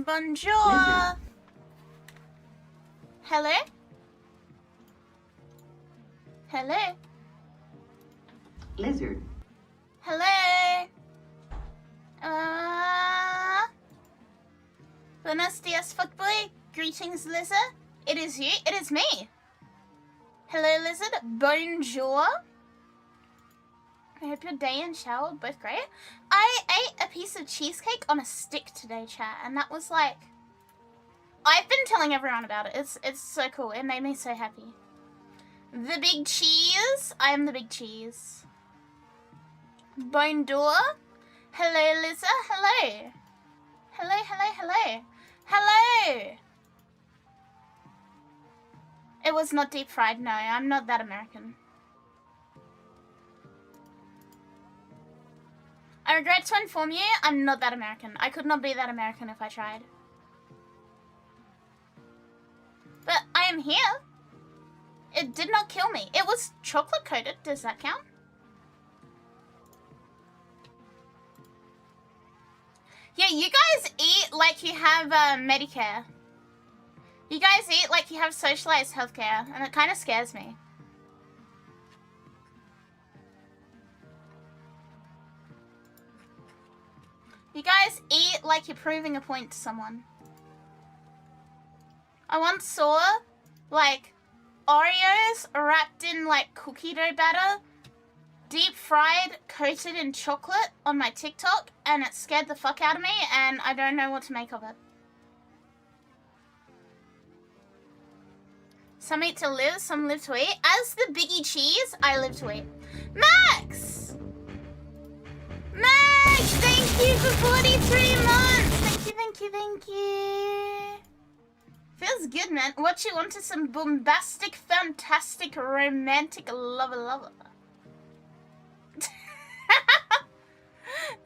Bonjour. Hello? Hello? Lizard. Hello? Buenos dias, fuckboy. Greetings, Lizard. It is you. It is me. Hello, Lizard. Bonjour. I hope your day and shower were both great. I ate a piece of cheesecake on a stick today, chat, and that was like... I've been telling everyone about it. It's so cool. It made me so happy. The big cheese. I am the big cheese. Bonjour. Hello, Lisa. Hello. Hello, hello, hello. Hello. It was not deep fried. No, I'm not that American. I regret to inform you, I'm not that American. I could not be that American if I tried. But I am here. It did not kill me. It was chocolate coated. Does that count? Yeah, you guys eat like you have Medicare. You guys eat like you have socialized healthcare, and it kind of scares me. You guys eat like you're proving a point to someone. I once saw, like, Oreos wrapped in, like, cookie dough batter, deep fried, coated in chocolate on my TikTok, and it scared the fuck out of me, and I don't know what to make of it. Some eat to live, some live to eat. As the biggie cheese, I live to eat. Max! Max, thank you for 43 months. Thank you, thank you, thank you. Feels good, man. What you want is some bombastic, fantastic, romantic lover.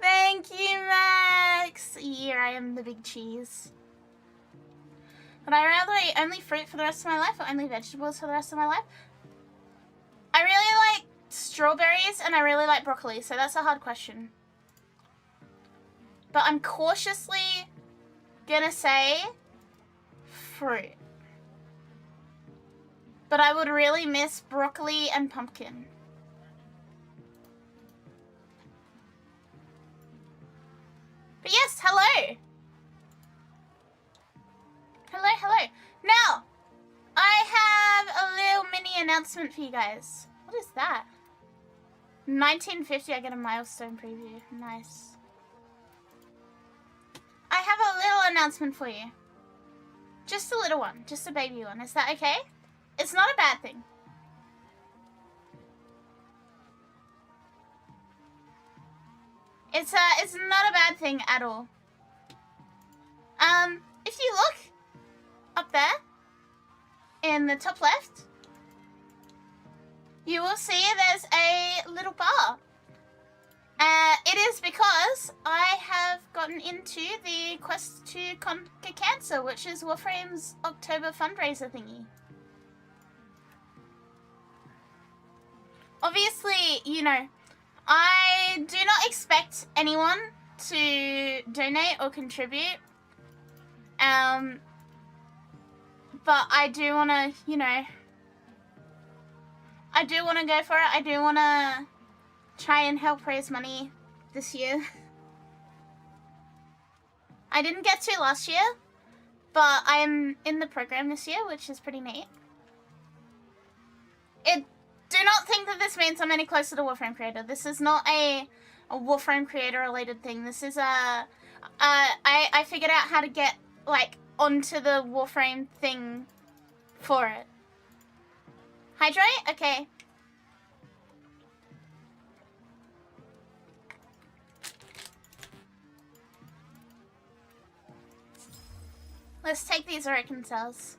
Thank you, Max. Yeah, I am the big cheese. Would I rather eat only fruit for the rest of my life or only vegetables for the rest of my life? I really like strawberries and I really like broccoli, so that's a hard question. But I'm cautiously gonna say fruit. But I would really miss broccoli and pumpkin. But yes, hello. Hello, hello. Now, I have a little mini announcement for you guys. What is that? 1950, I get a milestone preview. Nice. I have a little announcement for you. Just a little one. Just a baby one. Is that okay? It's not a bad thing. It's not a bad thing at all. If you look up there in the top left, you will see there's a little bar. It is because I have gotten into the quest to conquer cancer, which is Warframe's October fundraiser thingy. Obviously, you know, I do not expect anyone to donate or contribute. But I do want to, you know, I do want to go for it. I do want to try and help raise money this year. I didn't get to last year, but I'm in the program this year, which is pretty neat. Do not think that this means I'm any closer to Warframe creator. This is not a Warframe creator related thing. This is I figured out how to get like onto the Warframe thing for it. Hydrate? Okay. Let's take these Orokin cells.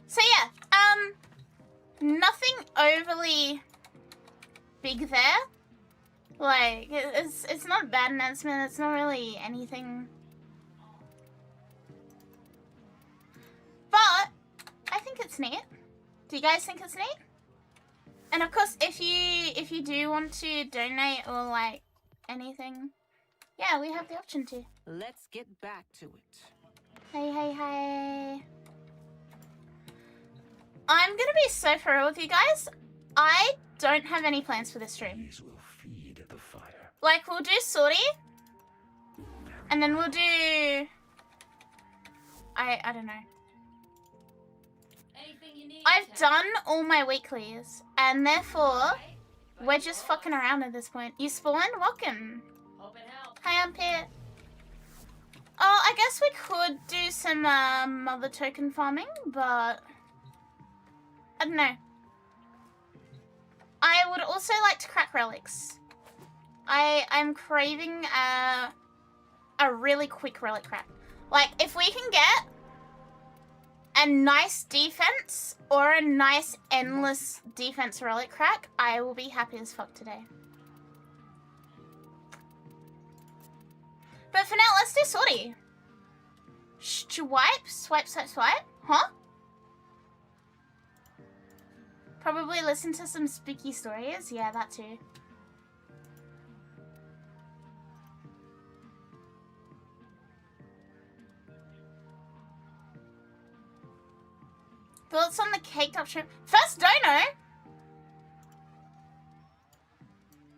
So yeah, nothing overly big there. Like, it's not a bad announcement, it's not really anything. But I think it's neat. Do you guys think it's neat? And of course, if you do want to donate or like anything, Yeah, we have the option to. Let's get back to it. Hey. I'm gonna be so for real with you guys. I don't have any plans for this stream. These will feed the fire. Like, we'll do Sortie, and then we'll do... I don't know. Anything you need. I've done all my weeklies, and therefore, we're just fucking around at this point. You spawned? Welcome. Hope it helps. Hi, I'm Pit. Oh, I guess we could do some mother token farming, but... I don't know. I would also like to crack relics. I'm craving a really quick relic crack. Like, if we can get a nice defense or a nice endless defense relic crack, I will be happy as fuck today. But for now, let's do Sortie. Swipe. Huh? Probably listen to some spooky stories. Yeah, that too. Thoughts on the caked up shrimp? First dono!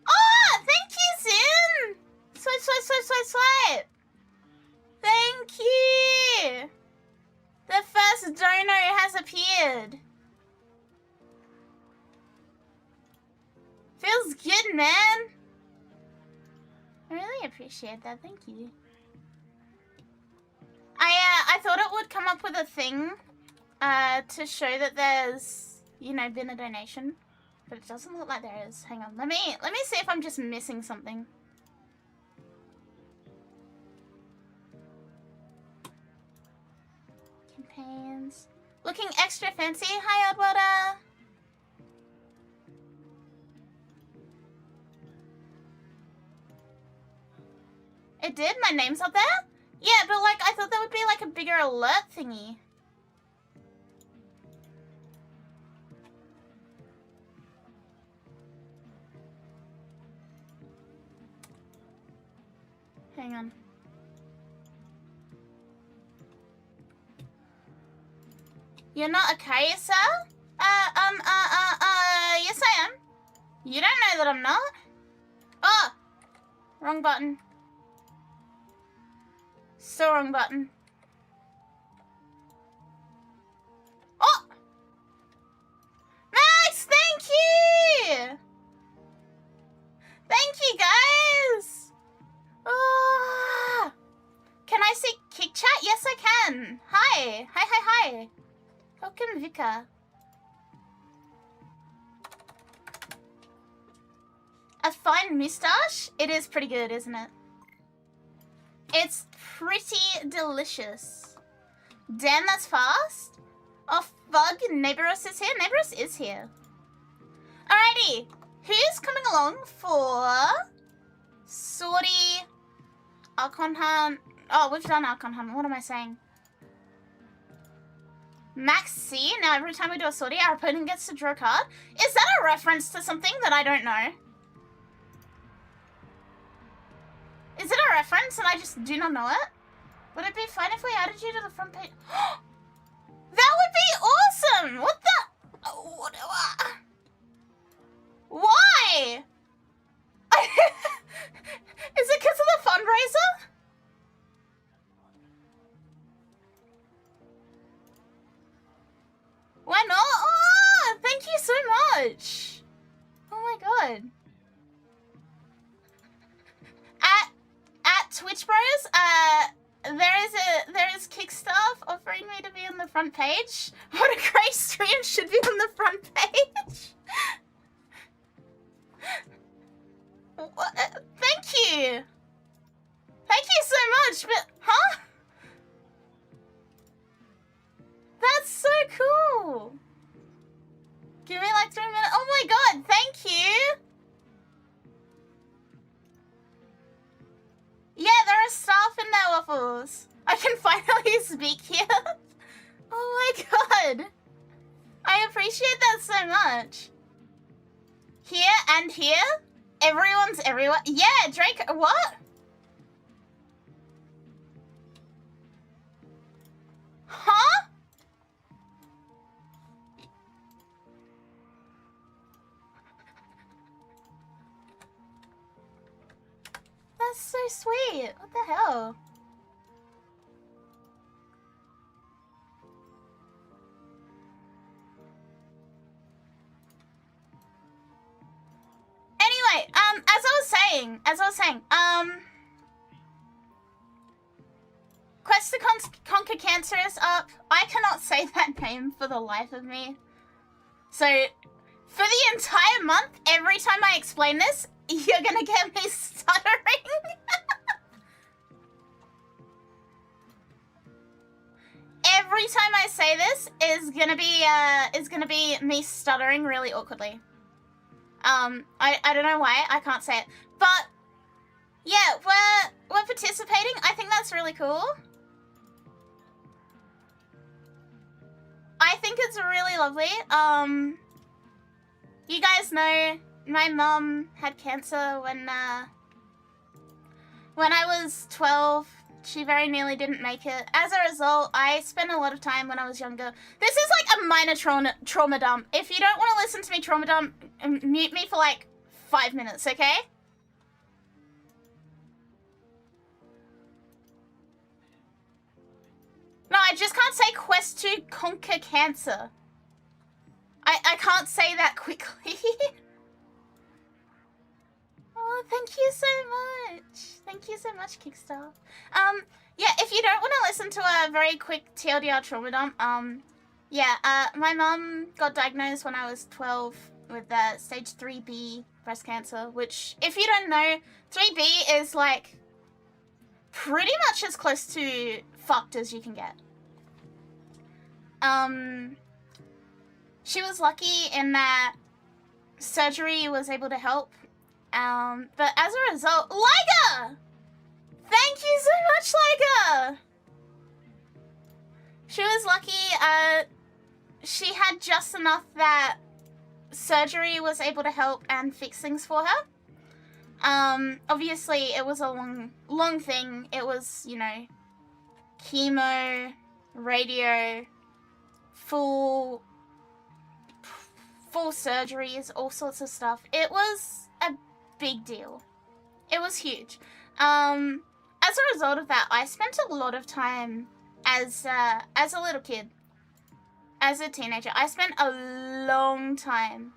Oh, thank you, Zin! Swipe. Thank you! The first dono has appeared. Feels good, man. I really appreciate that. Thank you. I thought it would come up with a thing to show that there's, you know, been a donation, but it doesn't look like there is. Hang on. Let me see if I'm just missing something. Campaigns. Looking extra fancy. Hi, Oddwater. It did? My name's up there? Yeah, but like, I thought that would be like a bigger alert thingy. Hang on. You're not Akari, sir? Yes I am. You don't know that I'm not. Oh! Wrong button. So wrong button. Oh! Max, thank you! Thank you, guys! Oh. Can I see Kick Chat? Yes, I can. Hi. Hi. Welcome, Vika. A fine moustache? It is pretty good, isn't it? It's pretty delicious. Damn, that's fast. Oh, fuck. Neighborus is here? Neighborus is here. Alrighty. Who's coming along for Sortie, Archon Hunt? Oh, we've done Archon Hunt. What am I saying? Max C. Now, every time we do a Sortie, our opponent gets to draw a card. Is that a reference to something that I don't know? Is it a reference and I just do not know it? Would it be fine if we added you to the front page? That would be awesome! What the? Why? Is it because of the fundraiser? Why not? Oh, thank you so much. Oh my god. At Twitch Bros, there is Kickstuff offering me to be on the front page. What a great stream should be on the front page. Thank you. Thank you so much, but huh? That's so cool. Give me like 3 minutes. Oh my god, thank you. Yeah, there are staff in there, Waffles. I can finally speak here. Oh my god. I appreciate that so much. Here and here? Everyone's everywhere. Yeah, Drake, what? That's so sweet. What the hell? Anyway, as I was saying, Quest to Conquer Cancer is up. I cannot say that name for the life of me. So, for the entire month, every time I explain this, you're gonna get me stuttering. Every time I say this is gonna be me stuttering really awkwardly. I don't know why I can't say it, but yeah, we're participating. I think that's really cool. I think it's really lovely. You guys know my mum had cancer when I was 12. She very nearly didn't make it. As a result, I spent a lot of time when I was younger. This is like a minor trauma dump. If you don't want to listen to me trauma dump, mute me for like 5 minutes, okay? No, I just can't say Quest to Conquer Cancer. I can't say that quickly. Oh, thank you so much. Thank you so much, Kickstar. Yeah, if you don't want to listen to a very quick TLDR trauma dump, my mum got diagnosed when I was 12 with stage 3B breast cancer, which, if you don't know, 3B is like pretty much as close to fucked as you can get. She was lucky in that surgery was able to help. But as a result, Liga! Thank you so much, Liga! She was lucky, she had just enough that surgery was able to help and fix things for her. Obviously, it was a long thing. It was, you know, chemo, radio, full surgeries, all sorts of stuff. It was a big deal. It was huge. As a result of that, I spent a lot of time as a little kid, as a teenager. I spent a long time,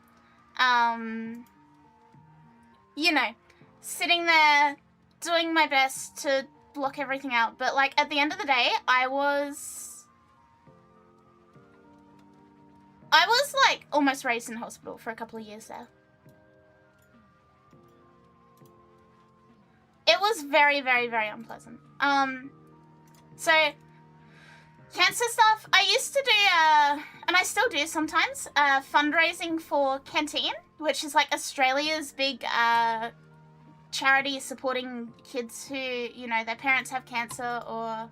you know, sitting there doing my best to block everything out. But like at the end of the day, I was like almost raised in hospital for a couple of years there. It was very, very, very unpleasant. So cancer stuff, I used to do, and I still do sometimes, fundraising for Canteen, which is like Australia's big charity supporting kids who, you know, their parents have cancer or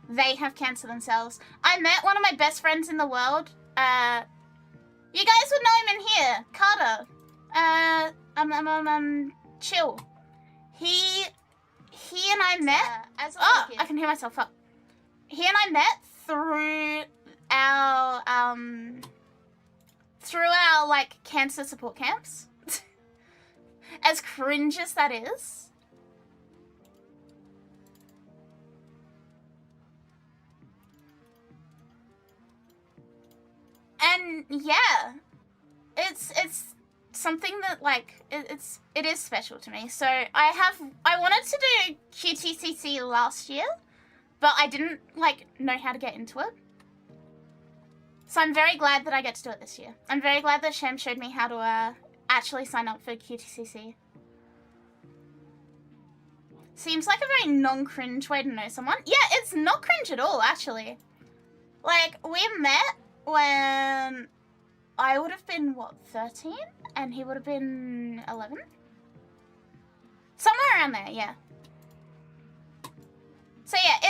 they have cancer themselves. I met one of my best friends in the world. You guys would know him in here, Carter. Chill. He and I met. I can hear myself up. He and I met through our like cancer support camps. As cringe as that is. And yeah, it's something that like it is special to me. So I wanted to do QTCC last year, but I didn't like know how to get into it. So I'm very glad that I get to do it this year. I'm very glad that Shem showed me how to actually sign up for QTCC. Seems like a very non-cringe way to know someone. Yeah, it's not cringe at all, actually. Like, we met when I would have been, what, 13? And he would have been 11? Somewhere around there, yeah. So yeah,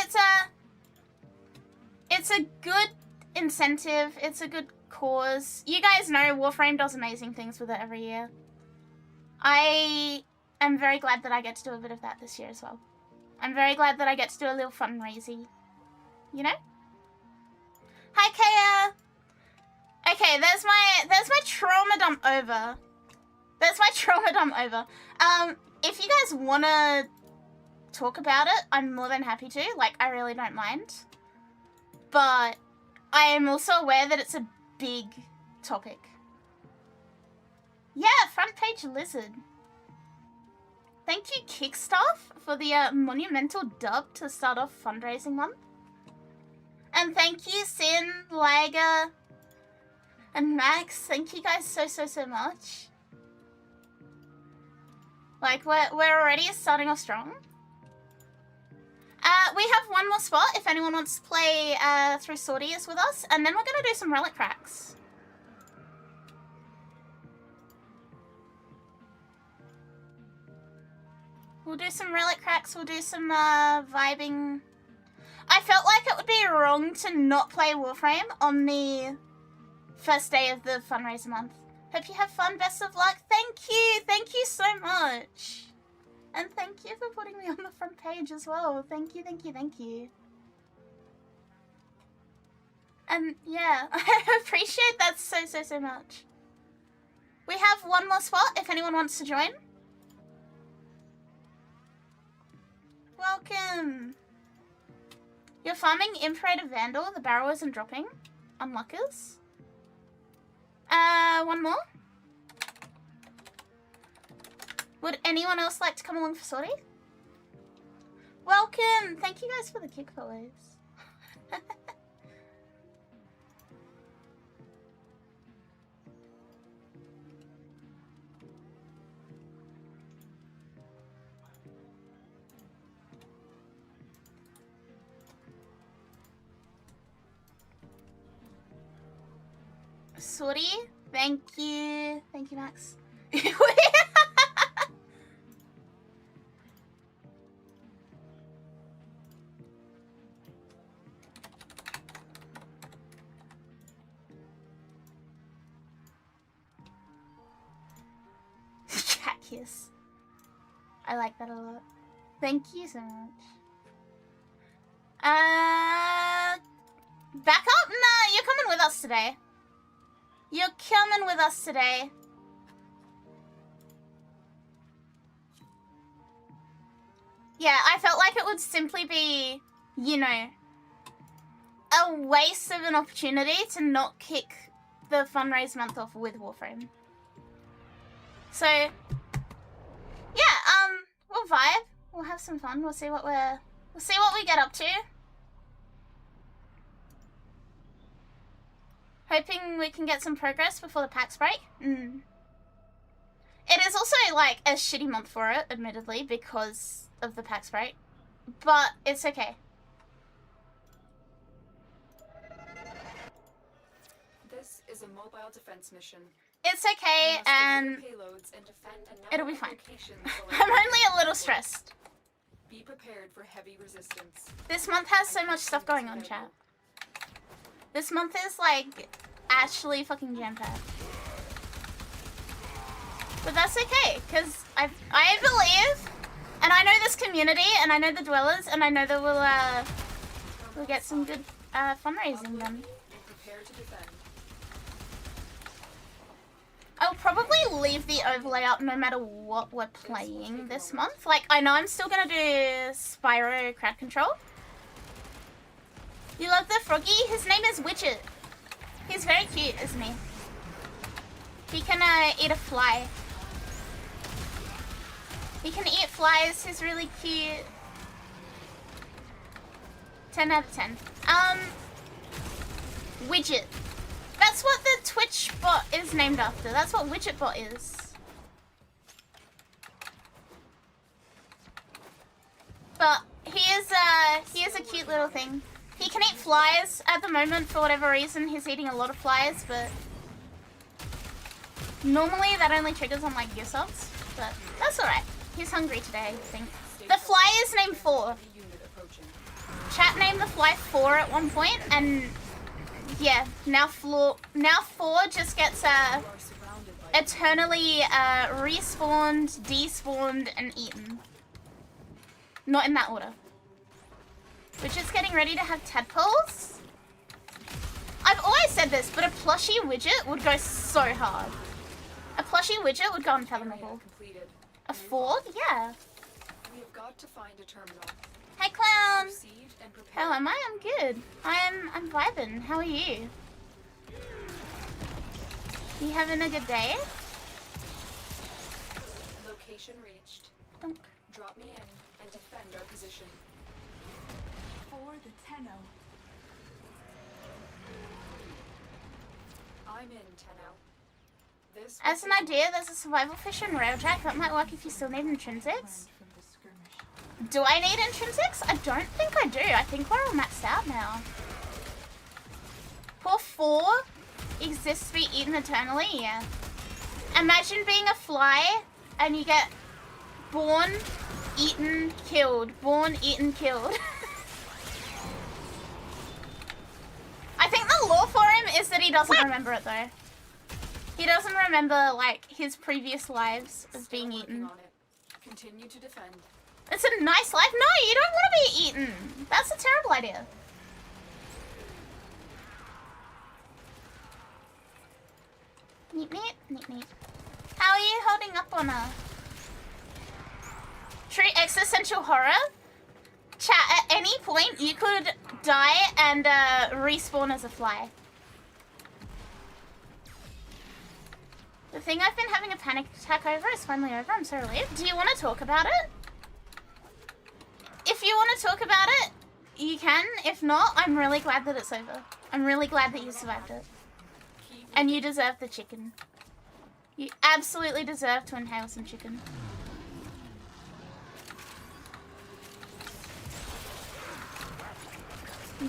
it's a good incentive. It's a good cause. You guys know Warframe does amazing things with it every year. I am very glad that I get to do a bit of that this year as well. I'm very glad that I get to do a little fundraising, you know? Hi, Kaya. Okay, there's my trauma dump over. There's my trauma dump over. If you guys wanna talk about it, I'm more than happy to. Like, I really don't mind. But I am also aware that it's a big topic. Yeah, front page lizard. Thank you, Kickstuff, for the monumental dub to start off fundraising month. And thank you, Sin, Lager, and Max. Thank you guys so much. Like, we're already starting off strong. We have one more spot if anyone wants to play through Sortius with us, and then we're going to do some relic cracks. We'll do some relic cracks, we'll do some vibing. I felt like it would be wrong to not play Warframe on the first day of the fundraiser month. Hope you have fun, best of luck. Thank you so much. And thank you for putting me on the front page as well. Thank you. And yeah, I appreciate that so much. We have one more spot if anyone wants to join. Welcome. You're farming Imperator Vandal, the barrel isn't dropping. Unlockers. One more. Would anyone else like to come along for sortie? Welcome! Thank you guys for the kick follows. Sortie, thank you. Thank you, Max. Cat kiss. I like that a lot. Thank you so much. Back up? Nah, you're coming with us today. You're coming with us today. Yeah, I felt like it would simply be, you know, a waste of an opportunity to not kick the fundraise month off with Warframe. So, yeah, we'll vibe. We'll have some fun. We'll see what we get up to. Hoping we can get some progress before the PAX break. It is also, like, a shitty month for it, admittedly, because of the PAX break. But it's okay. This is a mobile defense mission. It's okay, and it'll be fine. I'm only a little stressed. Be prepared for heavy resistance. This month has so much stuff going on, chat. This month is, like, actually fucking jam-packed. But that's okay, because I believe, and I know this community, and I know the dwellers, and I know that we'll get some good fundraising done. I'll probably leave the overlay up no matter what we're playing this month. Like, I know I'm still gonna do Spyro crowd control. You love the froggy? His name is Widget. He's very cute, isn't he? He can eat a fly. He can eat flies. He's really cute. 10 out of 10. Widget. That's what the Twitch bot is named after. That's what Widget bot is. But he is a cute little thing. He can eat flies. At the moment, for whatever reason, he's eating a lot of flies, but normally that only triggers on, like, gear subs. But that's alright. He's hungry today, I think. The fly is named 4. Chat named the fly 4 at one point, and yeah, now 4 just gets eternally respawned, despawned, and eaten. Not in that order. We're just getting ready to have tadpoles. I've always said this, but a plushie widget would go so hard. A plushie widget would go unfathomable. A 4? Yeah. Got to find a terminal. Hey, clown. Proceed and prepare. How am I? I'm good. I'm vibing. How are you? You having a good day? Location reached. Donk. Drop me in and defend our position. For the Tenno. I'm in, Tenno. This As an will be- idea, there's a survival fish and railjack that might work if you still need intrinsics. Learned from the skirmish. Do I need intrinsics? I don't think I do. I think we're all maxed out now. Poor 4 exists to be eaten eternally, yeah. Imagine being a fly and you get born, eaten, killed. Born, eaten, killed. I think the lore for him is that he doesn't remember it though. He doesn't remember like his previous lives as Still being working eaten. on it. Continue to defend. It's a nice life. No, you don't want to be eaten. That's a terrible idea. Neat, neat, neat, neat. How are you holding up on a true existential horror? Chat, at any point you could die and respawn as a fly. The thing I've been having a panic attack over is finally over. I'm so relieved. Do you want to talk about it? If you want to talk about it, you can. If not, I'm really glad that it's over. I'm really glad that you survived it. Keep And you deserve the chicken. You absolutely deserve to inhale some chicken.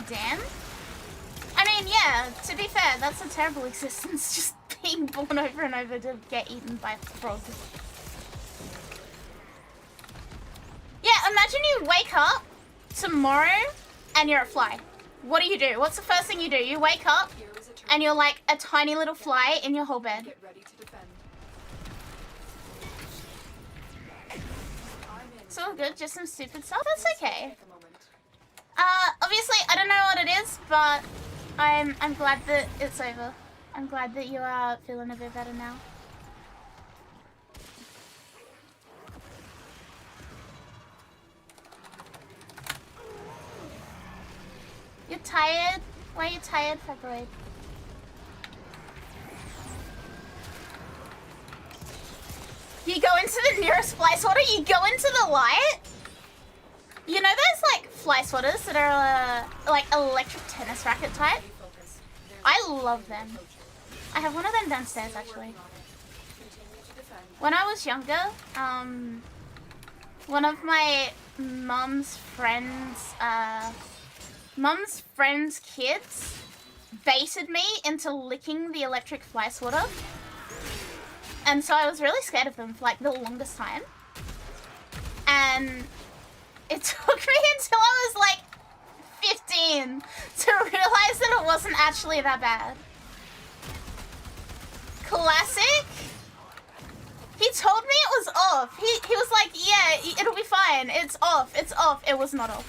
Damn. I mean, yeah, to be fair, that's a terrible existence, just being born over and over to get eaten by frogs. Yeah, imagine you wake up tomorrow and you're a fly. What do? What's the first thing you do? You wake up here is a terminal. and you're like a tiny little fly in your whole bed. Get ready to defend. I'm in. It's all good, just some stupid stuff. That's This will okay. take a moment. Obviously, I don't know what it is, but I'm glad that it's over. I'm glad that you are feeling a bit better now. You're tired? Why are you tired, February? You go into the nearest fly swatter? You go into the light? You know those like fly swatters that are like electric tennis racket type? Focus. There's I love them. approaching. I have one of them downstairs actually. Working on it. Continue to defend. When I was younger, one of my mum's friends' kids baited me into licking the electric fly swatter. And so I was really scared of them for like the longest time. And it took me until I was like 15 to realize that it wasn't actually that bad. Classic. He told me it was off. He was like, yeah, it'll be fine. It's off. It's off. It was not off.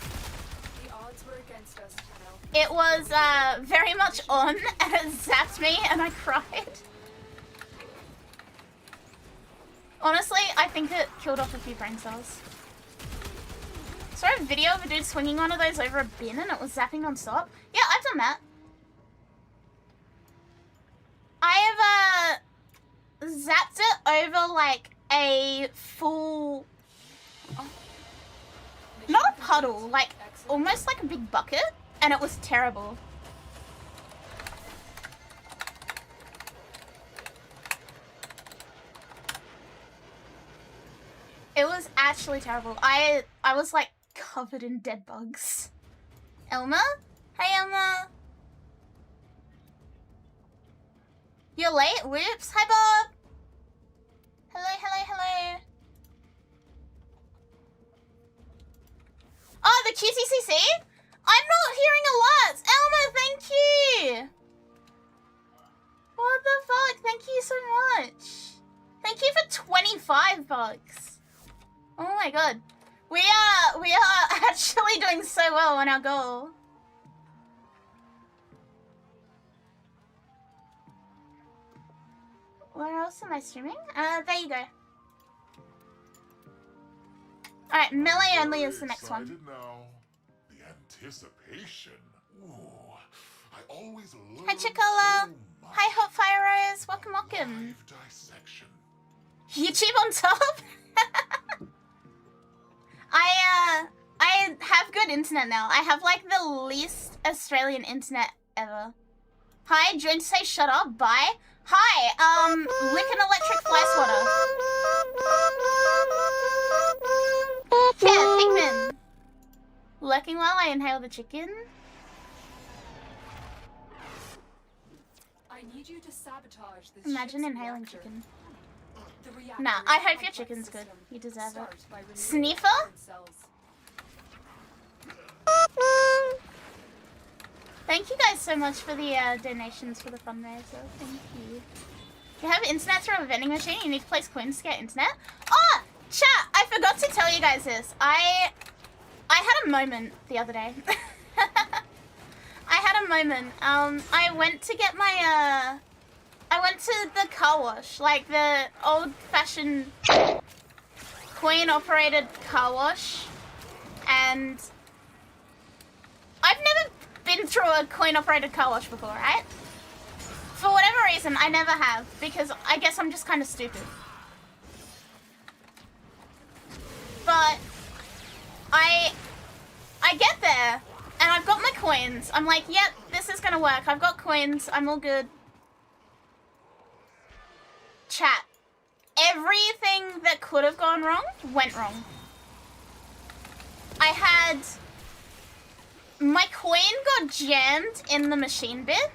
The odds were against us, Tenno. It was very much on, and it zapped me, and I cried. Honestly, I think it killed off a few brain cells. Saw a video of a dude swinging one of those over a bin, and it was zapping non-stop. Yeah, I've done that. I have zapped it over like a full, not a puddle, like almost like a big bucket, and it was terrible. It was actually terrible. I was like covered in dead bugs. Elma? Hey Elma. You're late? Whoops. Hi Bob. Hello, hello, hello. Oh, the QCCC? I'm not hearing alerts. Elma, thank you. What the fuck? Thank you so much. Thank you for 25 bucks. Oh my god. We are actually doing so well on our goal. Where else am I streaming? There you go. Alright, melee only is the next one. Excited now. The anticipation. Ooh, I always learn Hi, Chicola. so much. Hi, Hot Fire Rose. Welcome, welcome. Live dissection. YouTube on top? I have good internet now. I have like the least Australian internet ever. Hi, join to say shut up, bye. Hi, lick an electric fly swatter. Yeah, Pigman. Lurking while I inhale the chicken. I need you to sabotage this Imagine ship's inhaling reactor. chicken. The reactor Nah, is I a hope your complex chicken's good. system. You deserve it. Start by removing Sniffer? foreign cells. Thank you guys so much for the donations for the fundraiser. Thank you. You have internet through a vending machine? You need to place coins to get internet? Oh! Chat! I forgot to tell you guys this. I had a moment the other day. I had a moment. I went to get my, I went to the car wash. Like the old-fashioned coin-operated car wash. And I've never been through a coin-operated car wash before, right? For whatever reason, I never have, because I guess I'm just kind of stupid. But I get there, and I've got my coins. I'm like, yep, this is gonna work. I've got coins. I'm all good. Chat. Everything that could have gone wrong went wrong. I had... My coin got jammed in the machine bit.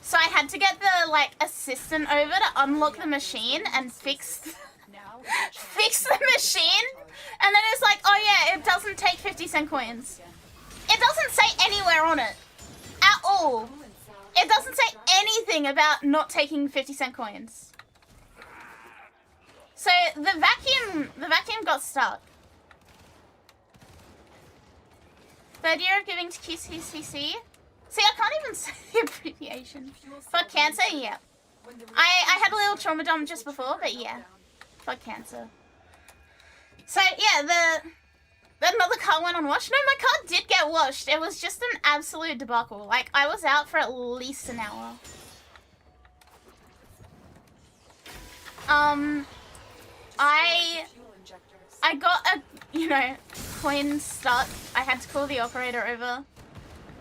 So I had to get the, like, assistant over to unlock the machine and fix the machine. And then it's like, oh yeah, it doesn't take 50-cent coins. It doesn't say anywhere on it. At all. It doesn't say anything about not taking 50-cent coins. So the vacuum got stuck. Third year of giving to QCCC. See, I can't even say the abbreviation. For cancer, yeah. I had a little trauma dump just before, but yeah. For cancer. So yeah, another car went on wash. No, my car did get washed. It was just an absolute debacle. Like, I was out for at least an hour. I got a, you know, coin stuck. I had to call the operator over.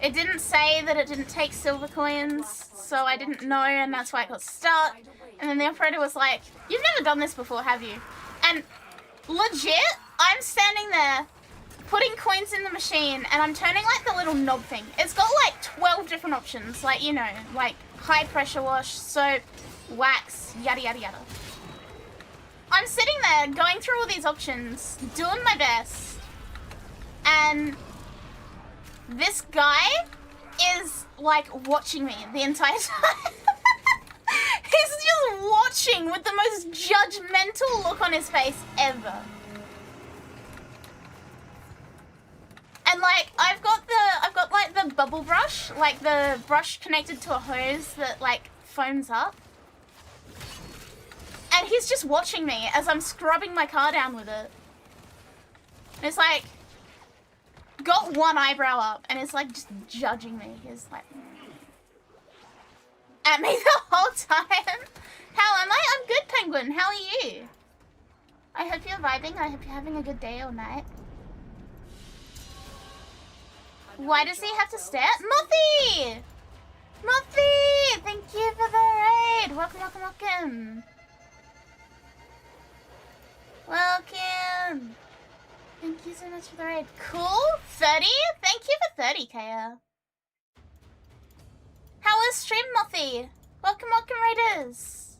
It didn't say that it didn't take silver coins, so I didn't know, and that's why it got stuck. And then the operator was like, you've never done this before, have you? And legit, I'm standing there, putting coins in the machine, and I'm turning like the little knob thing. It's got like 12 different options, like, you know, like high pressure wash, soap, wax, yada yada yada. I'm sitting there going through all these options, doing my best, and this guy is like watching me the entire time. He's just watching with the most judgmental look on his face ever. And like I've got like the bubble brush, like the brush connected to a hose that like foams up. And he's just watching me as I'm scrubbing my car down with it. And it's like, got one eyebrow up, and it's like just judging me. He's like, at me the whole time. How am I? I'm good, Penguin. How are you? I hope you're vibing. I hope you're having a good day or night. Why does he have to stare? Muffy! Muffy! Thank you for the raid. Welcome, welcome, welcome. Welcome. Thank you so much for the raid. Cool. 30? Thank you for 30, Kaya. How was stream, Muffy? Welcome, welcome, raiders.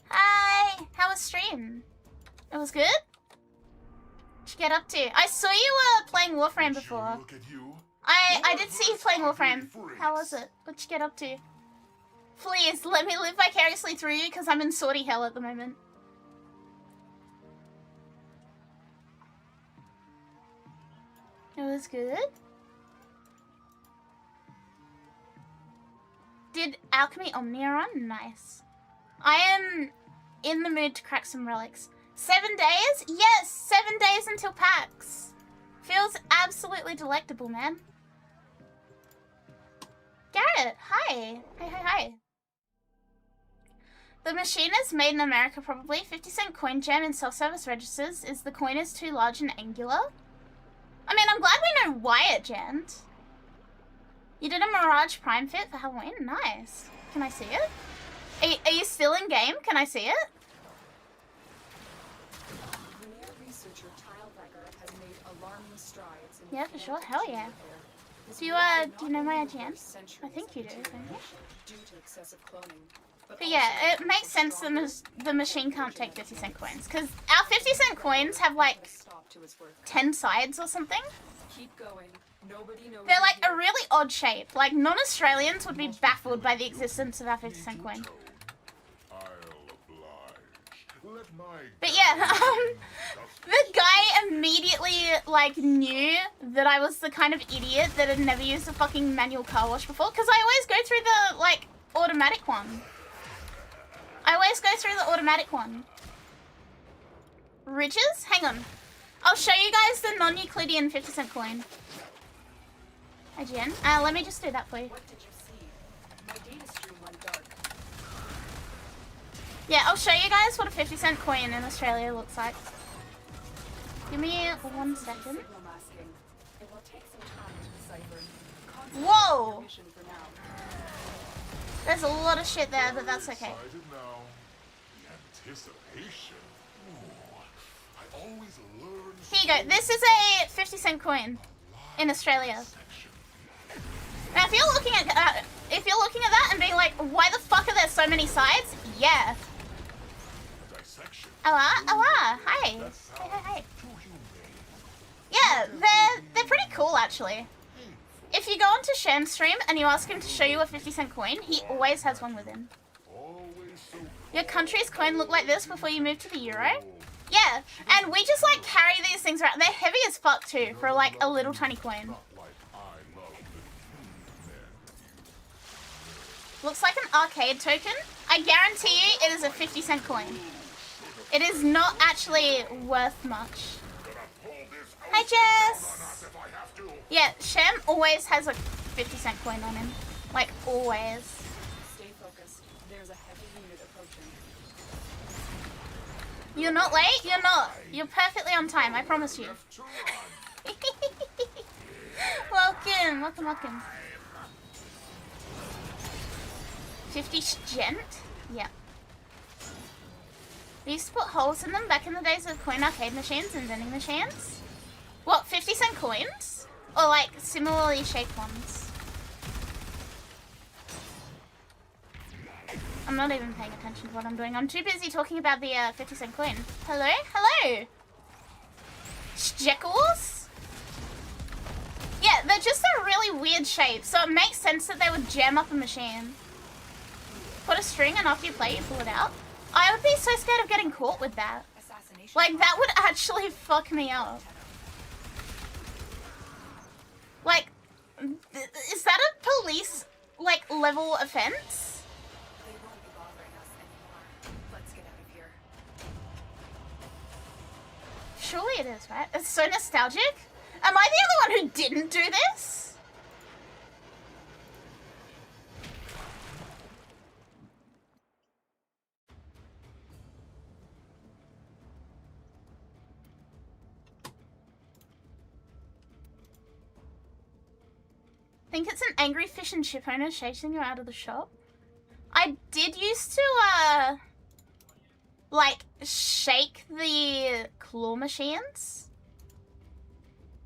Hi. How was stream? It was good? What'd you get up to? I saw you playing Warframe before. Look at you. I did see you playing Warframe. How was it? What'd you get up to? Please, let me live vicariously through you, because I'm in sorty hell at the moment. It was good. Did Alchemy Omnia on? Nice. I am in the mood to crack some relics. 7 days? Yes, 7 days until PAX. Feels absolutely delectable, man. Garrett, hi. Hi. The machine is made in America, probably. 50-cent coin gem in self-service registers. Is the coin is too large and angular? I mean, I'm glad we know why it jammed. You did a Mirage Prime fit for Halloween? Nice. Can I see it? Are you still in game? Can I see it? Researcher has made alarming strides in Yeah, for sure. Hell yeah. Do you know my IGN? I think you do, don't you? due to excessive cloning. But yeah, it makes sense that the machine can't take 50-cent coins. Because our 50-cent coins have like 10 sides or something. Keep going. Nobody knows. They're like a really odd shape. Like non-Australians would be baffled by the existence of our 50-cent coin. I'll oblige. Let my But yeah, the guy immediately like knew that I was the kind of idiot that had never used a fucking manual car wash before. Because I always go through the like automatic one. Ridges? Hang on. I'll show you guys the non-Euclidean 50-cent coin. IGN. Let me just do that for you. What did you see? My data stream went dark. Yeah, I'll show you guys what a 50-cent coin in Australia looks like. Give me 1 second. Signal masking. It will take some time to decipher. Whoa! Mission for now. There's a lot of shit there, but that's okay. excited now. The anticipation. Ooh, I always learn. Here you go. This is a 50-cent coin in Australia. Now, if you're looking at that and being like, why the fuck are there so many sides? Yeah. Allah, hi. Hi. Yeah, they're pretty cool actually. If you go onto Sham's stream and you ask him to show you a 50-cent coin, he always has one with him. Your country's coin looked like this before you moved to the Euro? Yeah, and we just like carry these things around. They're heavy as fuck too for like a little tiny coin. Looks like an arcade token. I guarantee you it is a 50-cent coin. It is not actually worth much. Hi Jess! Yeah, Shem always has a 50-cent coin on him. Like, always. Stay focused. There's a heavy unit approaching. You're not late? You're not. You're perfectly on time, I promise you. Welcome. 50 gent? Yeah. We used to put holes in them back in the days of coin arcade machines and vending machines. What, 50-cent coins? Or like similarly shaped ones? I'm not even paying attention to what I'm doing. I'm too busy talking about the 50-cent coin. Hello? Jekyll's? Yeah, they're just a really weird shape, so it makes sense that they would jam up a machine. Put a string and after you play, you pull it out. I would be so scared of getting caught with that. Like, that would actually fuck me up. Like, is that a police, like, level offense? They won't be bothering us anymore. Let's get out of here. Surely it is, right? It's so nostalgic. Am I the only one who didn't do this? Think it's an angry fish and chip owner chasing you out of the shop? I did used to, like, shake the claw machines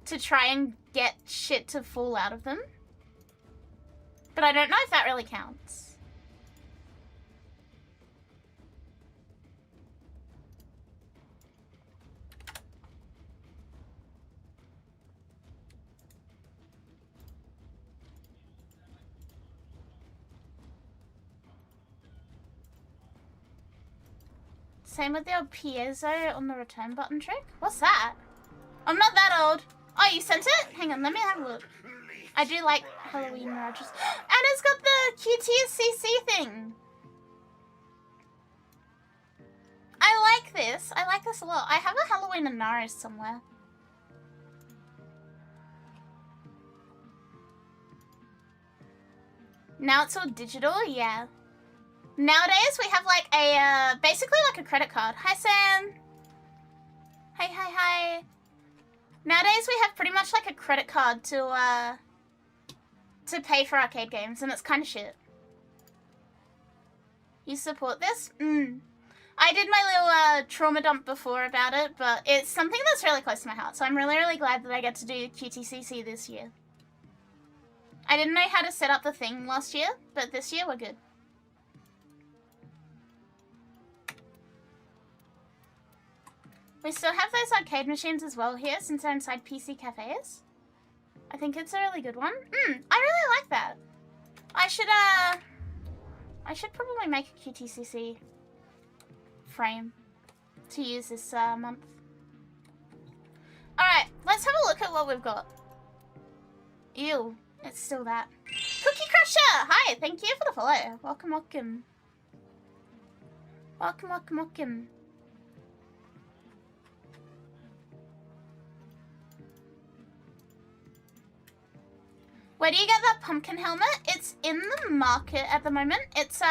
to try and get shit to fall out of them. But I don't know if that really counts. Same with the old piezo on the return button trick. What's that? I'm not that old. Oh, you sent it? Hang on, let me have a look. I do like Halloween mirages. And it's got the QTSCC thing. I like this. I like this a lot. I have a Halloween Anaris somewhere. Now it's all digital, yeah. Nowadays we have like a, basically like a credit card. Hi Sam! Hi, hi, hi. Nowadays we have pretty much like a credit card to pay for arcade games, and it's kind of shit. You support this? I did my little trauma dump before about it, but it's something that's really close to my heart, so I'm really, really glad that I get to do QTCC this year. I didn't know how to set up the thing last year, but this year we're good. We still have those arcade machines as well here, since they're inside PC cafes. I think it's a really good one. I really like that. I should probably make a QTCC frame to use this month. Alright, let's have a look at what we've got. Ew, it's still that. Cookie Crusher! Hi, thank you for the follow. Welcome, welcome. Welcome, welcome, welcome. Where do you get that pumpkin helmet? It's in the market at the moment. It's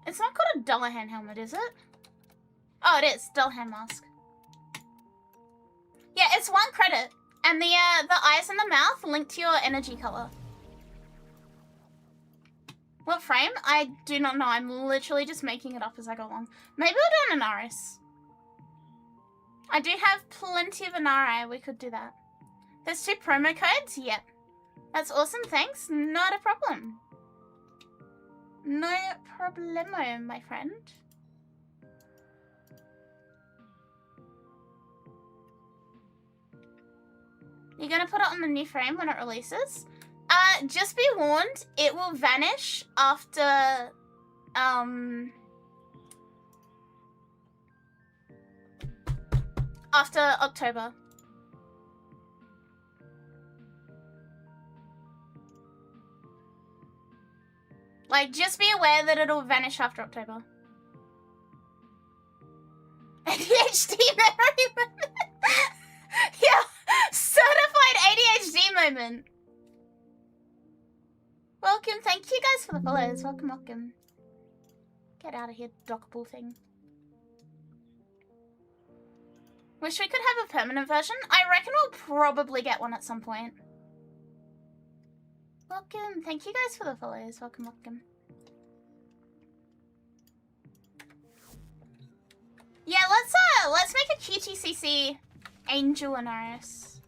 it's not called a Dullahan helmet, is it? Oh, it is. Dullahan mask. Yeah, it's 1 credit. And the eyes and the mouth link to your energy color. What frame? I do not know. I'm literally just making it up as I go along. Maybe we'll do an Anaris. I do have plenty of Anari. We could do that. There's 2 promo codes? Yep. That's awesome. Thanks. Not a problem. No problemo, my friend. You're gonna put it on the new frame when it releases? Just be warned, it will vanish after, after October. Like, just be aware that it'll vanish after October. ADHD memory moment. Yeah, certified ADHD moment. Welcome, thank you guys for the follows. Welcome, welcome. Get out of here, dockable thing. Wish we could have a permanent version. I reckon we'll probably get one at some point. Welcome, thank you guys for the follows. Welcome, welcome. Yeah, let's make a QTCC Angel Anaris.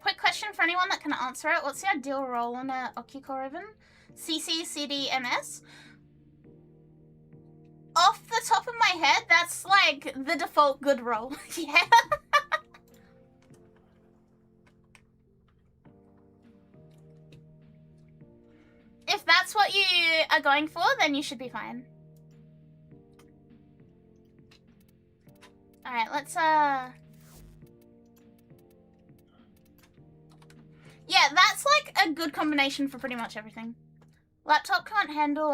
Quick question for anyone that can answer it. What's the ideal role on a Okicore ribbon? CC, CD, MS? Off the top of my head, that's like the default good roll. Yeah. If that's what you are going for, then you should be fine. Alright, let's yeah, that's like a good combination for pretty much everything. Laptop can't handle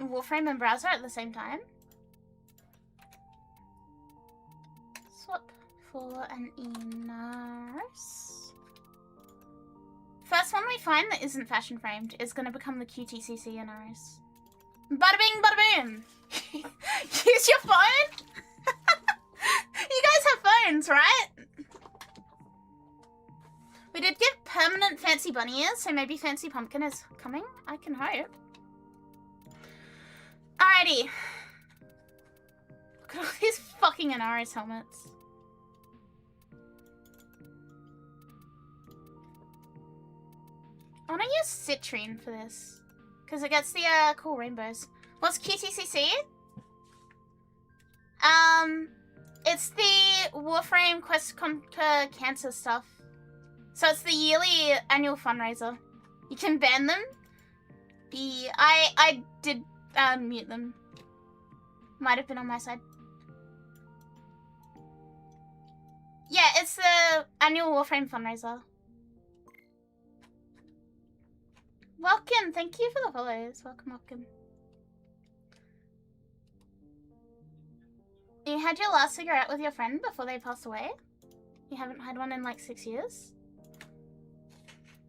Warframe and browser at the same time. Swap for an Anaris. First one we find that isn't fashion framed is going to become the QTCC Anaris. Bada bing, bada boom. Use your phone? You guys have phones, right? We did get permanent Fancy Bunny ears, so maybe Fancy Pumpkin is coming. I can hope. Alrighty. Look at all these fucking Anaris helmets. I want to use Citrine for this, because it gets the cool rainbows. What's QTCC? It's the Warframe Quest Conquer Cancer stuff. So it's the yearly annual fundraiser. You can ban them I did mute them. Might have been on my side. Yeah, it's the annual Warframe fundraiser. Welcome, thank you for the follows. Welcome, welcome. You had your last cigarette with your friend before they passed away? You haven't had one in like 6 years?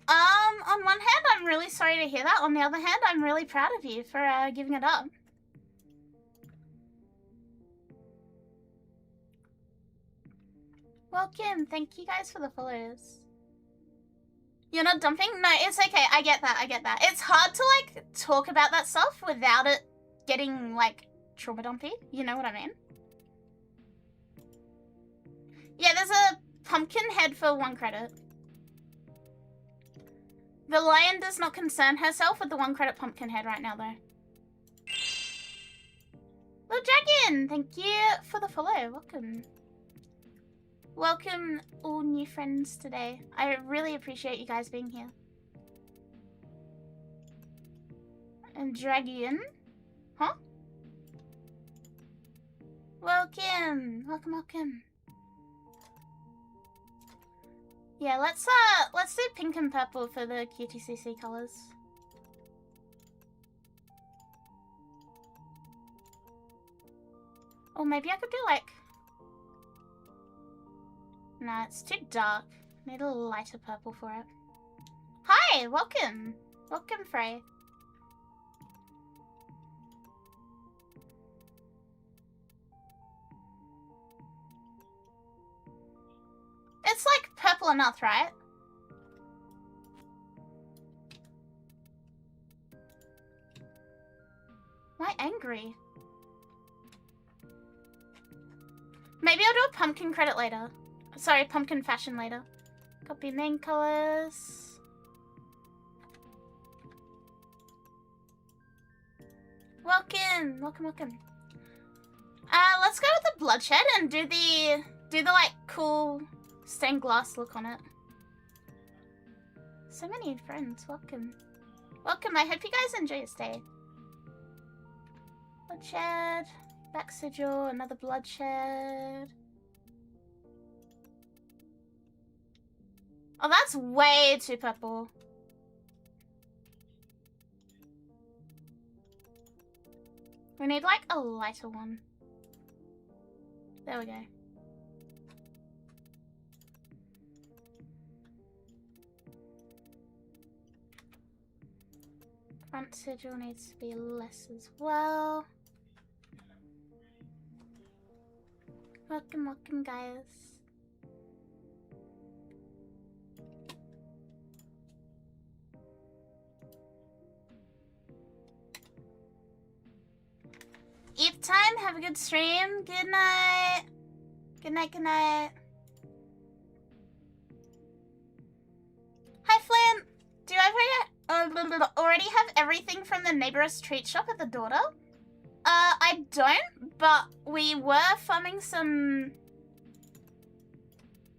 On one hand, I'm really sorry to hear that. On the other hand, I'm really proud of you for giving it up. Welcome, thank you guys for the follows. You're not dumping? No, it's okay, I get that, I get that. It's hard to like talk about that stuff without it getting like trauma dumpy, you know what I mean? Yeah, there's a pumpkin head for 1 credit. The lion does not concern herself with the 1 credit pumpkin head right now, though. Little Dragon, thank you for the follow. Welcome. Welcome, all new friends today. I really appreciate you guys being here. And Dragon? Huh? Welcome. Welcome, welcome. Yeah, let's do pink and purple for the QTCC colors. Or maybe I could do like... Nah, it's too dark. Need a lighter purple for it. Hi, welcome. Welcome, Frey. It's like purple enough, right? Am I angry? Maybe I'll do a pumpkin credit later. Sorry, pumpkin fashion later. Copy main colors. Welcome, welcome, welcome. Let's go with the bloodshed and do the like cool stained glass look on it. So many friends, welcome. Welcome, I hope you guys enjoy your stay. Bloodshed, back sigil, another bloodshed. Oh, that's way too purple. We need like a lighter one. There we go. Front sigil needs to be less as well. Welcome, welcome, guys. Eve time, have a good stream. Good night. Good night, good night. Hi, Flint. Do I already have everything from the neighbor's treat shop at the daughter? I don't, but we were farming some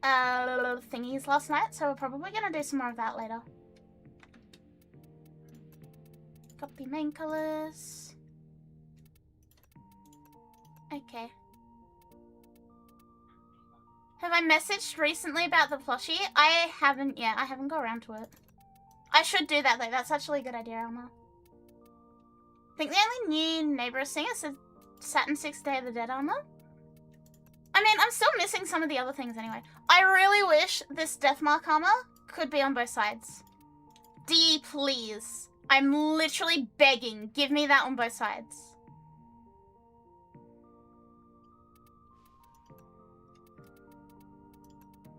thingies last night, so we're probably gonna do some more of that later. Copy main colors. Okay. Have I messaged recently about the plushie? I haven't yet. I haven't got around to it. I should do that though. That's actually a good idea, Alma. I think the only new neighbor's thing is the Saturn 6 Day of the Dead armor. I mean, I'm still missing some of the other things anyway. I really wish this Deathmark armor could be on both sides. D, please. I'm literally begging. Give me that on both sides.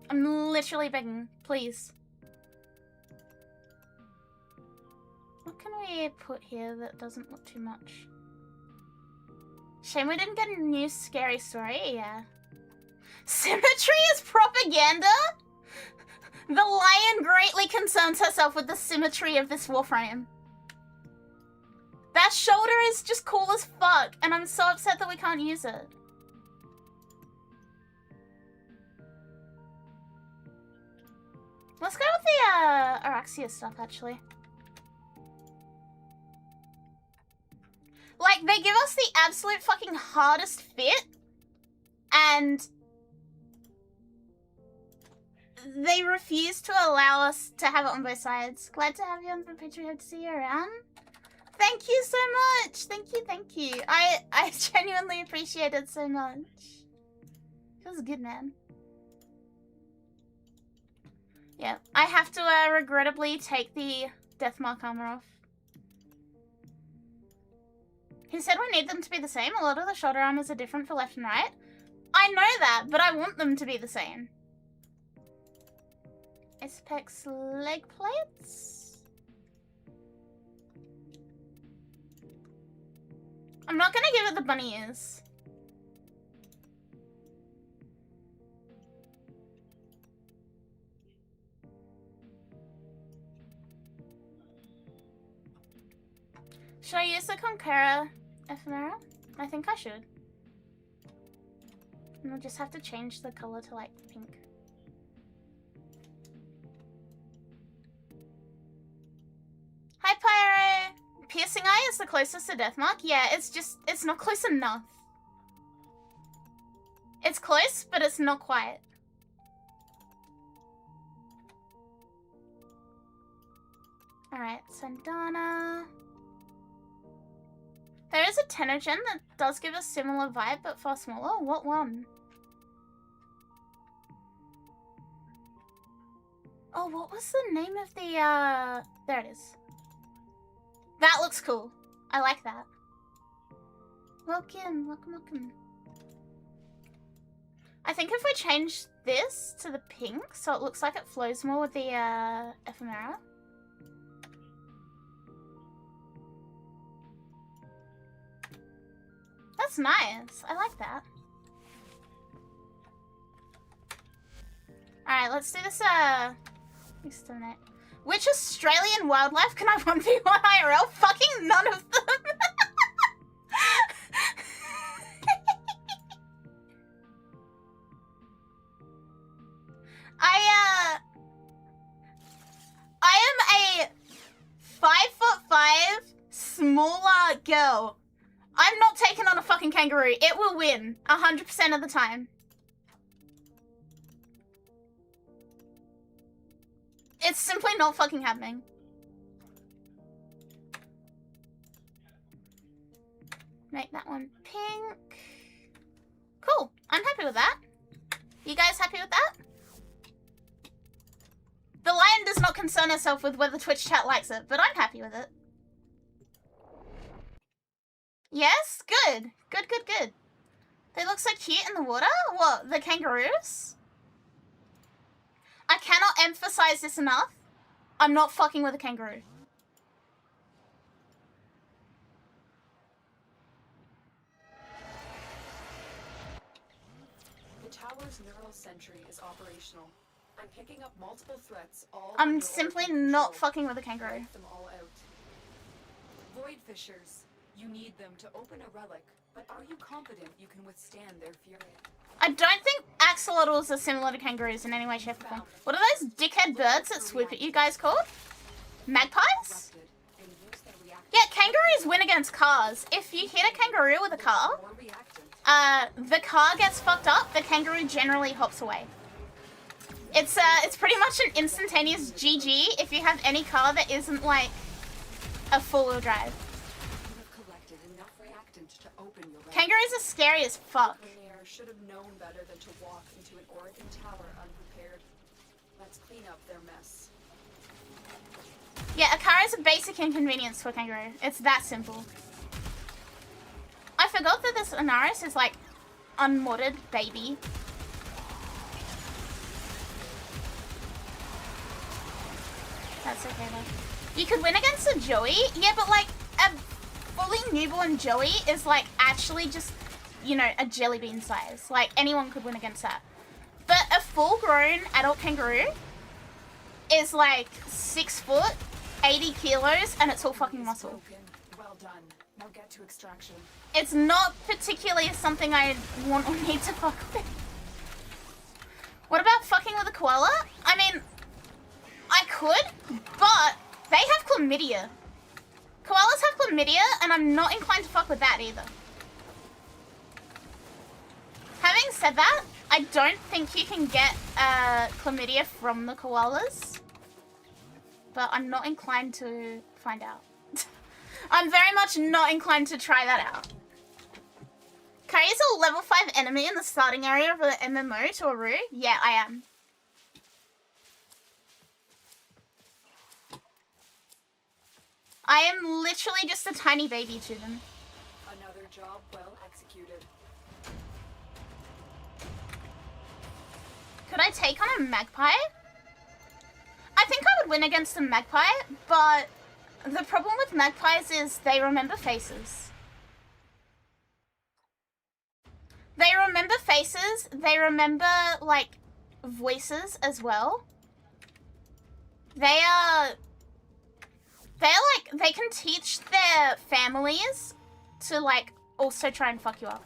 I'm literally begging. Please. What can we put here that doesn't look too much? Shame we didn't get a new scary story, yeah. Symmetry is propaganda? The lion greatly concerns herself with the symmetry of this Warframe. That shoulder is just cool as fuck, and I'm so upset that we can't use it. Let's go with the Araxia stuff, actually. Like, they give us the absolute fucking hardest fit, and they refuse to allow us to have it on both sides. Glad to have you on the picture. Hope to see you around. Thank you so much. Thank you. I genuinely appreciate it so much. Feels good, man. Yeah, I have to regrettably take the Deathmark armor off. He said we need them to be the same. A lot of the shoulder armors are different for left and right. I know that, but I want them to be the same. Apex leg plates? I'm not gonna give it the bunny ears. Should I use the Conqueror ephemera? I think I should. And we'll just have to change the color to like pink. Hi Pyro! Piercing Eye is the closest to Deathmark. Yeah, it's not close enough. It's close, but it's not quite. Alright, Sandana. There is a Tenogen that does give a similar vibe, but far smaller. What one? Oh, what was the name of the, there it is. That looks cool. I like that. Welcome. I think if we change this to the pink, so it looks like it flows more with the, ephemera. That's nice. I like that. Alright, let's do this, exterminate. Which Australian wildlife can I 1v1 IRL? Fucking none of them! I am a 5'5" smaller girl. I'm not taking on a fucking kangaroo. It will win 100% of the time. It's simply not fucking happening. Make that one pink. Cool. I'm happy with that. You guys happy with that? The lion does not concern herself with whether Twitch chat likes it, but I'm happy with it. Yes? Good. Good. They look so cute in the water. What, the kangaroos? I cannot emphasize this enough. I'm not fucking with a kangaroo. The tower's neural sentry is operational. I'm picking up multiple threats, all I'm under simply order not control. fucking with a kangaroo. Wipe them all out. Void fissures. You need them to open a relic, but are you confident you can withstand their fury? I don't think axolotls are similar to kangaroos in any way, shape, or form. What are those dickhead birds that swoop at you guys called? Magpies? Yeah, kangaroos win against cars. If you hit a kangaroo with a car, the car gets fucked up, the kangaroo generally hops away. It's pretty much an instantaneous GG if you have any car that isn't like a four-wheel drive. Kangaroos are scary as fuck. Should have known better than to walk into an Oregon tower unprepared. Let's clean up their mess. Yeah, Akari is a basic inconvenience to a kangaroo. It's that simple. I forgot that this Anaris is like unmodded baby. That's okay though. You could win against a Joey? Yeah, but like a fully newborn Joey is like actually just, you know, a jelly bean size. Like anyone could win against that. But a full-grown adult kangaroo is like 6 foot, 80 kilos, and it's all fucking muscle. Well done. Now get to extraction. It's not particularly something I want or need to fuck with. What about fucking with a koala? I mean, I could, but they have chlamydia. Koalas have chlamydia, and I'm not inclined to fuck with that either. Having said that, I don't think you can get chlamydia from the koalas. But I'm not inclined to find out. I'm very much not inclined to try that out. Kari is a level 5 enemy in the starting area of the MMO to Aru? Yeah, I am. I am literally just a tiny baby to them. Another job well executed. Could I take on a magpie? I think I would win against a magpie, but the problem with magpies is they remember faces. They remember faces, they remember, like, voices as well. They can teach their families to, like, also try and fuck you up.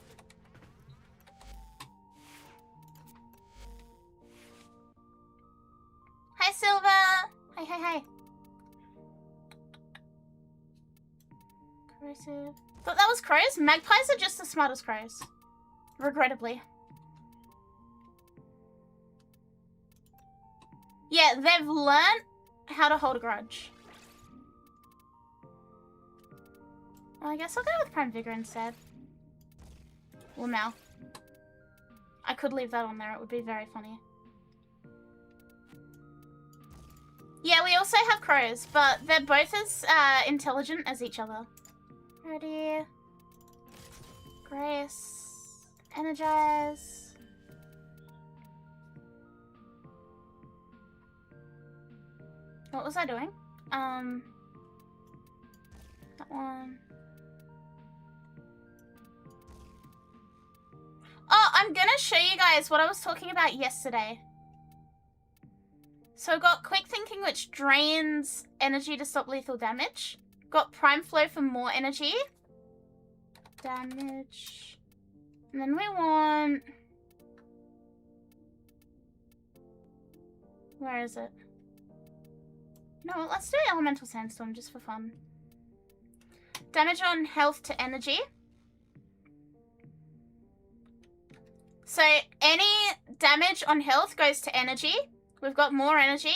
Hi, Silver! Hi, hi, hi. Corrosive. Thought that was crows? Magpies are just as smart as crows. Regrettably. Yeah, they've learned how to hold a grudge. Well, I guess I'll go with Prime Vigor instead. Well, now. I could leave that on there, it would be very funny. Yeah, we also have crows, but they're both as intelligent as each other. Ready. Grace. Energize. What was I doing? That one. Oh, I'm gonna show you guys what I was talking about yesterday. So got Quick Thinking, which drains energy to stop lethal damage. Got Prime Flow for more energy. Damage. And then we want... Where is it? No, let's do Elemental Sandstorm just for fun. Damage on health to energy. So any damage on health goes to energy. We've got more energy.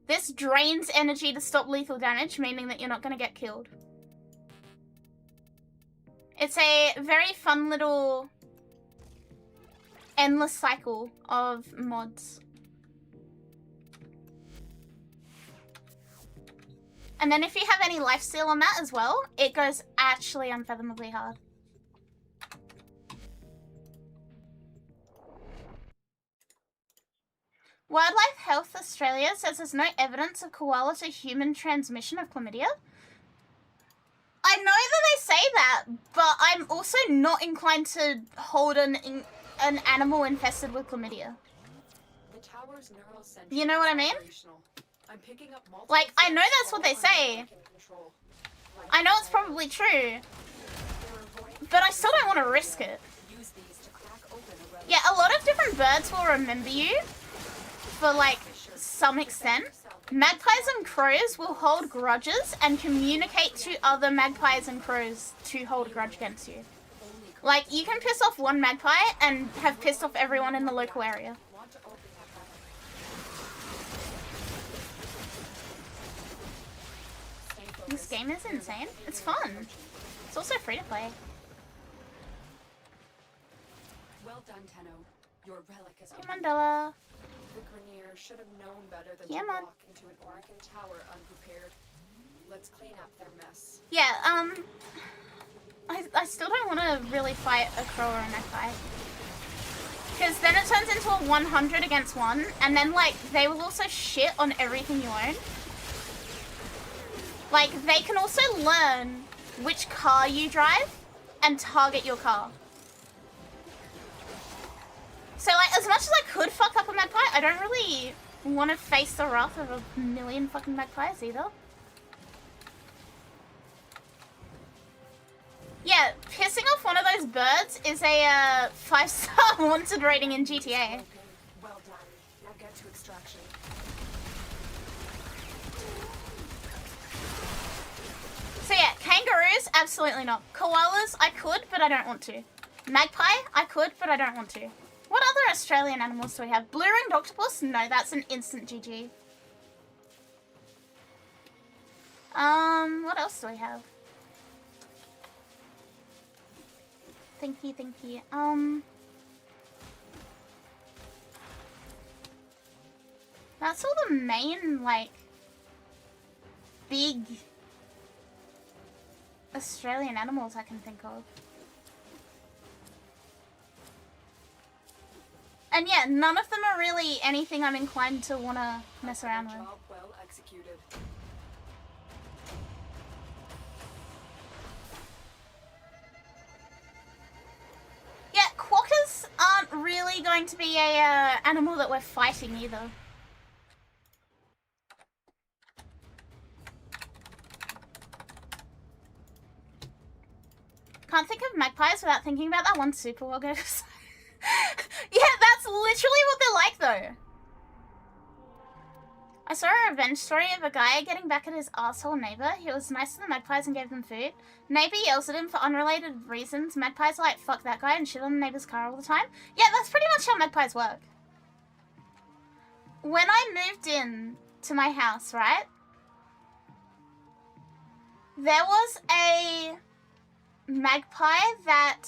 This drains energy to stop lethal damage, meaning that you're not going to get killed. It's a very fun little endless cycle of mods. And then if you have any lifesteal on that as well, it goes actually unfathomably hard. Wildlife Health Australia says there's no evidence of koala to human transmission of chlamydia. I know that they say that, but I'm also not inclined to hold an animal infested with chlamydia. The tower's neural center You know what I mean? I'm picking up multiple Like, I know threats that's what all they say. under control. Like I know it's probably true, but I still don't want to risk it. use these to crack open a relic. Yeah, a lot of different birds will remember you for, like, some extent. Magpies and crows will hold grudges and communicate to other magpies and crows to hold a grudge against you. Like, you can piss off one magpie and have pissed off everyone in the local area. Want to open that relic. This game is insane. It's fun. It's also free to play. Well done, Tenno. Your relic is Hey, Mandela. The Grenier should have known better than Yeah, to man. walk into an Orakin tower unprepared. Let's clean up their mess. Yeah, I still don't want to really fight a crow or a magpie. Because then it turns into a 100 against 1, and then, like, they will also shit on everything you own. Like, they can also learn which car you drive and target your car. So, like, as much as I could fuck up a magpie, I don't really want to face the wrath of a million fucking magpies either. Yeah, pissing off one of those birds is a 5-star wanted rating in GTA. Well done. Now get to extraction. So yeah, kangaroos, absolutely not. Koalas, I could, but I don't want to. Magpie, I could, but I don't want to. What other Australian animals do we have? Blue-ringed octopus? No, that's an instant GG. What else do we have? Thinky. That's all the main, like, big Australian animals I can think of. And yeah, none of them are really anything I'm inclined to want to mess around with. Job well executed. Yeah, quokkas aren't really going to be a animal that we're fighting either. Can't think of magpies without thinking about that one super well goes. Yeah, that's literally what they're like though. I saw a revenge story of a guy getting back at his asshole neighbor. He was nice to the magpies and gave them food. Neighbor yells at him for unrelated reasons. Magpies are like, fuck that guy, and shit on the neighbor's car all the time. Yeah, that's pretty much how magpies work. When I moved in to my house, right? There was a magpie that,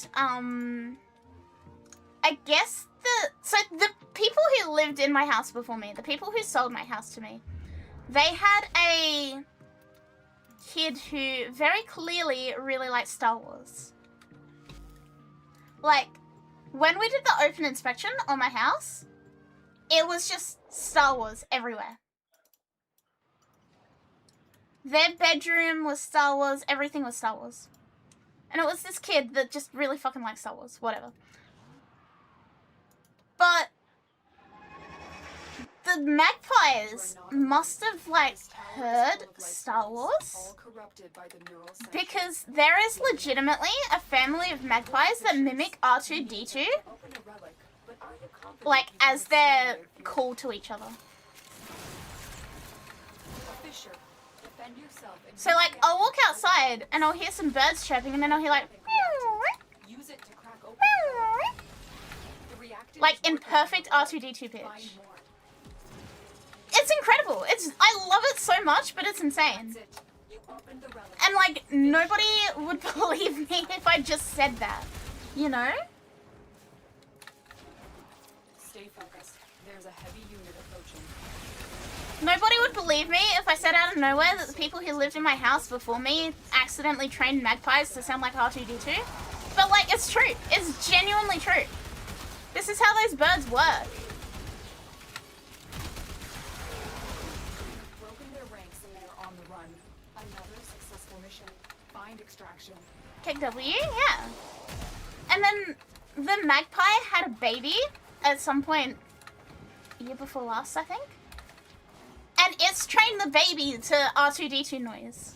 I guess the people who lived in my house before me, the people who sold my house to me, they had a kid who very clearly really liked Star Wars. Like, when we did the open inspection on my house, it was just Star Wars everywhere. Their bedroom was Star Wars, everything was Star Wars. And it was this kid that just really fucking liked Star Wars, whatever. But the magpies must have, like, heard Star Wars, because there is legitimately a family of magpies that mimic R2-D2, like, as they're called to each other. So, like, I'll walk outside and I'll hear some birds chirping, and then I'll hear, like, in perfect R2-D2 pitch. It's incredible. I love it so much, but it's insane. And, like, nobody would believe me if I just said that, you know? Stay focused. There's a heavy unit approaching. Nobody would believe me if I said out of nowhere that the people who lived in my house before me accidentally trained magpies to sound like R2-D2. But, like, it's true. It's genuinely true. This is how those birds work. Broken their ranks and they're on the run. Another successful mission. Find extraction. Kick W, yeah. And then the magpie had a baby at some point year before last, I think. And it's trained the baby to R2-D2 noise.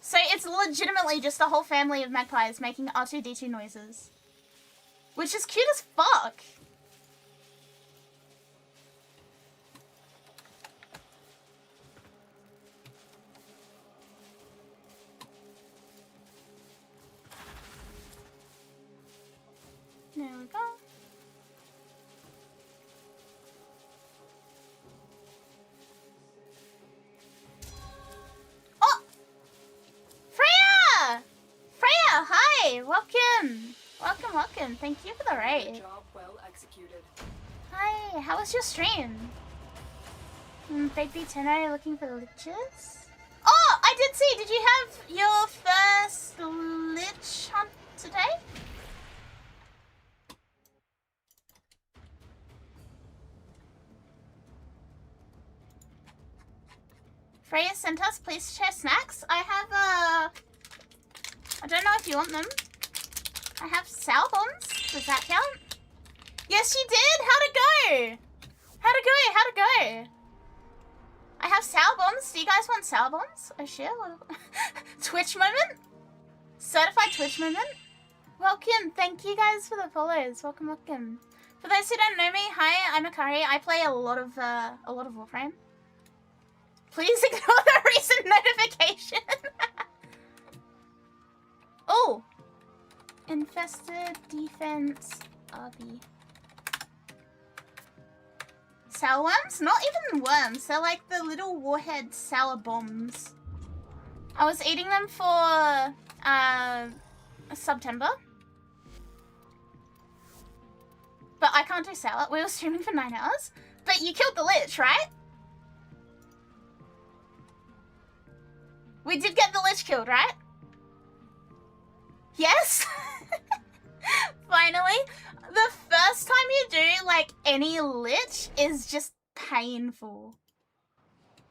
So it's legitimately just a whole family of magpies making R2-D2 noises. Which is cute as fuck. There we go. Oh! Freya! Freya, hi! Welcome! Welcome. Thank you for the raid. Job well executed. Hi, how was your stream? Baby Tenno looking for liches? Oh, I did see. Did you have your first lich hunt today? Freya sent us, please share snacks. I have, I don't know if you want them. I have sour bombs. Does that count? Yes, you did. How'd it go? How'd it go? I have sour bombs. Do you guys want sour bombs? Oh shit. Twitch moment? Certified Twitch moment? Welcome. Thank you guys for the follows. Welcome. For those who don't know me, hi, I'm Akari. I play a lot of Warframe. Please ignore the recent notification. Oh! Infested defense RB. Sour worms? Not even worms. They're like the little warhead sour bombs. I was eating them for September. But I can't do sour. We were streaming for 9 hours. But you killed the Lich, right? We did get the Lich killed, right? Yes? Finally. The first time you do, like, any Lich is just painful.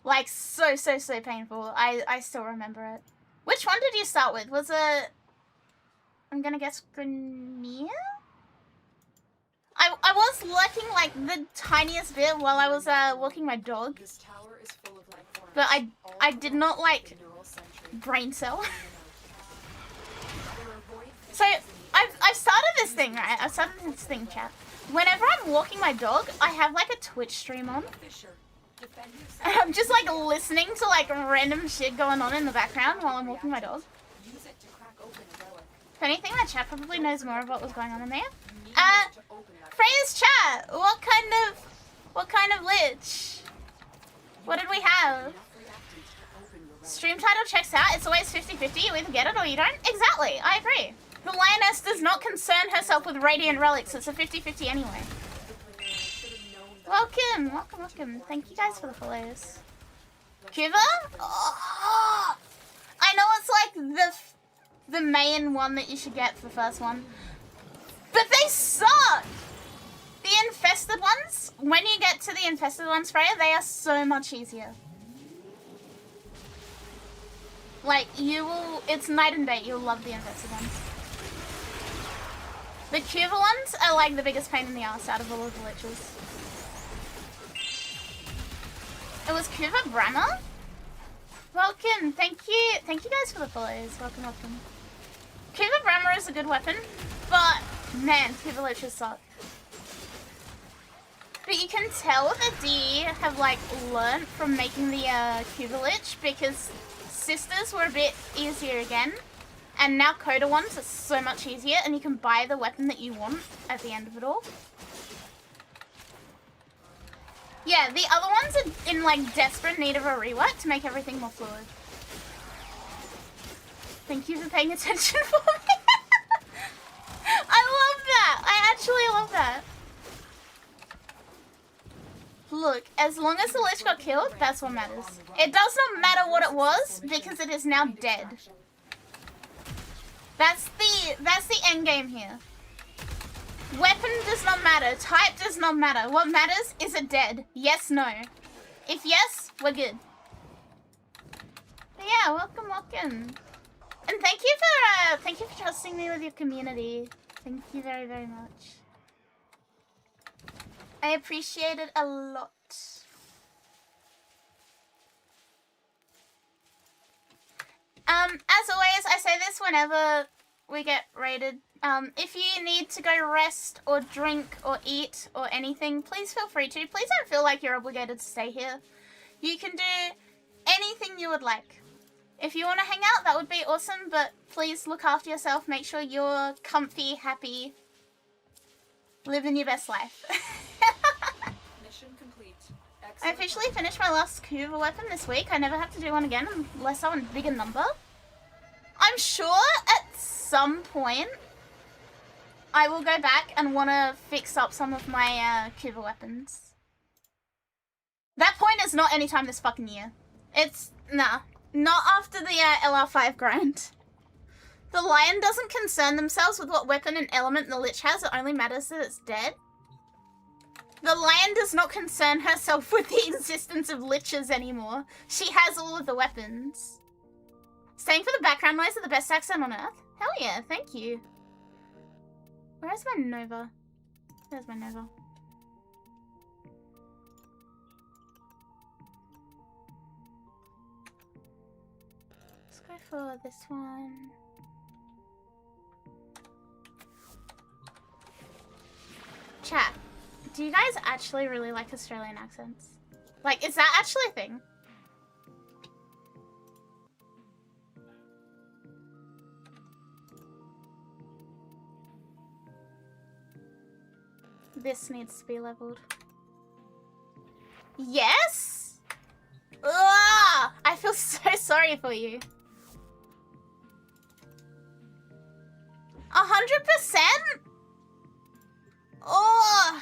Like, so painful. I still remember it. Which one did you start with? Was it... I'm gonna guess Grenier? I was lurking, like, the tiniest bit while I was walking my dog. This tower is full of life forms. But I did not, like, Neural sentry. brain cell. There are void So, I've started this thing, right? I've started this thing, chat. Whenever I'm walking my dog, I have, like, a Twitch stream on. Fisher. Defend yourself. And I'm just, like, listening to, like, random shit going on in the background while I'm walking my dog. Use it to crack open a relic. If anything, the chat probably knows more of what was going on in there. You need it to open that Freya's chat, what kind of Lich? What did we have? enough reactants to open your relic. Stream title checks out, it's always 50-50, you either get it or you don't. Exactly, I agree. The Lioness does not concern herself with Radiant Relics, it's a 50-50 anyway. The player should have known that. Welcome. Thank you guys for the follows. Cuba? Oh, I know it's like the main one that you should get for the first one. But they suck! The infested ones, when you get to the infested ones, Freya, they are so much easier. Like, it's night and day, you'll love the infested ones. The Cuba ones are like the biggest pain in the ass out of all of the Liches. It was Cuba Brammer? Welcome, thank you guys for the follows. Welcome. Cuba Brammer is a good weapon, but man, Cuba Liches suck. But you can tell the D have like learnt from making the Cuba Lich because Sisters were a bit easier again. And now Coda ones are so much easier and you can buy the weapon that you want at the end of it all. Yeah, the other ones are in like desperate need of a rework to make everything more fluid. Thank you for paying attention for me. I love that. I actually love that. Look, as long as the Lich got killed, that's what matters. It does not matter what it was because it is now dead. That's the end game here. Weapon does not matter. Type does not matter. What matters is it dead. Yes, no. If yes, we're good. But yeah, welcome. And thank you for trusting me with your community. Thank you very, very much. I appreciate it a lot. As always, I say this whenever we get raided. If you need to go rest or drink or eat or anything, please feel free to. Please don't feel like you're obligated to stay here. You can do anything you would like. If you want to hang out, that would be awesome, but please look after yourself. Make sure you're comfy, happy, living your best life. Mission complete. I Excellent. officially finished my last Cuba weapon this week. I never have to do one again unless I want a bigger number. I'm sure at some point I will go back and want to fix up some of my Cuba weapons. That point is not anytime this fucking year. It's, nah. Not after the LR5 grind. The Lion doesn't concern themselves with what weapon and element the Lich has. It only matters that it's dead. The Lion does not concern herself with the existence of Liches anymore. She has all of the weapons. Staying for the background noise of the best accent on earth? Hell yeah, thank you. Where's my Nova? There's my Nova. Let's go for this one. Chat, do you guys actually really like Australian accents? Like, is that actually a thing? this needs to be leveled. Yes? Ugh, I feel so sorry for you. 100%? Oh!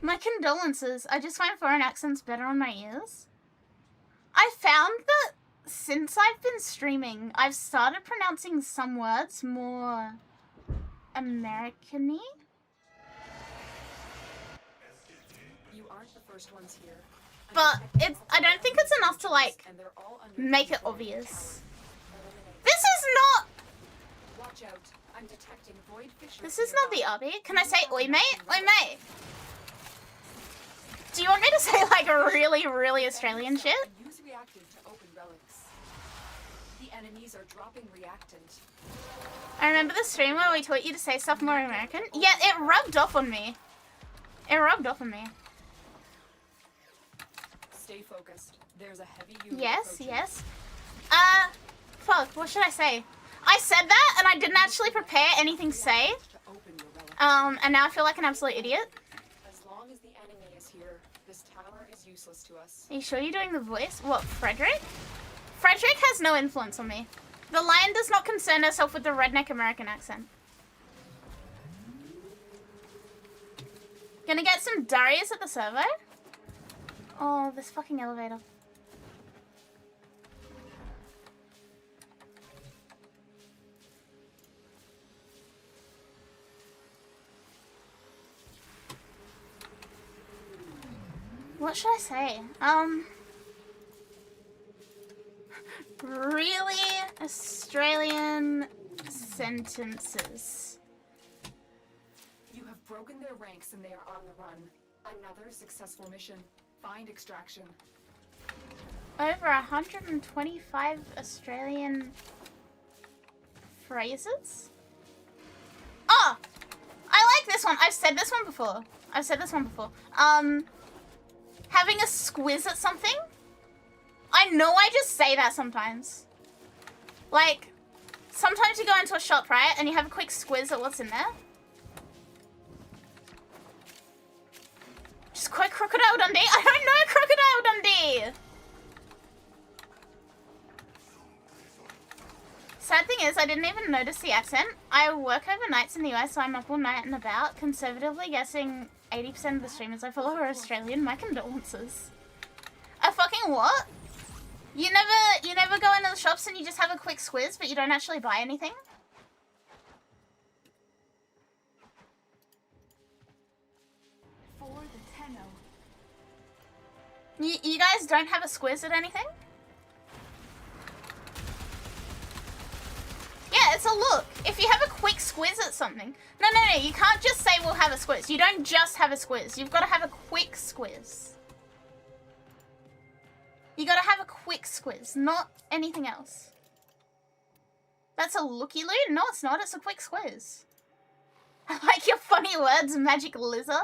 My condolences. I just find foreign accents better on my ears. I found that since I've been streaming, I've started pronouncing some words more American-y. You aren't the first ones here. But I don't think it's enough to, like, make it obvious. This is not... Watch out. I'm detecting void fissures. This is not the obby. Can I say oi mate? Oi mate. Do you want me to say, like, a really, really Australian shit? Use reactant to open relics. The enemies are dropping reactant. I remember the stream where we taught you to say stuff more American. Yeah, it rubbed off on me. It rubbed off on me. Stay focused. There's a heavy unit Yes, approaching. yes. Fuck, what should I say? I said that and I didn't actually prepare anything to say. To open your relic. And now I feel like an absolute idiot. As long as the enemy is here, this tower is useless to us. Are you sure you're doing the voice? What, Frederick? Frederick has no influence on me. The lion does not concern herself with the redneck American accent. Gonna get some Darius at the servo? Oh, this fucking elevator. What should I say? Really Australian sentences. You have broken their ranks and they are on the run. Another successful mission. Find extraction. Over 125 Australian phrases? Oh! I like this one. I've said this one before. Having a squiz at something? I know I just say that sometimes. Like, sometimes you go into a shop, right? And you have a quick squiz at what's in there. Just quick Crocodile Dundee? I don't know Crocodile Dundee! Sad thing is, I didn't even notice the accent. I work overnights in the US, so I'm up all night and about. Conservatively guessing 80% of the streamers I follow are Australian. My condolences. A fucking what? You never go into the shops and you just have a quick squiz, but you don't actually buy anything? For the tenno. You guys don't have a squiz at anything? Yeah, it's a look. If you have a quick squiz at something... No, you can't just say we'll have a squiz. You don't just have a squiz. You've got to have a quick squiz. You got to have a quick squiz, not anything else. That's a looky-loo? No, it's not. It's a quick squiz. I like your funny words, magic lizard.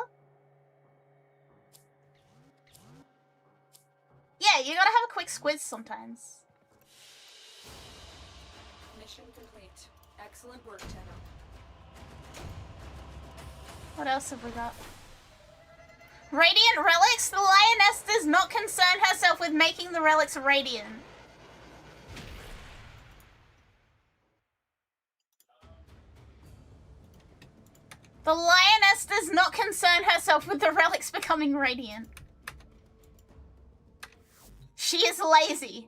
Yeah, you gotta have a quick squiz sometimes. Mission complete. Excellent work, Tenno. What else have we got? Radiant relics? The lioness does not concern herself with making the relics radiant. The lioness does not concern herself with the relics becoming radiant. She is lazy.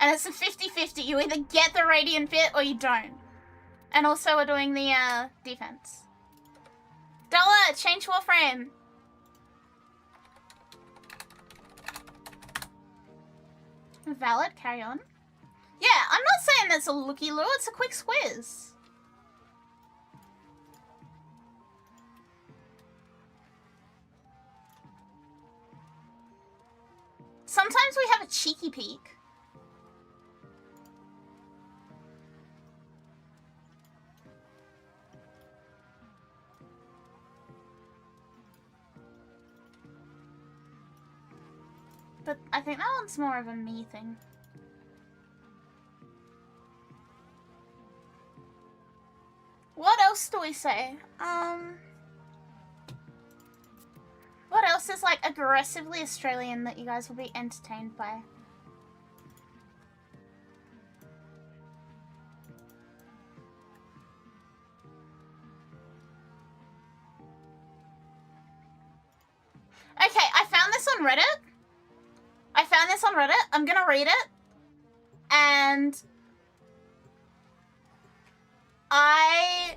And it's a 50-50. You either get the radiant bit or you don't. And also we're doing the defense. Dollar, change Warframe. Valid, carry on. Yeah, I'm not saying that's a looky-loo, it's a quick squiz. Sometimes we have a cheeky peek. But I think that one's more of a me thing. What else do we we say? What else is like aggressively Australian that you guys will be entertained by? Okay, I found this on Reddit. I'm gonna read it. And I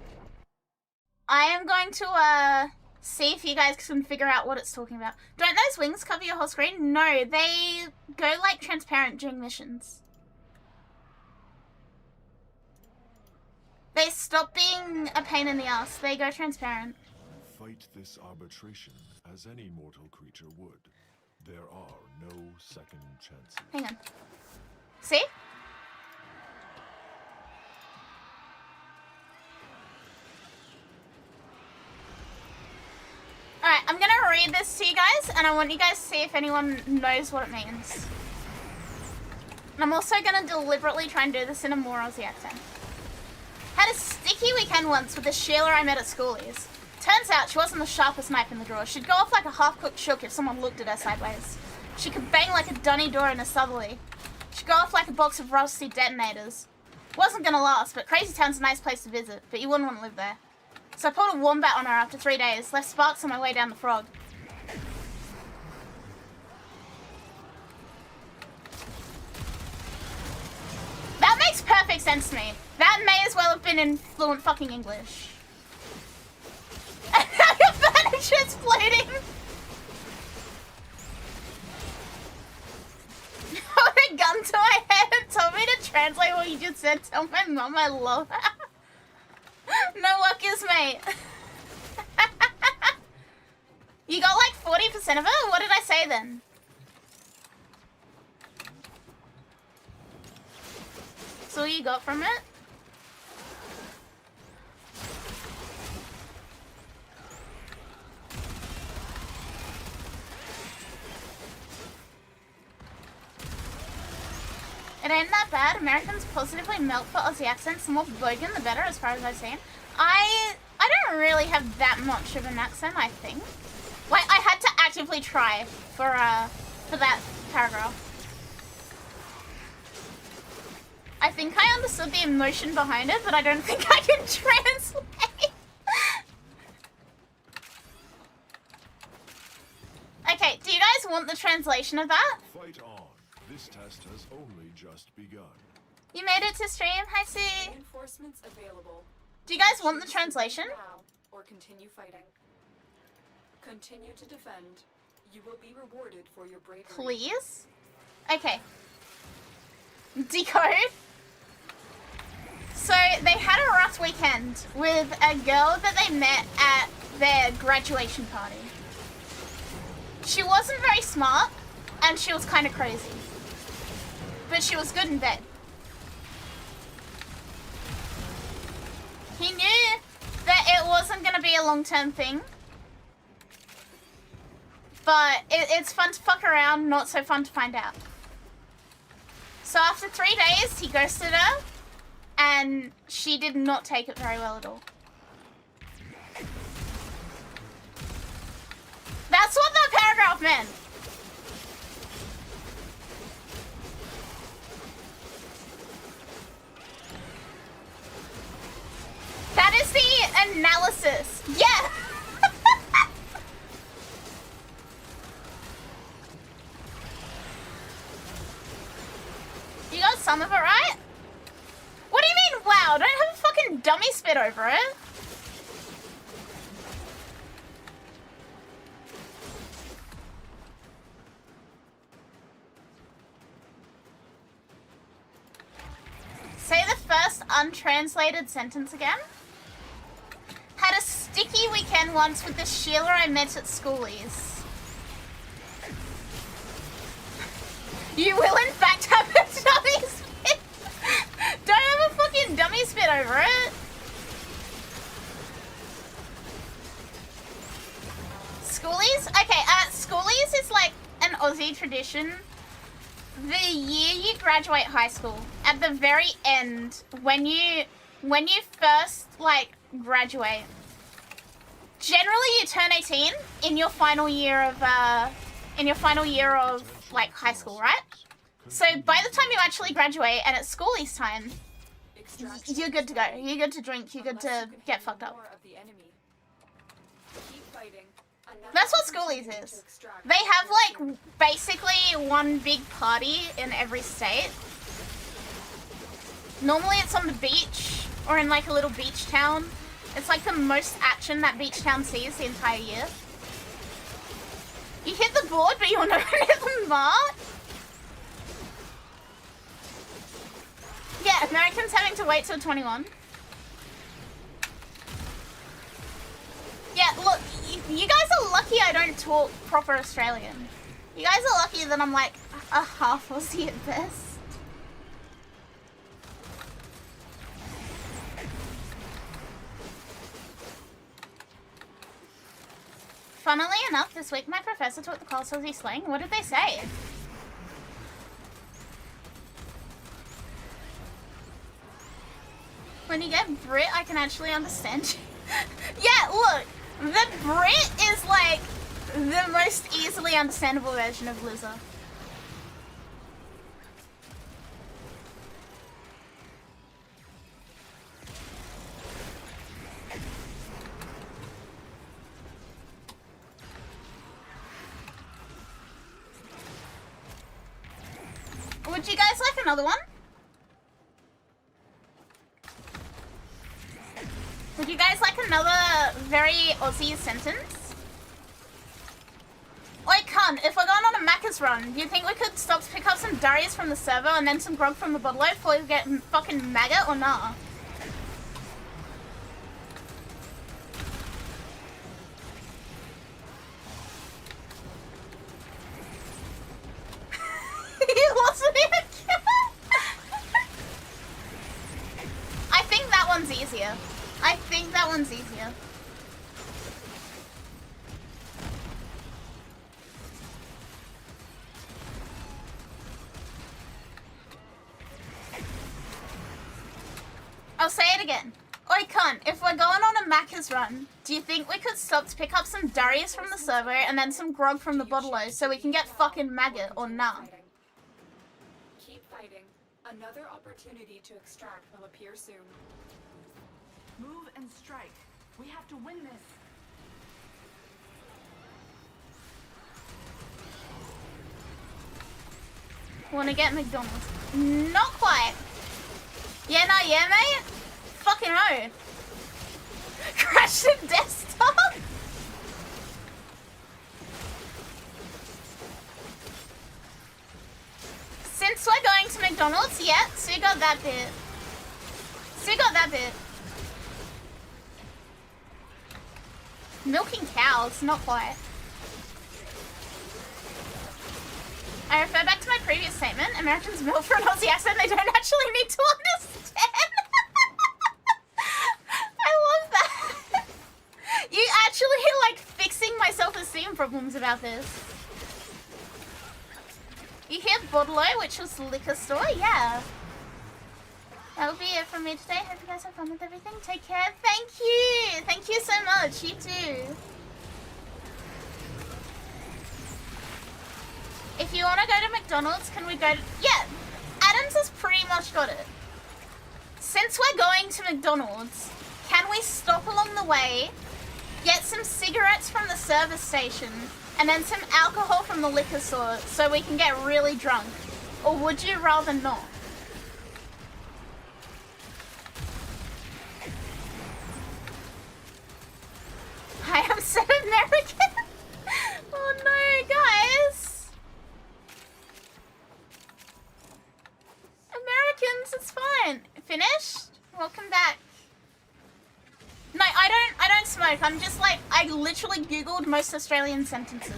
am going to see if you guys can figure out what it's talking about. Don't those wings cover your whole screen? No, they go like transparent during missions. They stop being a pain in the ass. They go transparent. Fight this arbitration as any mortal creature would. There are no second chances. Hang on. See? Alright, I'm gonna read this to you guys, and I want you guys to see if anyone knows what it means. And I'm also gonna deliberately try and do this in a more Aussie accent. Had a sticky weekend once with the Sheila I met at schoolies. Turns out she wasn't the sharpest knife in the drawer. She'd go off like a half-cooked chook if someone looked at her sideways. She could bang like a dunny door in a southerly. She'd go off like a box of rusty detonators. Wasn't gonna last, but Crazy Town's a nice place to visit, but you wouldn't want to live there. So I pulled a wombat on her after 3 days, left sparks on my way down the frog. That makes perfect sense to me. That may as well have been in fluent fucking English. And now your furniture's floating! Hold a gun to my head and told me to translate what you just said. Tell my mum I love her. No workers, mate. You got like 40% of it? What did I say then? So you got from it? It ain't that bad. Americans positively melt for Aussie accents. The more bogan, the better, as far as I've seen. I don't really have that much of an accent, I think. Like, I had to actively try for that paragraph. I think I understood the emotion behind it, but I don't think I can translate. Okay, do you guys want the translation of that? Fight on. This test has only just begun. You made it to stream. Hi, C. Reinforcements available. Do you guys want the translation? Now or continue fighting. Continue to defend. You will be rewarded for your bravery. Please? Okay. Decode. So, they had a rough weekend with a girl that they met at their graduation party. She wasn't very smart, and she was kind of crazy. But she was good in bed. He knew that it wasn't going to be a long-term thing. But it's fun to fuck around, not so fun to find out. So after 3 days, he ghosted her, and she did not take it very well at all. That's what the paragraph meant. That is the analysis. Yeah. You got some of it right? What do you mean, wow? Don't have a fucking dummy spit over it. Say the first untranslated sentence again. Had a sticky weekend once with the Sheila I met at schoolies. You will in fact have a dummy spit. Don't have a fucking dummy spit over it. Schoolies? Okay, schoolies is like an Aussie tradition. The year you graduate high school, at the very end, when you first like graduate. Generally, you turn 18 in your final year of like high school, right? So by the time you actually graduate and it's schoolies time, you're good to go. You're good to drink. You're good to get fucked up. That's what schoolies is. They have like basically one big party in every state. Normally it's on the beach or in like a little beach town. It's like the most action that beach town sees the entire year. You hit the board, but you'll never hit the mark. Yeah, Americans having to wait till 21. Yeah, look, you guys are lucky I don't talk proper Australian. You guys are lucky that I'm like a half Aussie at best. Funnily enough, this week my professor taught the class Aussie slang. What did they say? When you get Brit, I can actually understand you. Yeah, look, the Brit is like the most easily understandable version of Lizzo. Would you guys like another one? Would you guys like another very Aussie sentence? Oi cunt, if we're going on a Macca's run, do you think we could stop to pick up some durries from the server and then some grog from the bottle before we get fucking maggot or nah? He wasn't even I think that one's easier. I think that one's easier. I'll say it again. Oi cunt, if we're going on a Macca's run, do you think we could stop to pick up some durries from the server and then some grog from the bottle-o so we can get fucking maggot or nah? Keep fighting. Another opportunity to extract will appear soon. Move and strike. We have to win this. Wanna get McDonald's? Not quite. Yeah, no, yeah, mate? Fucking no. Crash the desktop? Since we're going to McDonald's, yeah, so you got that bit. So you got that bit. Milking cows, not quite. I refer back to my previous statement. Americans milk for an Aussie accent they don't actually need to understand. I love that. You actually like fixing my self-esteem problems about this. You hear Bottle-o, which was liquor store? Yeah. That'll be it from me today. Hope you guys have fun with everything. Take care. Thank you. Thank you so much. You too. If you want to go to McDonald's, can we go to... Yeah, Adams has pretty much got it. Since we're going to McDonald's, can we stop along the way, get some cigarettes from the service station, and then some alcohol from the liquor store so we can get really drunk? Or would you rather not? I am so American. Oh no, guys. Americans, it's fine. Finished? Welcome back. No, I don't smoke. I'm just like, I literally Googled most Australian sentences.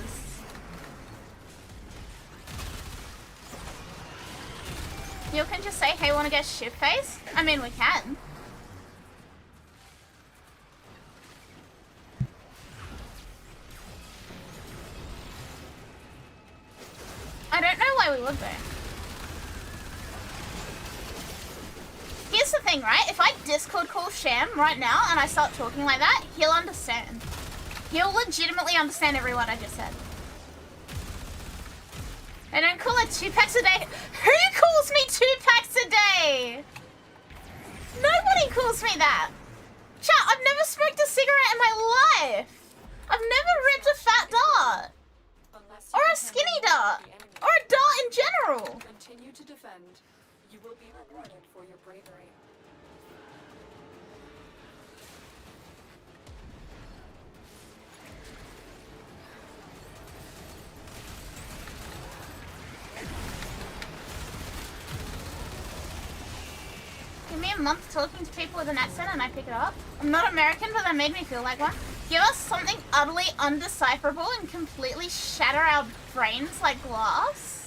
You can just say, hey, wanna get shit-faced? I mean, we can. I don't know why we would though. Here's the thing. thing, right? If I Discord call Sham right now and I start talking like that, he'll understand. He'll legitimately understand every word I just said. I don't call it 2 packs a day. Who calls me 2 packs a day? Nobody calls me that. Chat, I've never smoked a cigarette in my life. I've never ripped a fat dart. Or a skinny dart. Or a dart in general. Continue to defend. You will be rewarded for your bravery. Give me a month talking to people with an accent and I pick it up. I'm not American, but that made me feel like one. Give us something utterly undecipherable and completely shatter our brains like glass.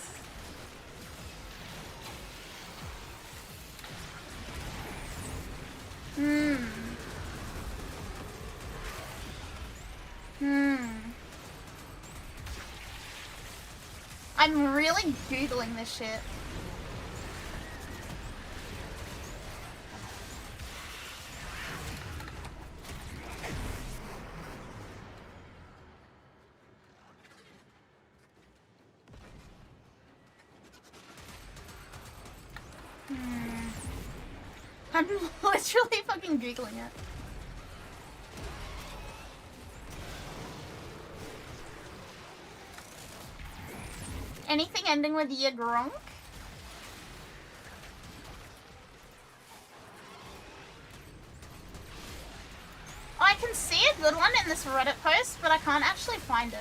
I'm really Googling this shit. I'm literally fucking Googling it. Anything ending with Yagronk? Oh, I can see a good one in this Reddit post, but I can't actually find it.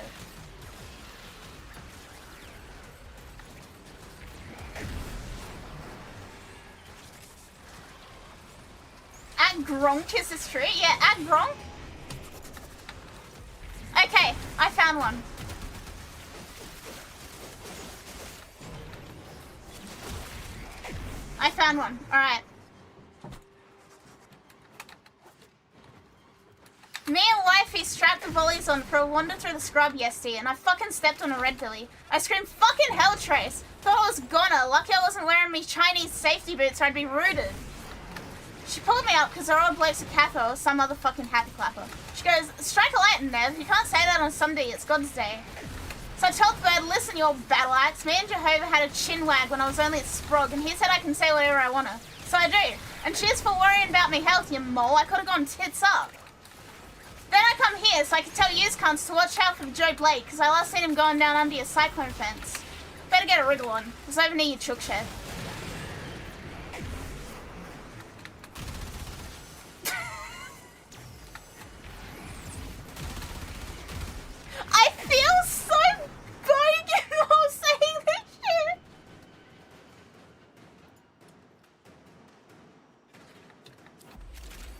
At Gronk, is this true? Yeah, at Gronk. Okay, I found one. I found one. Alright. Me and wifey strapped the volleys on for a wander through the scrub yesterday, and I fucking stepped on a red billy. I screamed fucking hell trace. Thought I was gonna. Lucky I wasn't wearing me Chinese safety boots or I'd be rooted. She pulled me up because they're all blokes at Capo or some other fucking happy clapper. She goes, strike a light in there. You can't say that on Sunday. It's God's day. So I told the bird, listen, you old battle axe. Me and Jehovah had a chin wag when I was only at Sprog, and he said I can say whatever I wanna. So I do. And cheers for worrying about me health, you mole. I could have gone tits up. Then I come here so I can tell yous cunts to watch out for Joe Blake, because I last seen him going down under your cyclone fence. Better get a wriggle on. It's over near your chook shed. I feel so bogan while saying this shit.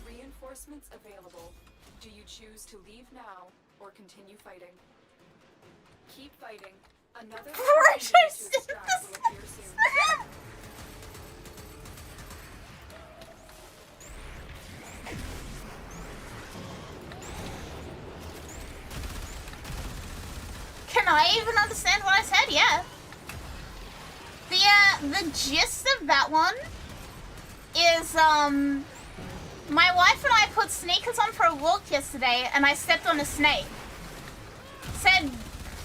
Reinforcements available. Do you choose to leave now or continue fighting? Keep fighting. Another opportunity to extract will appear soon. Can I even understand what I said? Yeah. The gist of that one is, my wife and I put sneakers on for a walk yesterday and I stepped on a snake. Said,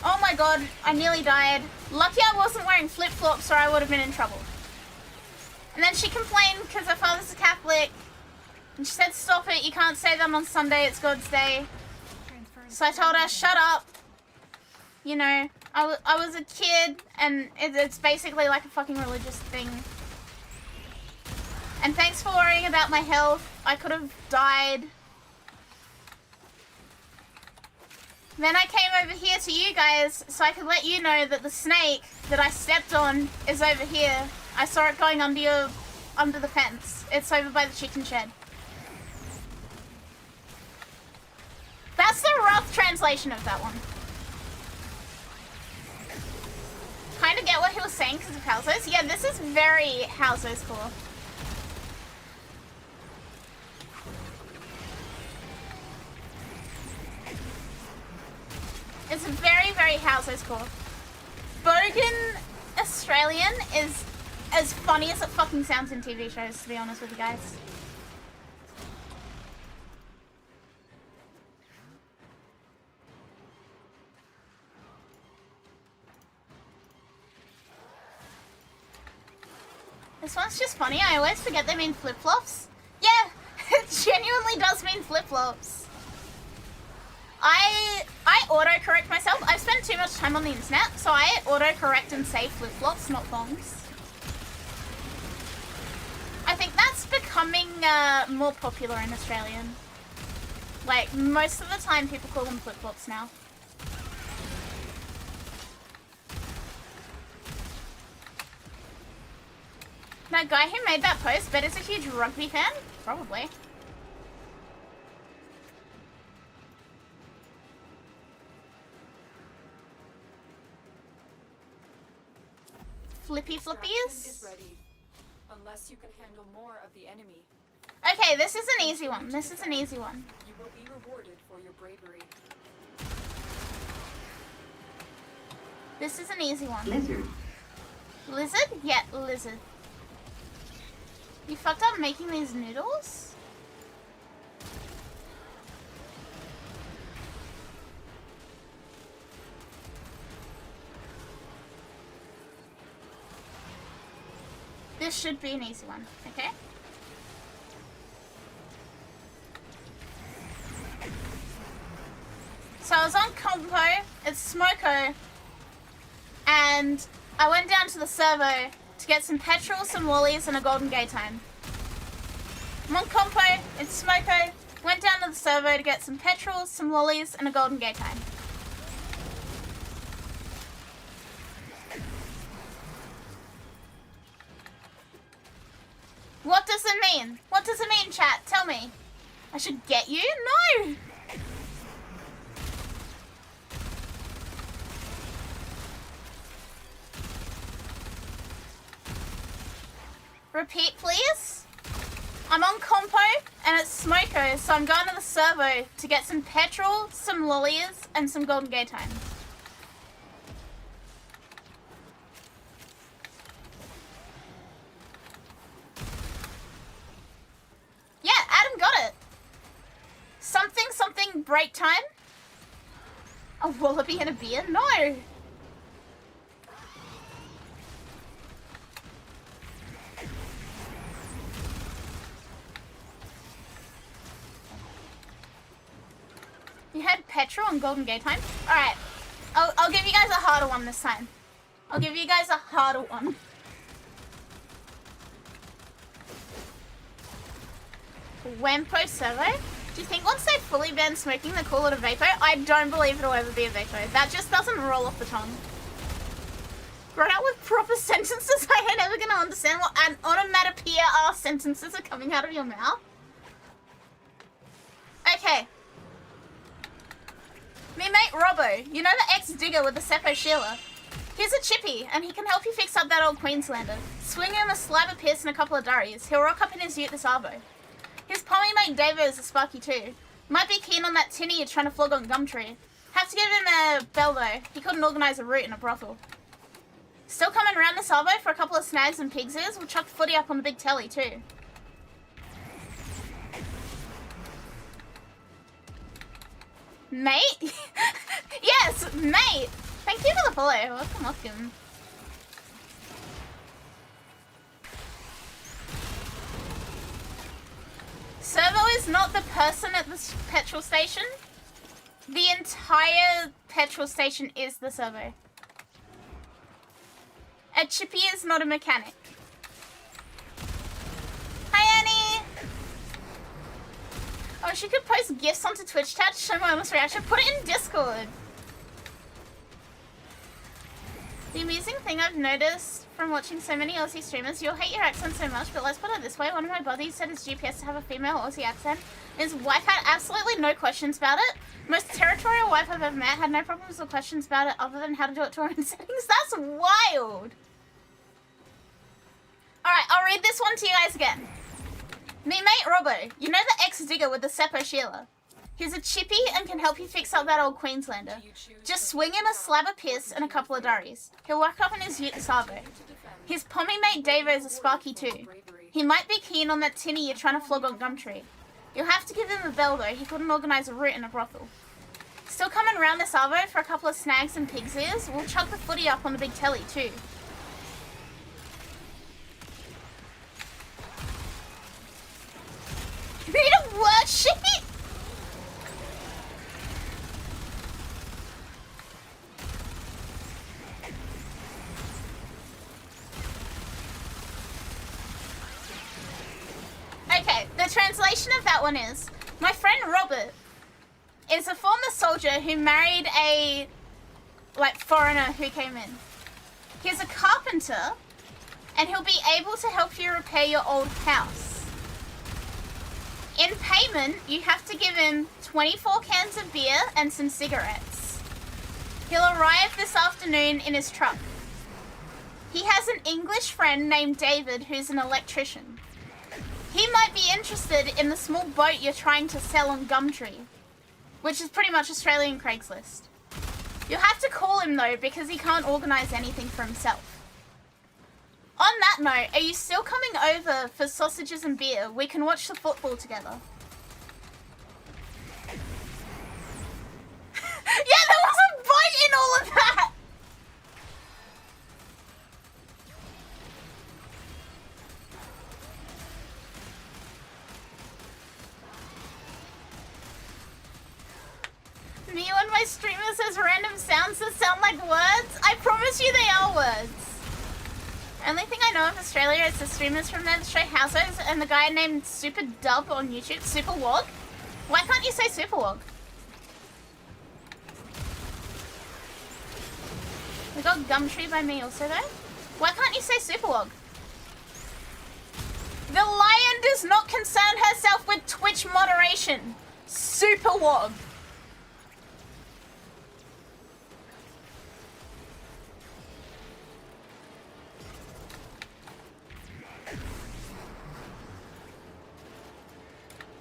oh my god, I nearly died. Lucky I wasn't wearing flip-flops or I would have been in trouble. And then she complained because her father's a Catholic. And she said, stop it, you can't say that on Sunday, it's God's day. So I told her, shut up. You know, I was a kid, and it's basically like a fucking religious thing. And thanks for worrying about my health. I could have died. Then I came over here to you guys, so I could let you know that the snake that I stepped on is over here. I saw it going under the fence. It's over by the chicken shed. That's the rough translation of that one. Kind of get what he was saying because of houses. Yeah, this is very houses cool. It's very, very houses cool. Bogan Australian is as funny as it fucking sounds in TV shows, to be honest with you guys. This one's just funny. I always forget they mean flip-flops. Yeah, it genuinely does mean flip-flops. I auto-correct myself. I've spent too much time on the internet, so I auto-correct and say flip-flops, not thongs. I think that's becoming more popular in Australian. Like, most of the time people call them flip-flops now. That guy who made that post, bet is a huge rugby fan? Probably. Flippy flippies? Is ready, unless you can handle more of the enemy. Okay, this is an easy one. This is an easy one. You will be rewarded for your bravery. This is an easy one. Lizard. Lizard? Yeah, lizard. You fucked up making these noodles? This should be an easy one, okay? So I was on Compo, it's Smoko, and I went down to the servo to get some petrol, some lollies, and a golden gay time. I'm on Compo, it's Smoko, went down to the servo to get some petrol, some lollies, and a golden gay time. What does it mean? What does it mean, chat? Tell me. I should get you? No! Repeat, please. I'm on Compo, and it's Smoko, so I'm going to the servo to get some petrol, some lollies, and some golden gay time. Yeah, Adam got it. Something break time? A wallaby and a beer? No! You had petrol and golden gay time? Alright. I'll give you guys a harder one this time. I'll give you guys a harder one. Wempo servo? Do you think once they fully ban smoking they call it a vapo? I don't believe it'll ever be a vapo. That just doesn't roll off the tongue. Grown out with proper sentences? I ain't never gonna understand what an onomatopoeia sentences are coming out of your mouth. Okay. Me mate Robbo, you know the ex-digger with the Seppo Sheila? Here's a chippy, and he can help you fix up that old Queenslander. Swing him a slab of piss and a couple of durries. He'll rock up in his ute this arvo. His pommy mate Davo is a sparky too. Might be keen on that tinny you're trying to flog on Gumtree. Have to give him a bell though. He couldn't organise a route in a brothel. Still coming around this arvo for a couple of snags and pig's ears. We'll chuck the footy up on the big telly too. Mate? Yes, mate! Thank you for the follow. Welcome, welcome. Servo is not the person at the petrol station. The entire petrol station is the servo. A chippy is not a mechanic. Hi, Annie! Oh, she could post GIFs onto Twitch chat to show my honest reaction. Put it in Discord. The amusing thing I've noticed from watching so many Aussie streamers, you'll hate your accent so much, but let's put it this way. One of my buddies set his GPS to have a female Aussie accent. His wife had absolutely no questions about it. Most territorial wife I've ever met had no problems or questions about it other than how to do it to her own settings. That's wild! Alright, I'll read this one to you guys again. Me mate Robbo, you know the ex-digger with the Seppo Sheila? He's a chippy and can help you fix up that old Queenslander. Just swing him a slab of piss and a couple of durries. He'll work up in his ute Savo. His pommy mate Davo is a sparky too. He might be keen on that tinny you're trying to flog on Gumtree. You'll have to give him a bell though, he couldn't organise a route in a brothel. Still coming around this arvo for a couple of snags and pig's ears. We'll chuck the footy up on the big telly too. shit! Okay, the translation of that one is, my friend Robert is a former soldier who married a, like, foreigner who came in. He's a carpenter, and he'll be able to help you repair your old house. In payment, you have to give him 24 cans of beer and some cigarettes. He'll arrive this afternoon in his truck. He has an English friend named David who's an electrician. He might be interested in the small boat you're trying to sell on Gumtree, which is pretty much Australian Craigslist. You'll have to call him though, because he can't organise anything for himself. On that note, are you still coming over for sausages and beer? We can watch the football together. Yeah, there was a bite in all of that! Me on my streamer says random sounds that sound like words. I promise you they are words. Only thing I know of Australia is the streamers from there that show houses and the guy named Super Dub on YouTube. Super Wog? Why can't you say Super Wog? We got Gumtree by me also though. Why can't you say Super Wog? The lion does not concern herself with Twitch moderation. Super Wog.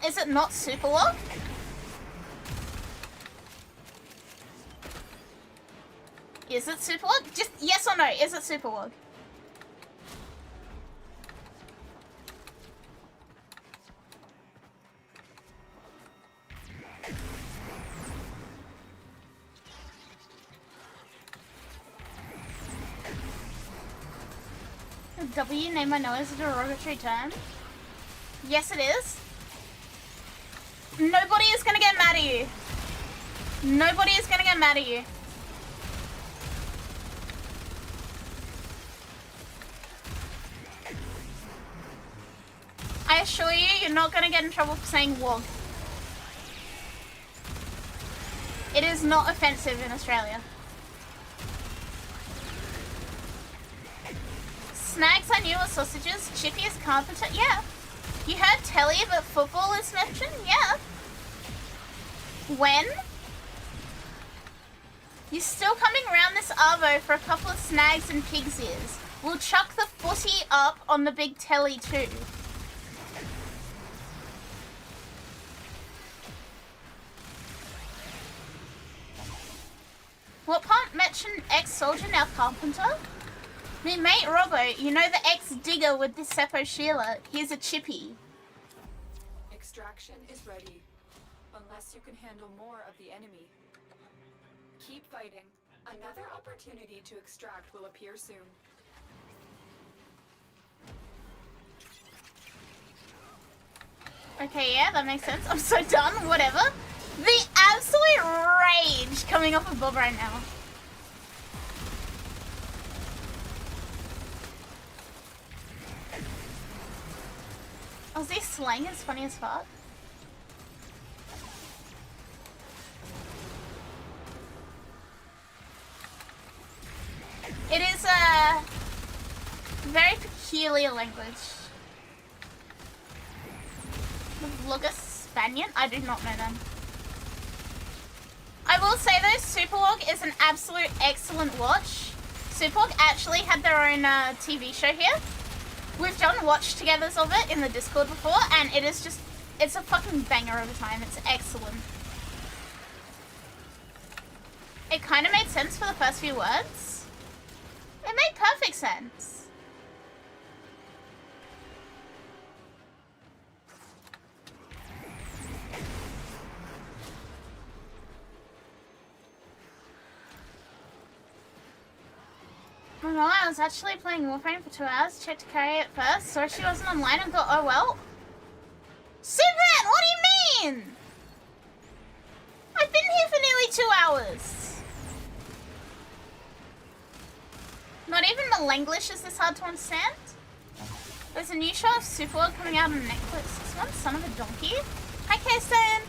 Is it not Super Wog? Is it Super Wog? Just yes or no, is it Super Wog? W name I know is a derogatory term. Yes, it is. Nobody is gonna get mad at you. Nobody is gonna get mad at you. I assure you, you're not gonna get in trouble for saying wog. It is not offensive in Australia. Snags I knew were sausages. Chippy is carpenter. Yeah. You heard telly, but football is mentioned? Yeah. When? You're still coming around this arvo for a couple of snags and pig's ears. We'll chuck the footy up on the big telly too. What part mentioned ex-soldier, now carpenter? Me mate Robbo, you know the ex-digger with the Seppo Sheila. Here's a chippy. Extraction is ready. Unless you can handle more of the enemy. Keep fighting. Another opportunity to extract will appear soon. Okay, yeah, that makes sense. I'm so done, whatever. The absolute rage coming off of Bob right now. Aussie slang is funny as fuck. It is a very peculiar language. The vlogger Spaniard? I do not know them. I will say though, Superwog is an absolute excellent watch. Superwog actually had their own TV show here. We've done watch-togethers of it in the Discord before, and it is just, it's a fucking banger of a time. It's excellent. It kind of made sense for the first few words. It made perfect sense. Oh no, I was actually playing Warframe for 2 hours, checked Akari at first, saw she wasn't online and thought, oh well. Superman, what do you mean? I've been here for nearly 2 hours. Not even Malenglish is this hard to understand. There's a new show of Superworld coming out on Netflix. This one, son of a donkey. Hi, Kason.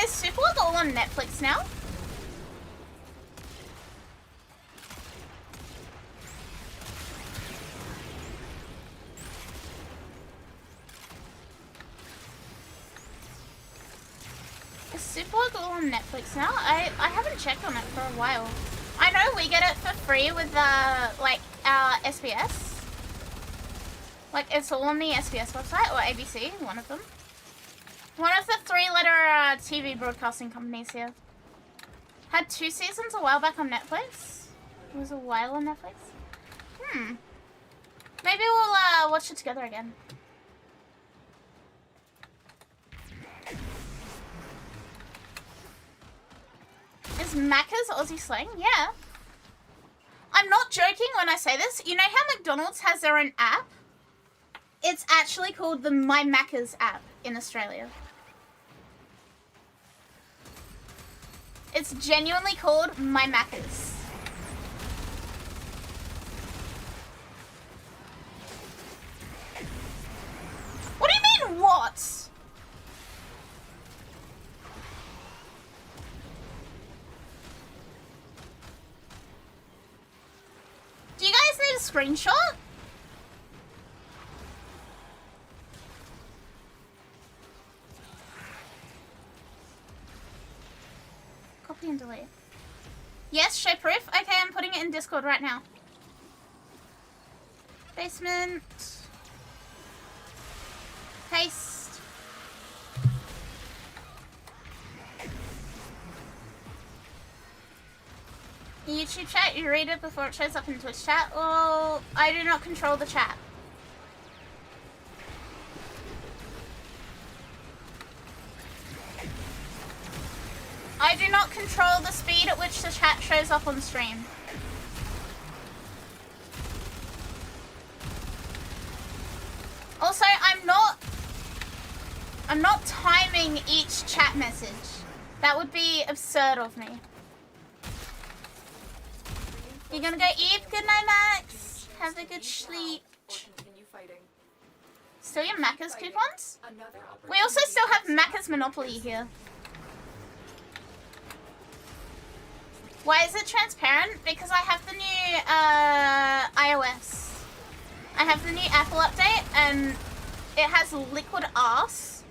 Is Superworld all on Netflix now? Is Superworld all on Netflix now? I haven't checked on it for a while. I know we get it for free with like our SBS. Like it's all on the SBS website or ABC, one of them. One of the 3-letter TV broadcasting companies here. Had 2 seasons a while back on Netflix. It was a while on Netflix. Maybe we'll watch it together again. Is Macca's Aussie slang? Yeah. I'm not joking when I say this. You know how McDonald's has their own app? It's actually called the My Macca's app in Australia. It's genuinely called My Macca's. What do you mean, what? Do you guys need a screenshot? Copy and delete. Yes, show proof. Okay, I'm putting it in Discord right now. Basement. Paste. YouTube chat, you read it before it shows up in Twitch chat. Well, I do not control the chat. I do not control the speed at which the chat shows up on stream. Also, I'm not timing each chat message. That would be absurd of me. You're gonna go eat? Good night, Max. Have a good sleep. Still your Macca's coupons? We also still have Macca's Monopoly here. Why is it transparent? Because I have the new iOS. I have the new Apple update and it has liquid ass,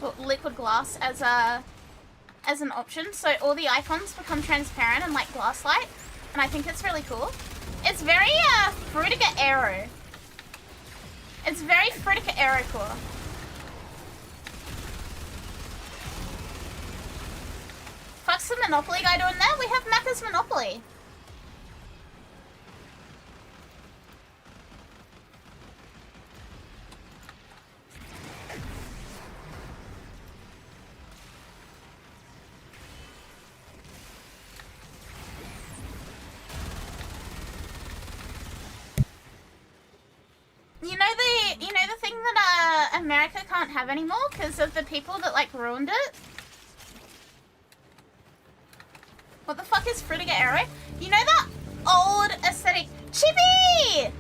or liquid glass as an option. So all the icons become transparent and like glass like. And I think it's really cool. It's very Frutica Aero. It's very Frutica Aero core. Fuck's the Monopoly guy doing there? We have Macca's Monopoly. You know the thing that America can't have anymore because of the people that like ruined it? What the fuck is Frutica Aero? You know that old aesthetic? Chippy!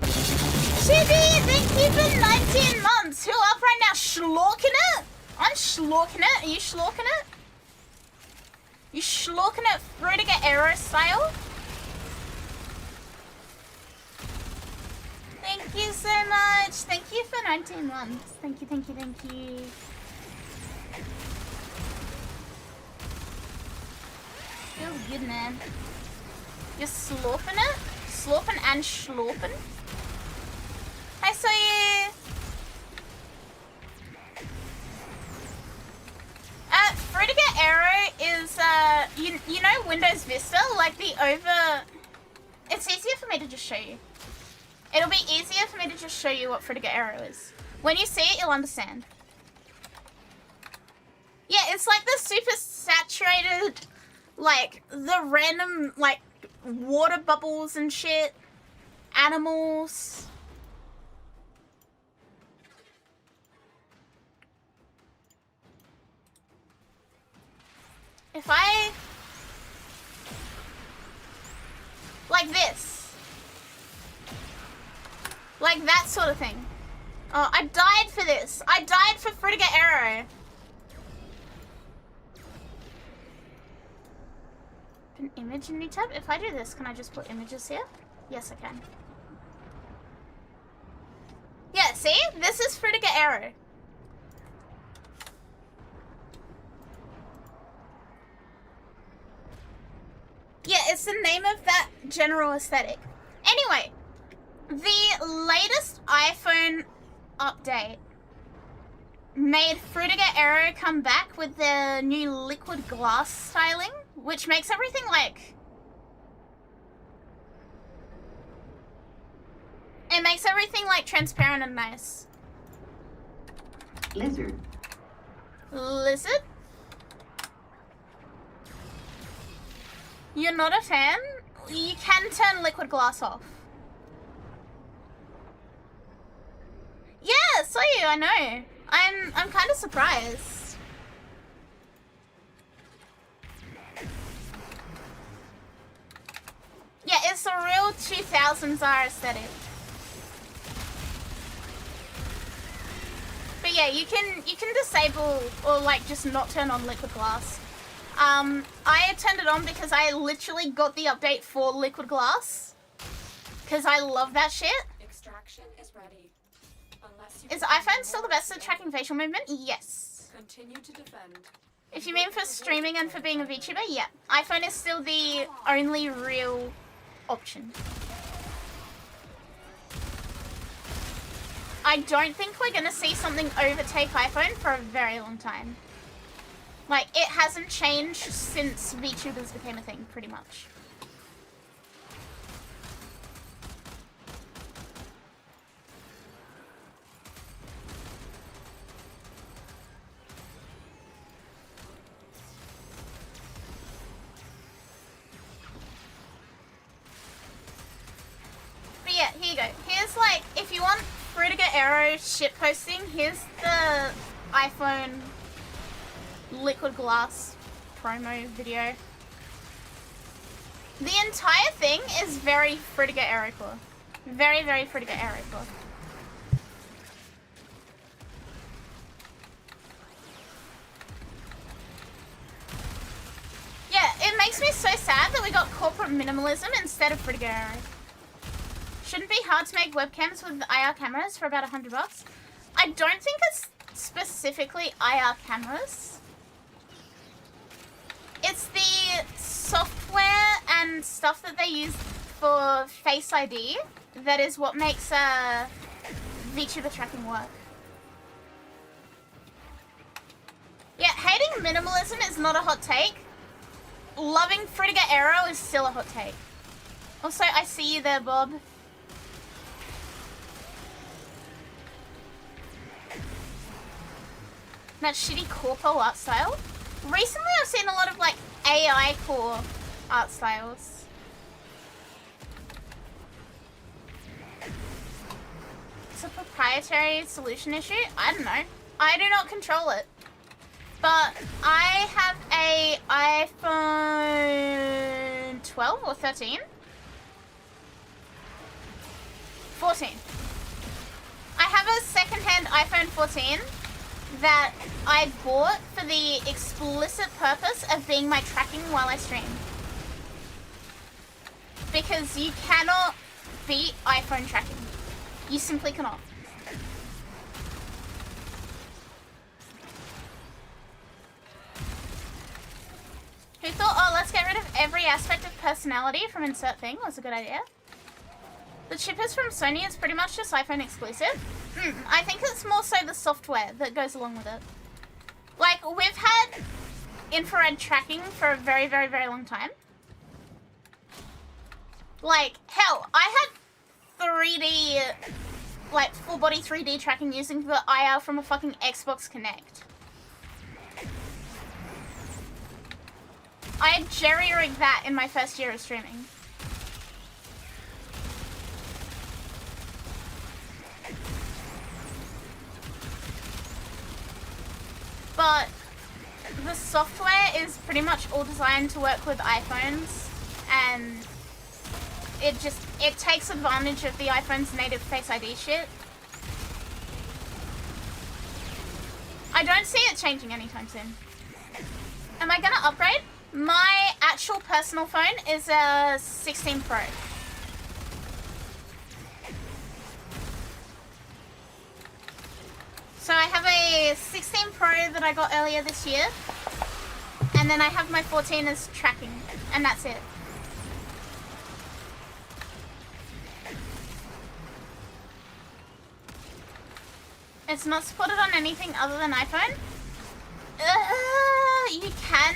Chippy, thank you for 19 months. Who up right now? Schlorking it? I'm schlorking it. Are you schlorking it? You schlorking it Frutica Aero style? Thank you so much. Thank you for 19 months. Thank you, thank you, thank you. Feels good, man. You're slurping it? Slurping and schlorping? I saw you. Frutica Aero is, you know Windows Vista? Like the over... It's easier for me to just show you. It'll be easier for me to just show you what Frutica Aero is. When you see it, you'll understand. Yeah, it's like the super saturated, like, the random, like, water bubbles and shit. Animals. If I... Like this. Like that sort of thing. Oh, I died for this. I died for Fritiga Arrow. An image in VTube? If I do this, can I just put images here? Yes, I can. Yeah, see? This is Fritiga Arrow. Yeah, it's the name of that general aesthetic. Anyway, the latest iPhone update made Frutiga Arrow come back with the new liquid glass styling, which makes everything like... It makes everything like transparent and nice. Lizard. Lizard? You're not a fan? You can turn liquid glass off. Yeah, saw you, I know. I'm kind of surprised. Yeah, it's a real 2000s R aesthetic. But yeah, you can disable or like just not turn on liquid glass. I turned it on because I literally got the update for liquid glass. Because I love that shit. Extraction is ready. Unless you Is iPhone still the best at tracking facial movement? Yes. continue to defend. If you mean for streaming and for being a VTuber, yeah. iPhone is still the only real option. I don't think we're gonna see something overtake iPhone for a very long time. Like, it hasn't changed since VTubers became a thing, pretty much. But yeah, here you go. Here's like, if you want Frutiga Arrow shit posting, here's the iPhone liquid glass promo video. The entire thing is very Frutiga Arrow core. Very, very Frutiga Arrow core. Yeah, it makes me so sad that we got corporate minimalism instead of Frutiga Arrow. Shouldn't be hard to make webcams with IR cameras for about $100. I don't think it's specifically IR cameras. It's the software and stuff that they use for Face ID that is what makes VTuber tracking work. Yeah, hating minimalism is not a hot take. Loving Frutiga Arrow is still a hot take. Also, I see you there, Bob. That shitty corpo art style. Recently I've seen a lot of like AI core art styles. It's a proprietary solution issue? I don't know. I do not control it. But I have a iPhone 12 or 13? 14. I have a second-hand iPhone 14 that I bought for the explicit purpose of being my tracking while I stream. Because you cannot beat iPhone tracking. You simply cannot. Who thought, oh, let's get rid of every aspect of personality from insert thing? Was a good idea. The chip is from Sony, it's pretty much just iPhone exclusive. I think it's more so the software that goes along with it. Like, we've had infrared tracking for a very, very, very long time. Like, hell, I had 3D, like, full body 3D tracking using the IR from a fucking Xbox Connect. I had jerry-rigged that in my first year of streaming. But the software is pretty much all designed to work with iPhones, and it takes advantage of the iPhone's native Face ID shit. I don't see it changing anytime soon. Am I gonna upgrade? My actual personal phone is a 16 Pro. So I have a 16 Pro that I got earlier this year, and then I have my 14 as tracking, and that's it. It's not supported on anything other than iPhone. You can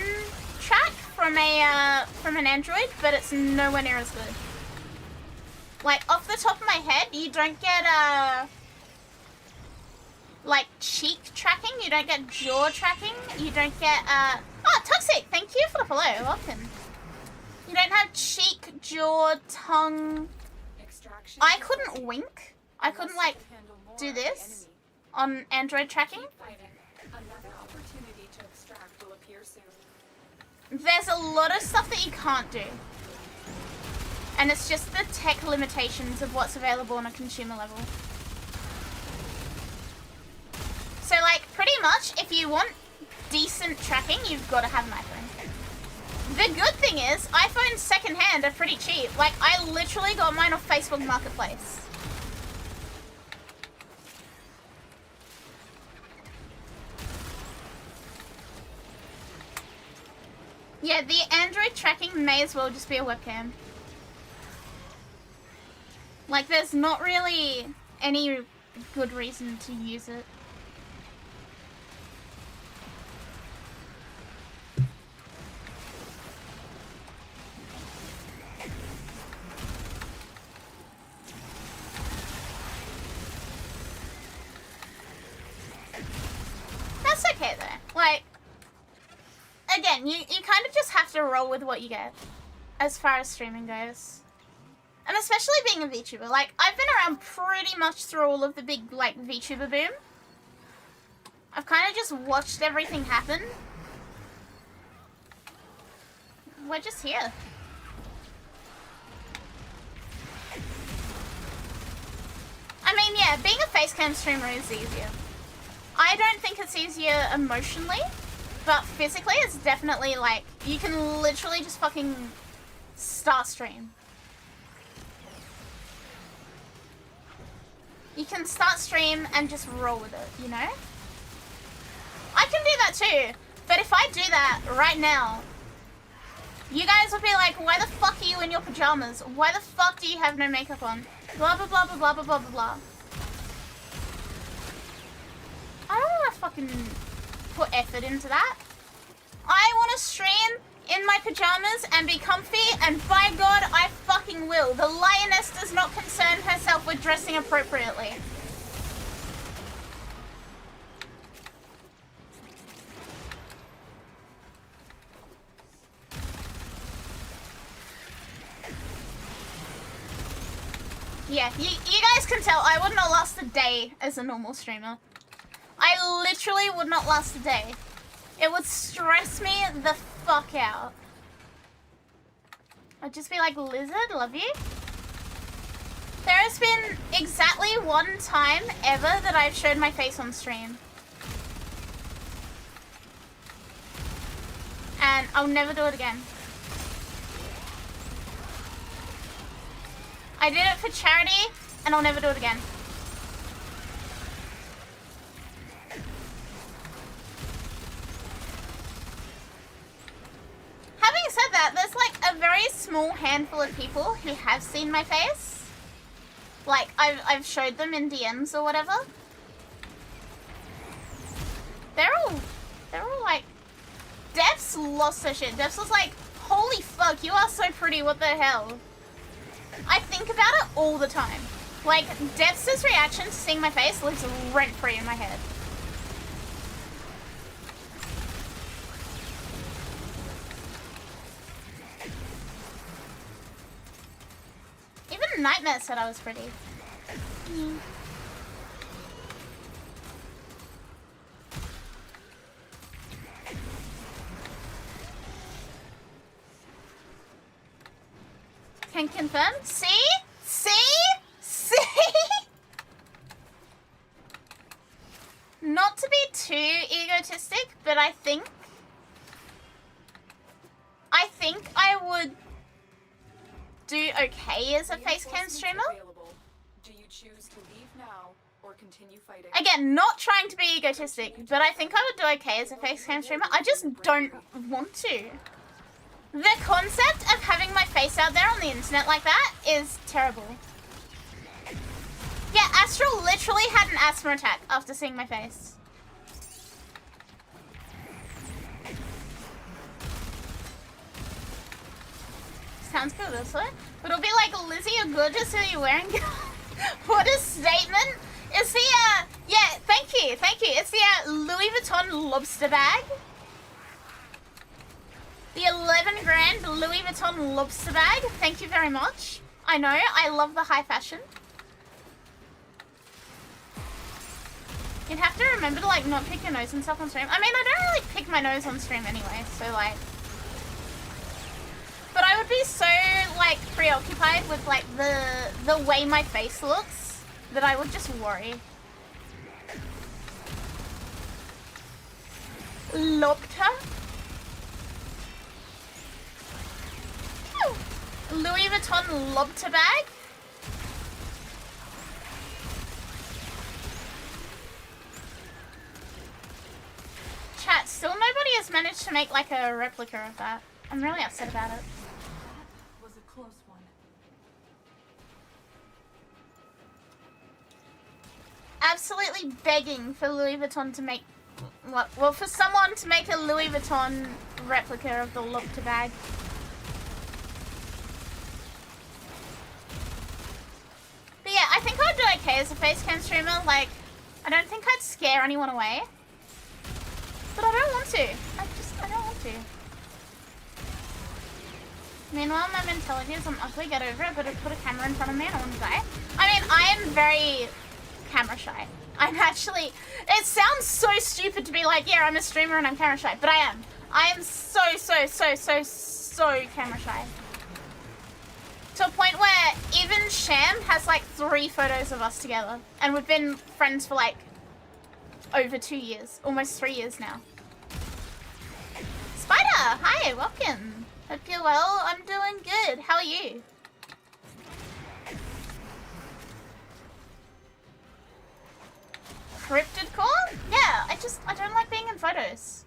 track from an Android, but it's nowhere near as good. Like, off the top of my head, you don't get like cheek tracking, you don't get jaw tracking, you don't get oh, Toxic, thank you for the follow, welcome. You don't have cheek, jaw, tongue. Extraction I couldn't wink. I couldn't like handle more do of the this enemy. on Android tracking. Keep fighting. Another opportunity to extract will appear soon. There's a lot of stuff that you can't do. And it's just the tech limitations of what's available on a consumer level. So like, pretty much, if you want decent tracking, you've got to have an iPhone. The good thing is, iPhones secondhand are pretty cheap. Like, I literally got mine off Facebook Marketplace. Yeah, the Android tracking may as well just be a webcam. Like, there's not really any good reason to use it. That's okay though. Like, again, you kind of just have to roll with what you get as far as streaming goes. And especially being a VTuber. Like, I've been around pretty much through all of the big, like, VTuber boom. I've kind of just watched everything happen. We're just here. I mean, yeah, being a facecam streamer is easier. I don't think it's easier emotionally, but physically it's definitely, like, you can literally just fucking start stream. You can start stream and just roll with it, you know? I can do that too, but if I do that right now, you guys would be like, why the fuck are you in your pajamas? Why the fuck do you have no makeup on? Blah blah blah blah blah blah blah blah blah. I don't want to fucking put effort into that. I want to stream in my pajamas and be comfy, and by God, I fucking will. The lioness does not concern herself with dressing appropriately. Yeah, you guys can tell I would not last a day as a normal streamer. I literally would not last a day. It would stress me the fuck out. I'd just be like, Lizard, love you. There has been exactly one time ever that I've showed my face on stream. And I'll never do it again. I did it for charity, and I'll never do it again. Having said that, there's like a very small handful of people who have seen my face. Like, I've showed them in DMs or whatever. They're all like, Devs lost their shit. Devs was like, holy fuck, you are so pretty, what the hell? I think about it all the time. Like, Devs' reaction to seeing my face lives rent-free in my head. Even Nightmare said I was pretty. Can confirm. See? See? See? Not to be too egotistic, but I think I would do okay as a facecam streamer. Do you choose to leave now or continue fighting? Again, not trying to be egotistic, but I think I would do okay as a facecam streamer. I just don't want to. The concept of having my face out there on the internet like that is terrible. Yeah, Astral literally had an asthma attack after seeing my face. Sounds good, also. But it'll be like, Lizzie, you're gorgeous, who are you wearing? What a statement. It's the, yeah, thank you. It's the Louis Vuitton lobster bag. The 11 grand Louis Vuitton lobster bag. Thank you very much. I know, I love the high fashion. You'd have to remember to, like, not pick your nose and stuff on stream. I mean, I don't really pick my nose on stream anyway, so, like... But I would be so, like, preoccupied with, like, the way my face looks that I would just worry. Lobster? Louis Vuitton lobster bag? Chat, still nobody has managed to make, like, a replica of that. I'm really upset about it. That was a close one. Absolutely begging for Louis Vuitton to make, well, for someone to make a Louis Vuitton replica of the lobster bag. But yeah, I think I'd do okay as a facecam streamer. Like, I don't think I'd scare anyone away. But I don't want to. I don't want to. Meanwhile, my mentality is I'm ugly, get over it, but if put a camera in front of me, I don't want to die. I mean, I am very camera shy. I'm actually, it sounds so stupid to be like, yeah, I'm a streamer and I'm camera shy, but I am. I am so camera shy. To a point where even Sham has like 3 photos of us together. And we've been friends for like over 2 years, almost 3 years now. Spider, hi, welcome. Hope you're well. I'm doing good. How are you? Cryptid core? Yeah, I don't like being in photos.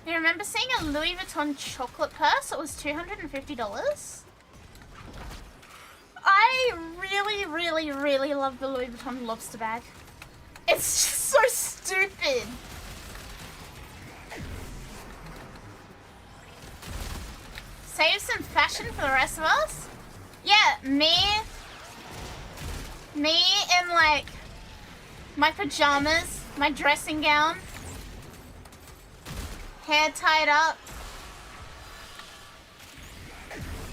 You remember seeing a Louis Vuitton chocolate purse? It was $250. I really love the Louis Vuitton lobster bag. It's just so stupid. Save some fashion for the rest of us? Yeah, me in like my pajamas, my dressing gown, hair tied up.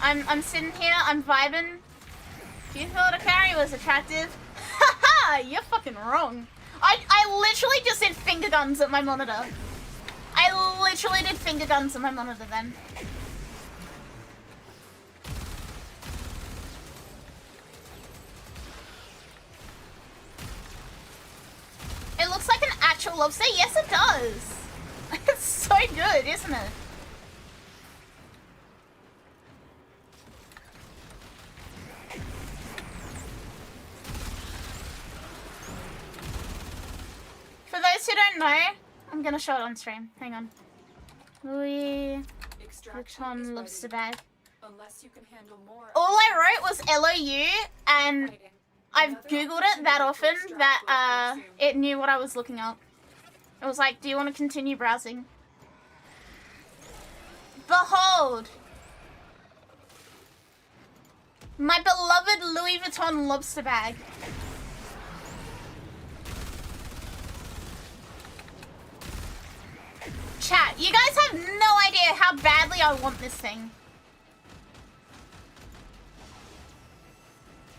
I'm sitting here, I'm vibing. If you thought Akari was attractive, haha, you're fucking wrong. I literally just did finger guns at my monitor. I literally did finger guns at my monitor then. It looks like an actual lobster. Yes, it does. It's so good, isn't it? For those who don't know, I'm gonna show it on stream. Hang on. Louis Vuitton lobster bag. Unless you can handle more. All I wrote was LOU, and I've googled it that often that it knew what I was looking up. It was like, do you want to continue browsing? Behold! My beloved Louis Vuitton lobster bag. Chat, you guys have no idea how badly I want this thing.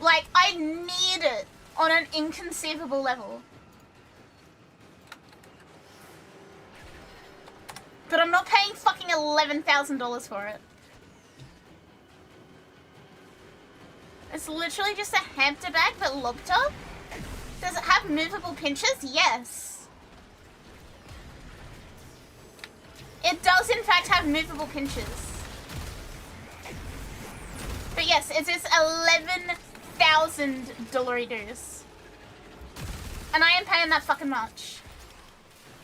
Like, I need it on an inconceivable level. But I'm not paying fucking $11,000 for it. It's literally just a hamster bag, but lobster? Does it have movable pinches? Yes. It does in fact have movable pinches. But yes, it is 11,000 Doloritos. And I am paying that fucking much.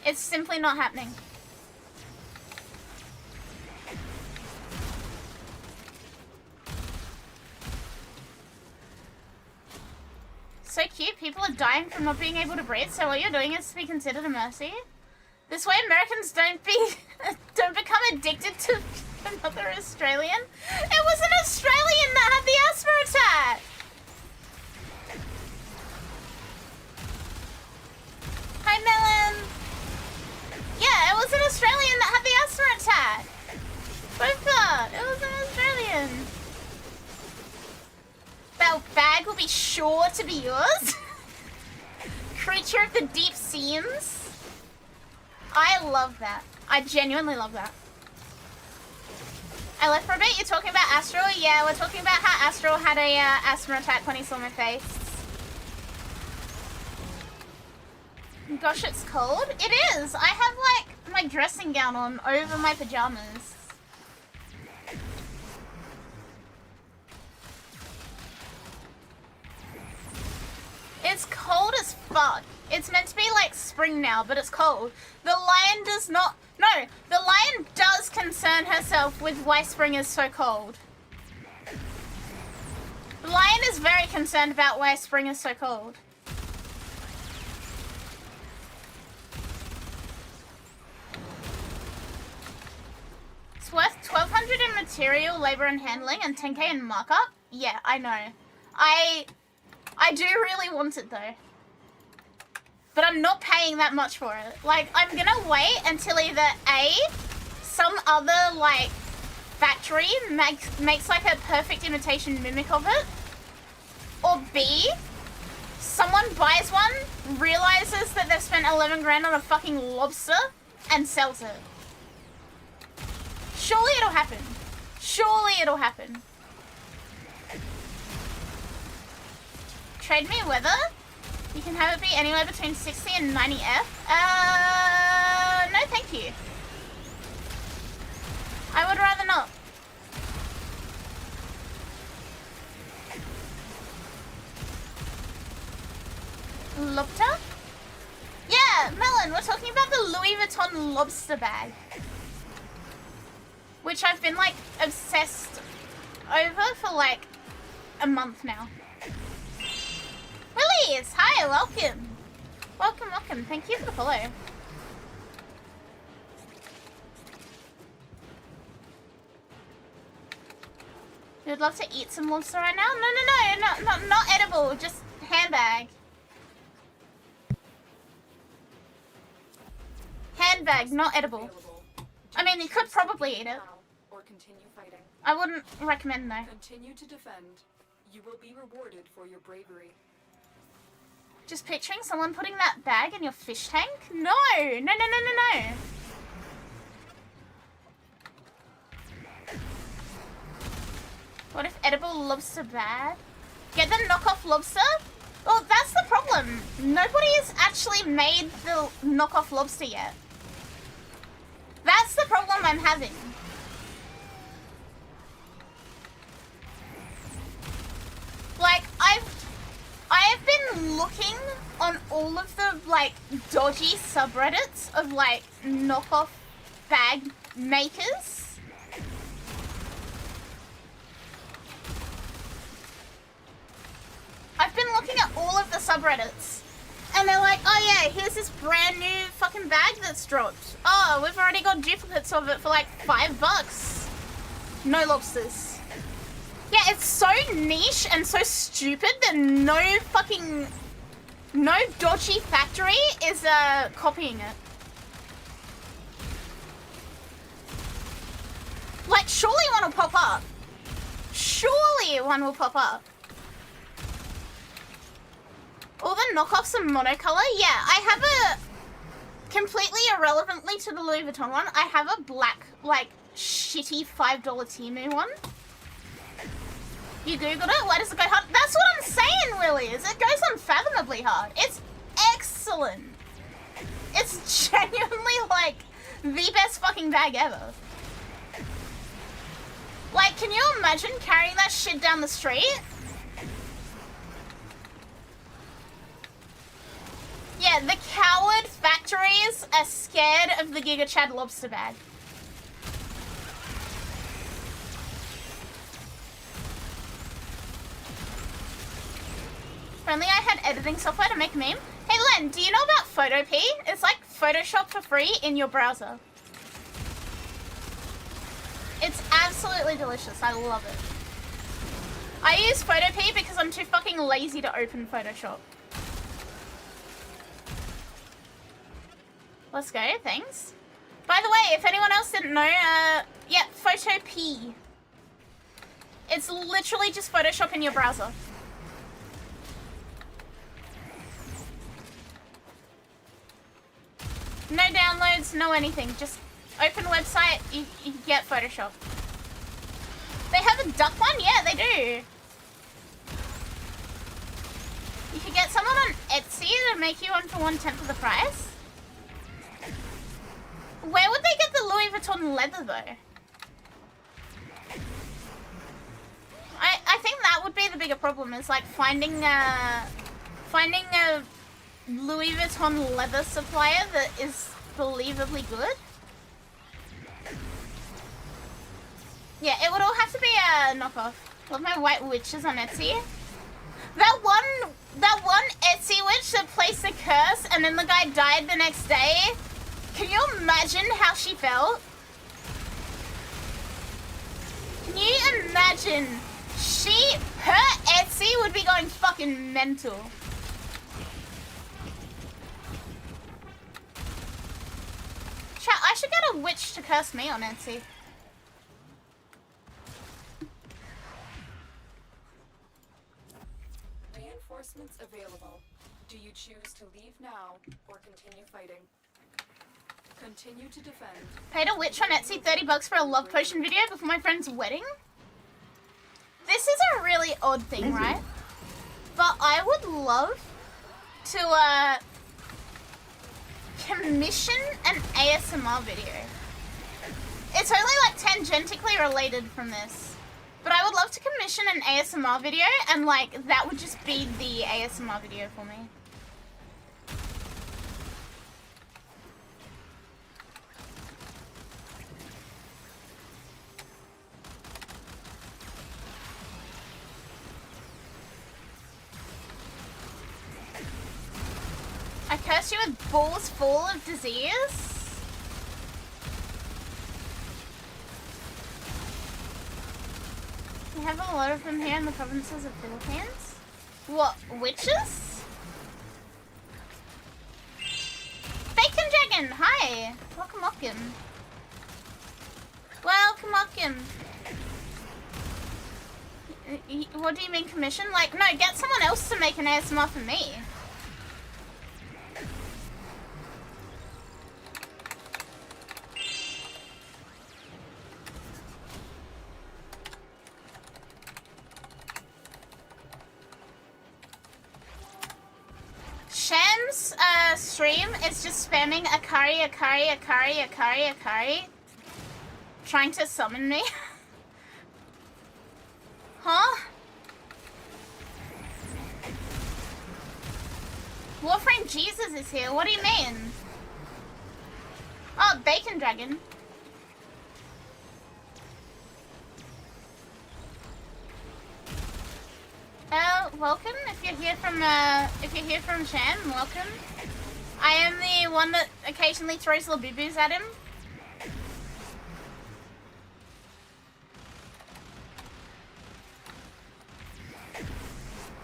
It's simply not happening. So cute, people are dying from not being able to breathe, so what you're doing is to be considered a mercy. This way Americans don't become addicted to another Australian. It was an Australian that had the asthma attack! Hi Melon! Yeah, it was an Australian that had the asthma attack! Both it was an Australian. That bag will be sure to be yours. Creature of the deep seams. I love that. I genuinely love that. I left for a bit. You're talking about Astral? Yeah, we're talking about how Astral had a asthma attack when he saw my face. Gosh, it's cold. It is. I have like my dressing gown on over my pajamas. It's cold as fuck. It's meant to be like spring now, but it's cold. The lion does not... No, the lion does concern herself with why spring is so cold. The lion is very concerned about why spring is so cold. It's worth $1,200 in material, labor and handling, and $10K in markup? Yeah, I know. I do really want it though. But I'm not paying that much for it. Like, I'm gonna wait until either A, some other, like, factory makes like a perfect imitation mimic of it, or B, someone buys one, realizes that they've spent 11 grand on a fucking lobster, and sells it. Surely it'll happen. Surely it'll happen. Trade me weather? You can have it be anywhere between 60 and 90 F. No thank you. I would rather not. Lobster? Yeah, Melon, we're talking about the Louis Vuitton lobster bag. Which I've been like obsessed over for like a month now. Willies, hi, welcome. Welcome, welcome. Thank you for the follow. You'd love to eat some lobster right now? No, not edible, just handbag. Handbag, not edible. I mean, you could probably eat it. Or continue fighting. I wouldn't recommend though. Continue to defend. You will be rewarded for your bravery. Just picturing someone putting that bag in your fish tank? No! No. What if edible lobster bad? Get the knockoff lobster? Well, that's the problem. Nobody has actually made the knockoff lobster yet. That's the problem I'm having. Like, I have been looking on all of the, like, dodgy subreddits of, like, knockoff bag makers. I've been looking at all of the subreddits. And they're like, oh yeah, here's this brand new fucking bag that's dropped. Oh, we've already got duplicates of it for like $5. No lobsters. Yeah, it's so niche and so stupid that no dodgy factory is copying it. Like, surely one will pop up. Surely one will pop up. All the knockoffs are monocolor? Yeah, I have a completely irrelevantly to the Louis Vuitton one, I have a black, like, shitty $5 Temu one. You googled it? Why does it go hard? That's what I'm saying, Willies. It goes unfathomably hard. It's excellent. It's genuinely, like, the best fucking bag ever. Like, can you imagine carrying that shit down the street? Yeah, the coward factories are scared of the Giga Chad lobster bag. If only I had editing software to make a meme. Hey Len, do you know about Photopea? It's like Photoshop for free in your browser. It's absolutely delicious. I love it. I use Photopea because I'm too fucking lazy to open Photoshop. Let's go, thanks. By the way, if anyone else didn't know, yeah, Photopea. It's literally just Photoshop in your browser. No downloads, no anything. Just open website, you get Photoshop. They have a duck one? Yeah, they do. You could get someone on Etsy to make you one for 1/10 of the price. Where would they get the Louis Vuitton leather though? I think that would be the bigger problem, is like finding a Louis Vuitton leather supplier that is believably good. Yeah, it would all have to be a knockoff. Love my white witches on Etsy. That one Etsy witch that placed a curse and then the guy died the next day. Can you imagine how she felt? Can you imagine? Her Etsy would be going fucking mental. Chat, I should get a witch to curse me on Etsy. Reinforcements available. Do you choose to leave now or continue fighting? Continue to defend. Paid a witch on Etsy $30 for a love potion video before my friend's wedding? This is a really odd thing, right? But I would love to commission an ASMR video. It's only like tangentially related from this. But I would love to commission an ASMR video and like that would just be the ASMR video for me. I cursed you with balls full of disease? We have a lot of them here in the provinces of Philippines. What, witches? Bacon Dragon, hi! Welcome, welcome. Welcome, welcome. What do you mean commission? Like, no, get someone else to make an ASMR for me. Sham's stream is just spamming Akari, Akari, Akari, Akari, Akari. Trying to summon me. Huh? Warframe Jesus is here, what do you mean? Oh, Bacon Dragon. Welcome. If you're here from Sham, welcome. I am the one that occasionally throws little boo-boos at him.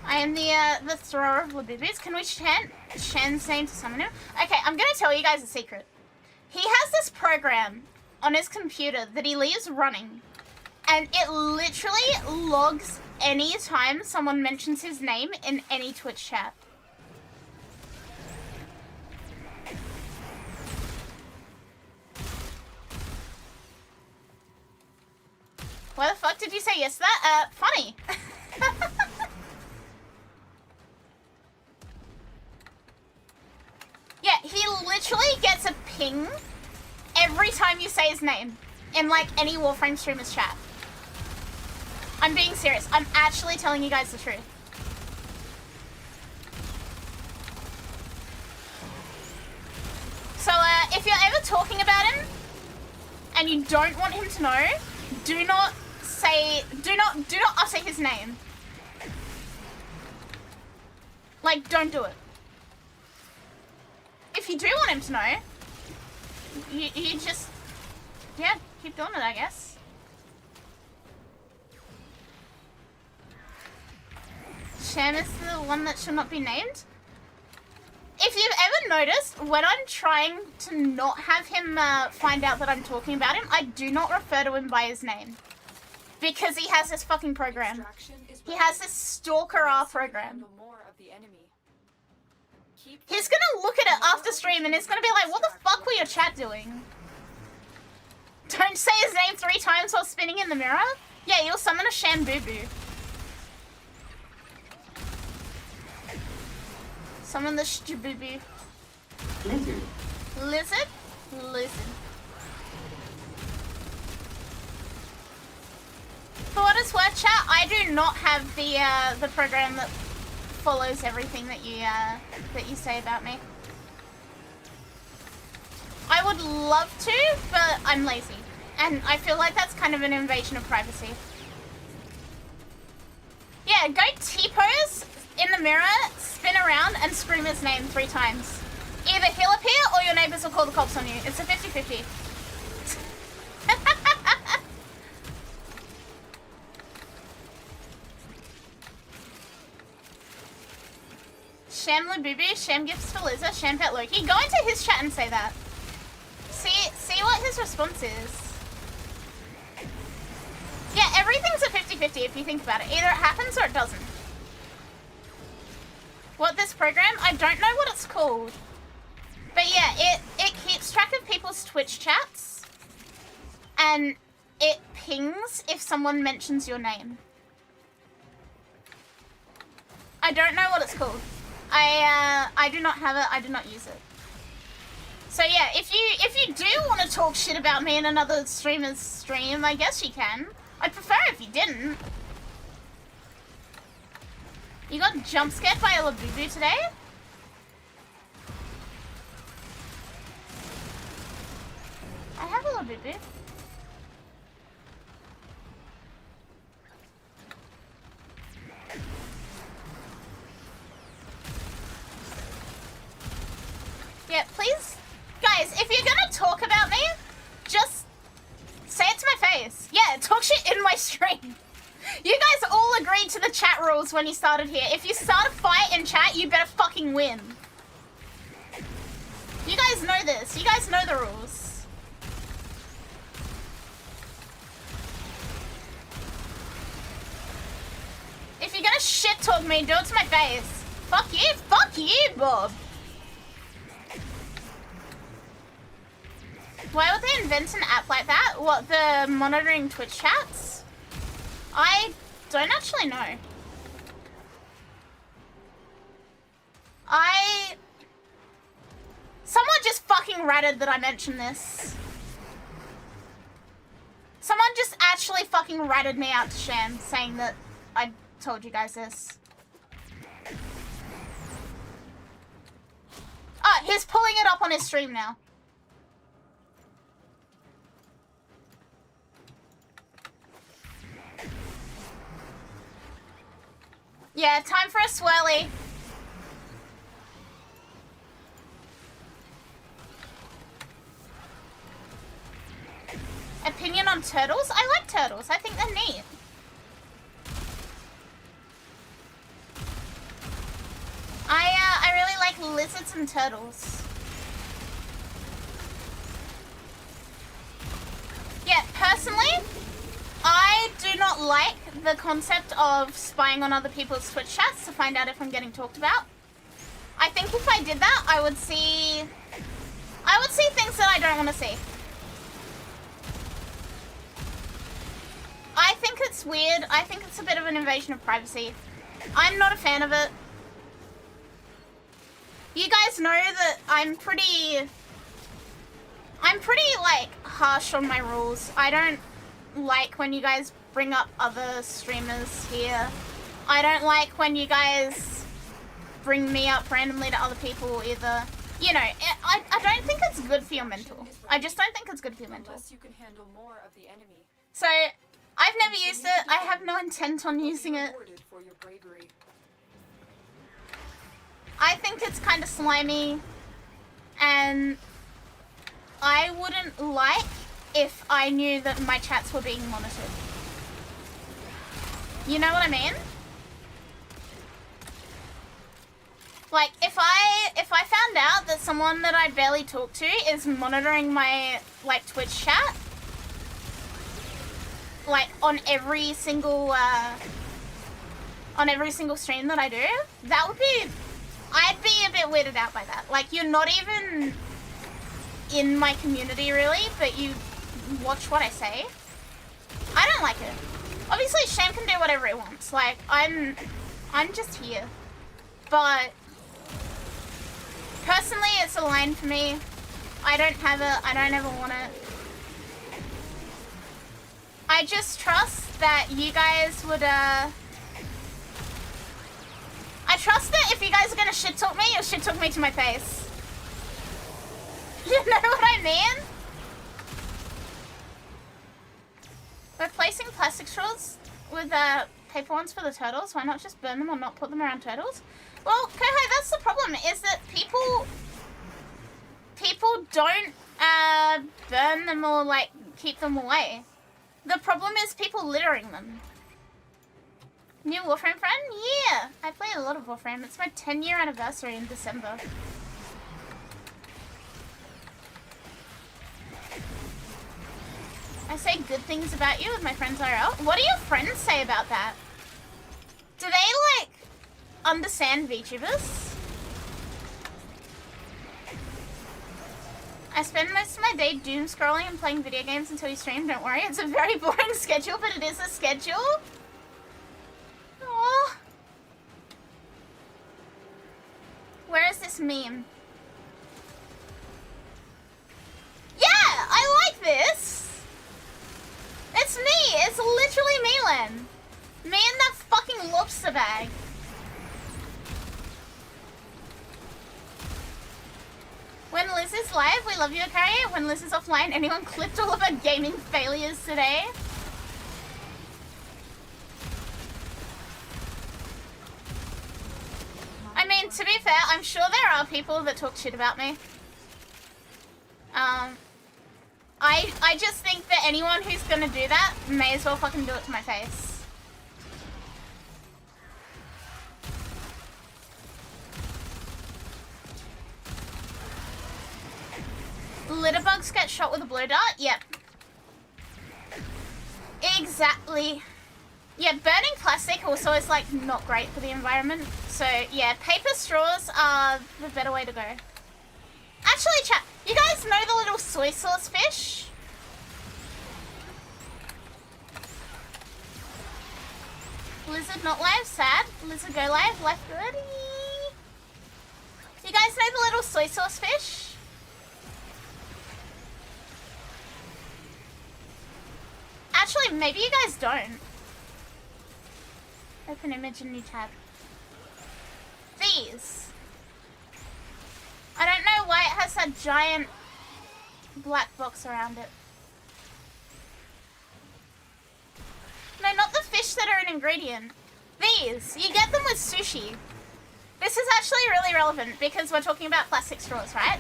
I am the thrower of boo-boos. Can we chant Shen's name to summon him? Okay, I'm gonna tell you guys a secret. He has this program on his computer that he leaves running, and it literally logs any time someone mentions his name in any Twitch chat. Why the fuck did you say yes to that? Funny. Yeah, he literally gets a ping every time you say his name in like any Warframe streamer's chat. I'm being serious. I'm actually telling you guys the truth. So, if you're ever talking about him and you don't want him to know, do not utter his name. Like, don't do it. If you do want him to know, you just, yeah, keep doing it, I guess. Sham is the one that should not be named. If you've ever noticed, when I'm trying to not have him find out that I'm talking about him, I do not refer to him by his name. Because he has this fucking program. He has this stalker-R program. He's gonna look at it after stream and he's gonna be like, what the fuck were your chat doing? Don't say his name 3 times while spinning in the mirror? Yeah, you'll summon a Sham Boo-Boo. Summon the Sh-Boo-Boo. Lizard. Lizard? Lizard. For what it's worth, chat, I do not have the program that follows everything that you say about me. I would love to, but I'm lazy. And I feel like that's kind of an invasion of privacy. Yeah, go T-pose in the mirror, spin around, and scream his name 3 times. Either he'll appear or your neighbors will call the cops on you. It's a 50-50. Sham Labubu, Sham gifts for Liza, Sham pet Loki. Go into his chat and say that. See what his response is. Yeah, everything's a 50-50 if you think about it. Either it happens or it doesn't. What, this program? I don't know what it's called. But yeah, it keeps track of people's Twitch chats. And it pings if someone mentions your name. I don't know what it's called. I do not have it. I do not use it. So yeah, if you do want to talk shit about me in another streamer's stream, I guess you can. I'd prefer if you didn't. You got jump scared by a Labubu today? I have a Labubu. Yeah, please, guys, if you're gonna talk about me, just say it to my face. Yeah, talk shit in my stream. You guys all agreed to the chat rules when you started here. If you start a fight in chat, you better fucking win. You guys know this. You guys know the rules. If you're gonna shit talk me, do it to my face. Fuck you, Bob. Why would they invent an app like that? What, the monitoring Twitch chats? I don't actually know. Someone just fucking ratted that I mentioned this. Someone just actually fucking ratted me out to Sham, saying that I told you guys this. Oh, he's pulling it up on his stream now. Yeah, time for a swirly. Opinion on turtles? I like turtles. I think they're neat. I really like lizards and turtles. Yeah, personally, I do not like the concept of spying on other people's Twitch chats to find out if I'm getting talked about. I think if I did that, I would see things that I don't want to see. I think it's weird. I think it's a bit of an invasion of privacy. I'm not a fan of it. You guys know that I'm pretty like harsh on my rules. I don't like when you guys bring up other streamers here. I don't like when you guys bring me up randomly to other people either. You know, I don't think it's good for your mental. I just don't think it's good for your mental. Unless you can handle more of the enemy. So, I've never used it. I have no intent on using it. Rewarded for your bravery. I think it's kind of slimy, and I wouldn't like if I knew that my chats were being monitored. You know what I mean? Like, if I found out that someone that I barely talk to is monitoring my, like, Twitch chat, like, on every single stream that I do, that would be, I'd be a bit weirded out by that. Like, you're not even in my community, really, but you watch what I say. I don't like it. Obviously, Shane can do whatever he wants. Like, I'm just here. But personally, it's a line for me. I don't have it. I don't ever want it. I just trust that you guys would, I trust that if you guys are gonna shit talk me, you'll shit talk me to my face. You know what I mean? Replacing plastic straws with paper ones for the turtles. Why not just burn them or not put them around turtles? Well, Kohei, that's the problem, is that people don't burn them or, like, keep them away. The problem is people littering them. New Warframe friend? Yeah! I play a lot of Warframe. It's my 10-year anniversary in December. I say good things about you with my friends IRL. What do your friends say about that? Do they, like, understand VTubers? I spend most of my day doom scrolling and playing video games until you stream. Don't worry, it's a very boring schedule, but it is a schedule. Aww. Where is this meme? Yeah, I like this. It's me. It's literally me, Len. Me in that fucking lobster bag. When Liz is live, we love you, Akari. When Liz is offline, anyone clipped all of her gaming failures today? I mean, to be fair, I'm sure there are people that talk shit about me. I just think that anyone who's gonna do that may as well fucking do it to my face. Litterbugs get shot with a blow dart? Yep. Exactly. Yeah, burning plastic also is, like, not great for the environment. So, yeah, paper straws are the better way to go. Actually, chat, you guys know the little soy sauce fish? Blizzard not live, sad. Blizzard go live, life good. You guys know the little soy sauce fish? Actually, maybe you guys don't. Open image in new tab. These. I don't know why it has that giant black box around it. No, not the fish that are an ingredient. These. You get them with sushi. This is actually really relevant because we're talking about plastic straws, right?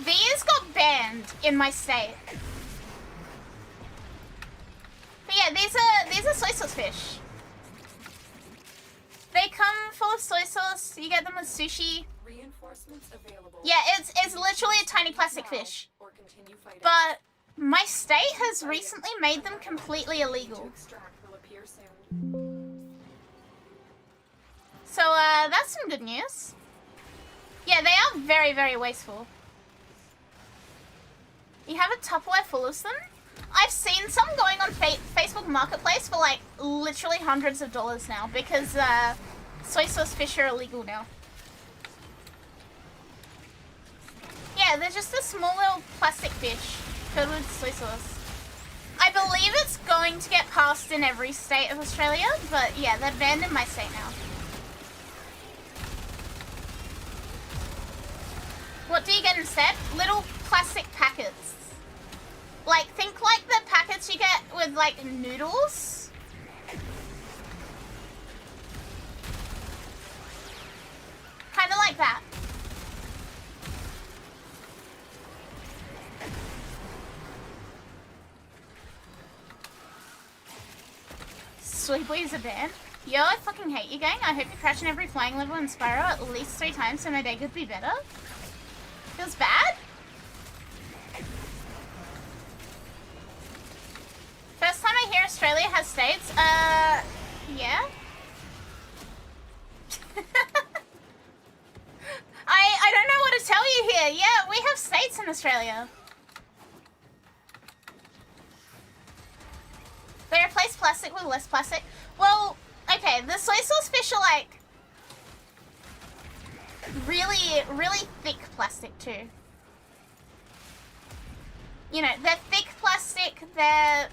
These got banned in my state. But yeah, these are soy sauce fish. They come full of soy sauce. You get them with sushi. Reinforcements available. Yeah, it's literally a tiny plastic fish. Or continue fighting. But my state has recently made them completely To illegal. extract will appear soon. So that's some good news. Yeah, they are very, very wasteful. You have a Tupperware full of them? I've seen some going on Facebook Marketplace for like literally hundreds of dollars now because soy sauce fish are illegal now. Yeah, they're just a small little plastic fish filled with soy sauce. I believe it's going to get passed in every state of Australia, but yeah, they're banned in my state now. What do you get instead? Little plastic packets. Like, think like the packets you get with like noodles. Kind of like that. Sweet boy is a band. Yo, I fucking hate you, gang. I hope you crash in every flying level in Spyro at least 3 times so my day could be better. Feels bad? First time I hear Australia has states, yeah. I don't know what to tell you here. Yeah, we have states in Australia. They replace plastic with less plastic. Well, okay, the soy sauce fish are like really, really thick plastic too. You know, they're thick plastic, they're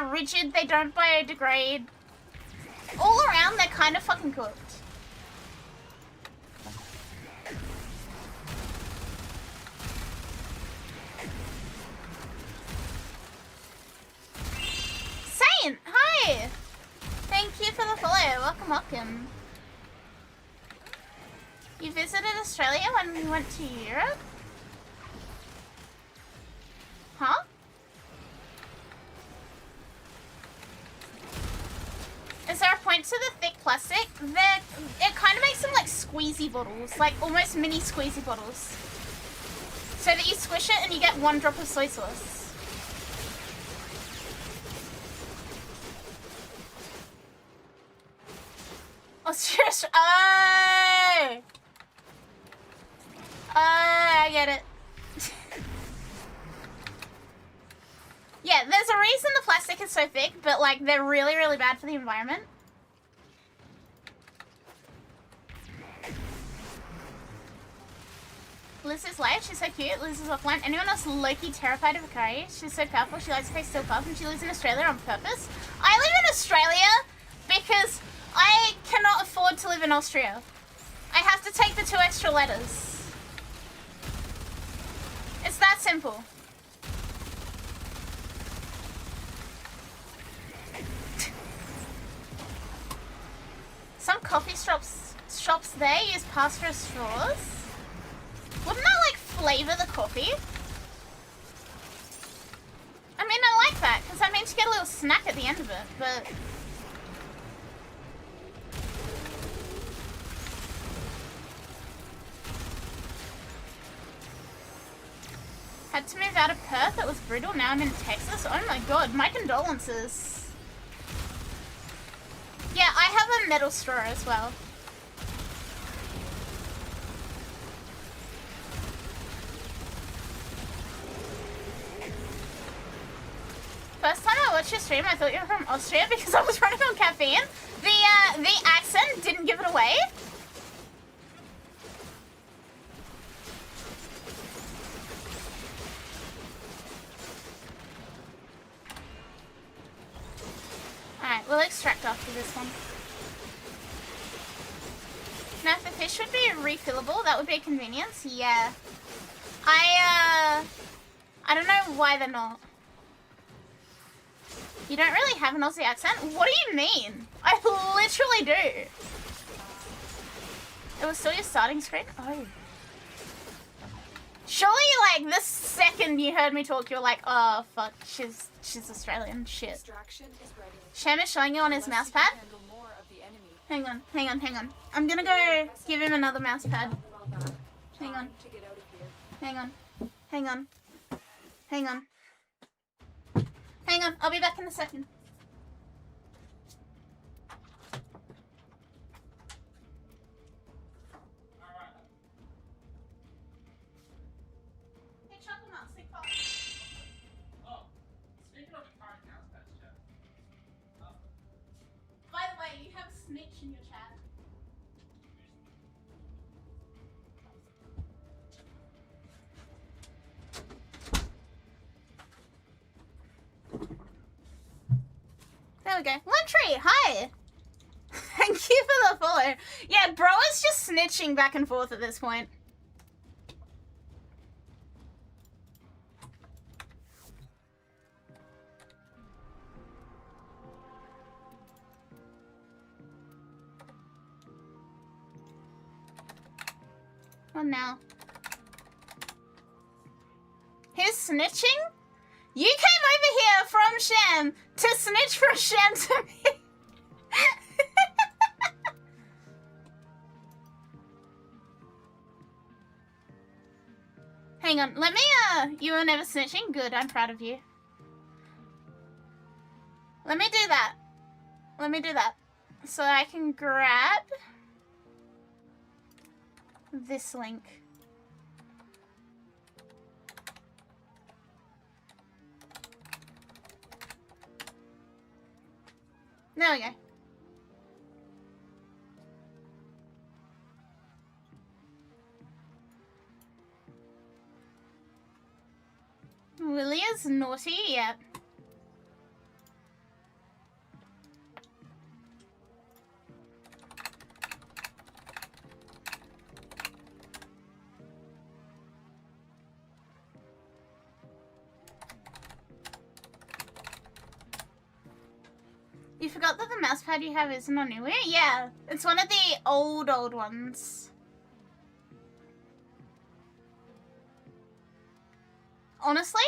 rigid, they don't biodegrade. All around, they're kind of fucking cooked. Saint, hi! Thank you for the follow. Welcome, welcome. You visited Australia when we went to Europe? Huh? Is there a point to the thick plastic? It kind of makes them like squeezy bottles, like almost mini squeezy bottles. So that you squish it and you get 1 drop of soy sauce. Oh, serious? Oh! I get it. Yeah, there's a reason the plastic is so thick, but like they're really, really bad for the environment. Liz is light, she's so cute. Liz is offline. Anyone else low-key terrified of Akari? She's so powerful, she likes to play still puff, and she lives in Australia on purpose. I live in Australia because I cannot afford to live in Austria. I have to take the 2 extra letters. It's that simple. Some coffee shops there use pasta straws. Wouldn't that like flavor the coffee? I mean, I like that because that means you get a little snack at the end of it, but had to move out of Perth. It was brutal. Now I'm in Texas. Oh my god, my condolences. Yeah, I have a metal straw as well. First time I watched your stream, I thought you were from Austria because I was running on caffeine. The accent didn't give it away. Alright, we'll extract after this one. Now, if the fish would be refillable, that would be a convenience. Yeah. I don't know why they're not. You don't really have an Aussie accent? What do you mean? I literally do. It was still your starting screen? Oh. Surely, like, the second you heard me talk, you're like, oh, fuck, she's Australian. Shit. Extraction is ready. Sham is showing you on his mouse pad. Handle more of the enemy. Hang on. I'm gonna go give him another mouse pad. Hang on. To get out of here. Hang on. I'll be back in a second. Hey, chocolate nuts, they fall. snitch in your chat. There we go. Lemtree, hi! Thank you for the follow. Yeah, bro is just snitching back and forth at this point. What now? He's snitching? You came over here from Sham to snitch from Sham to me. Hang on, let me, you were never snitching? Good, I'm proud of you. Let me do that. Let me do that. So I can grab this link. There we go. Willie is naughty, yeah. You forgot that the mouse pad you have isn't on anywhere? Yeah, it's one of the old ones. Honestly,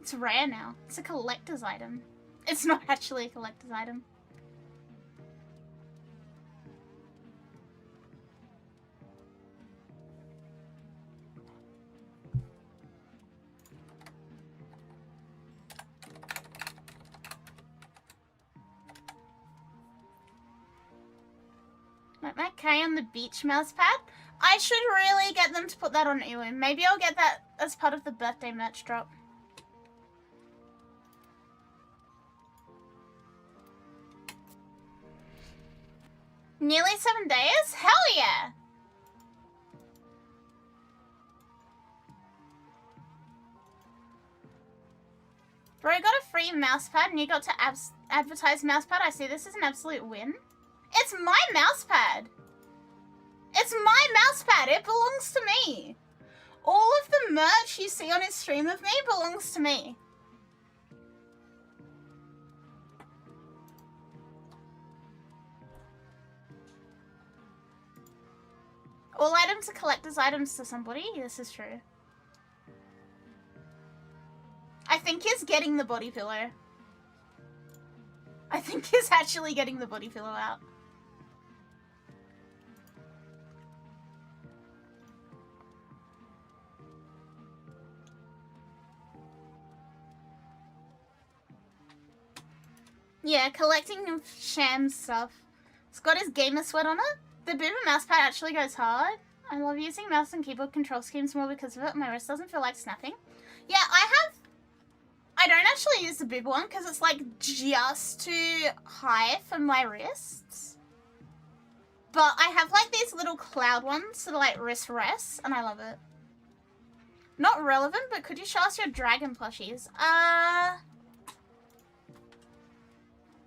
it's rare now. It's a collector's item. It's not actually a collector's item. Like that K on the beach mouse pad? I should really get them to put that on Ewan. Maybe I'll get that as part of the birthday merch drop. Nearly 7 days? Hell yeah! Bro got a free mouse pad and you got to advertise mouse pad. I see this is an absolute win. It's my mouse pad! It's my mouse pad! It belongs to me! All of the merch you see on his stream of me belongs to me. All items are collector's items to somebody. This is true. I think he's getting the body pillow. I think he's actually getting the body pillow out. Yeah, collecting Sham stuff. It's got his gamer sweat on it. The Boomer mouse pad actually goes hard. I love using mouse and keyboard control schemes more because of it. My wrist doesn't feel like snapping. Yeah, I don't actually use the Boomer one because it's like just too high for my wrists. But I have like these little cloud ones that are like wrist rests and I love it. Not relevant, but could you show us your dragon plushies?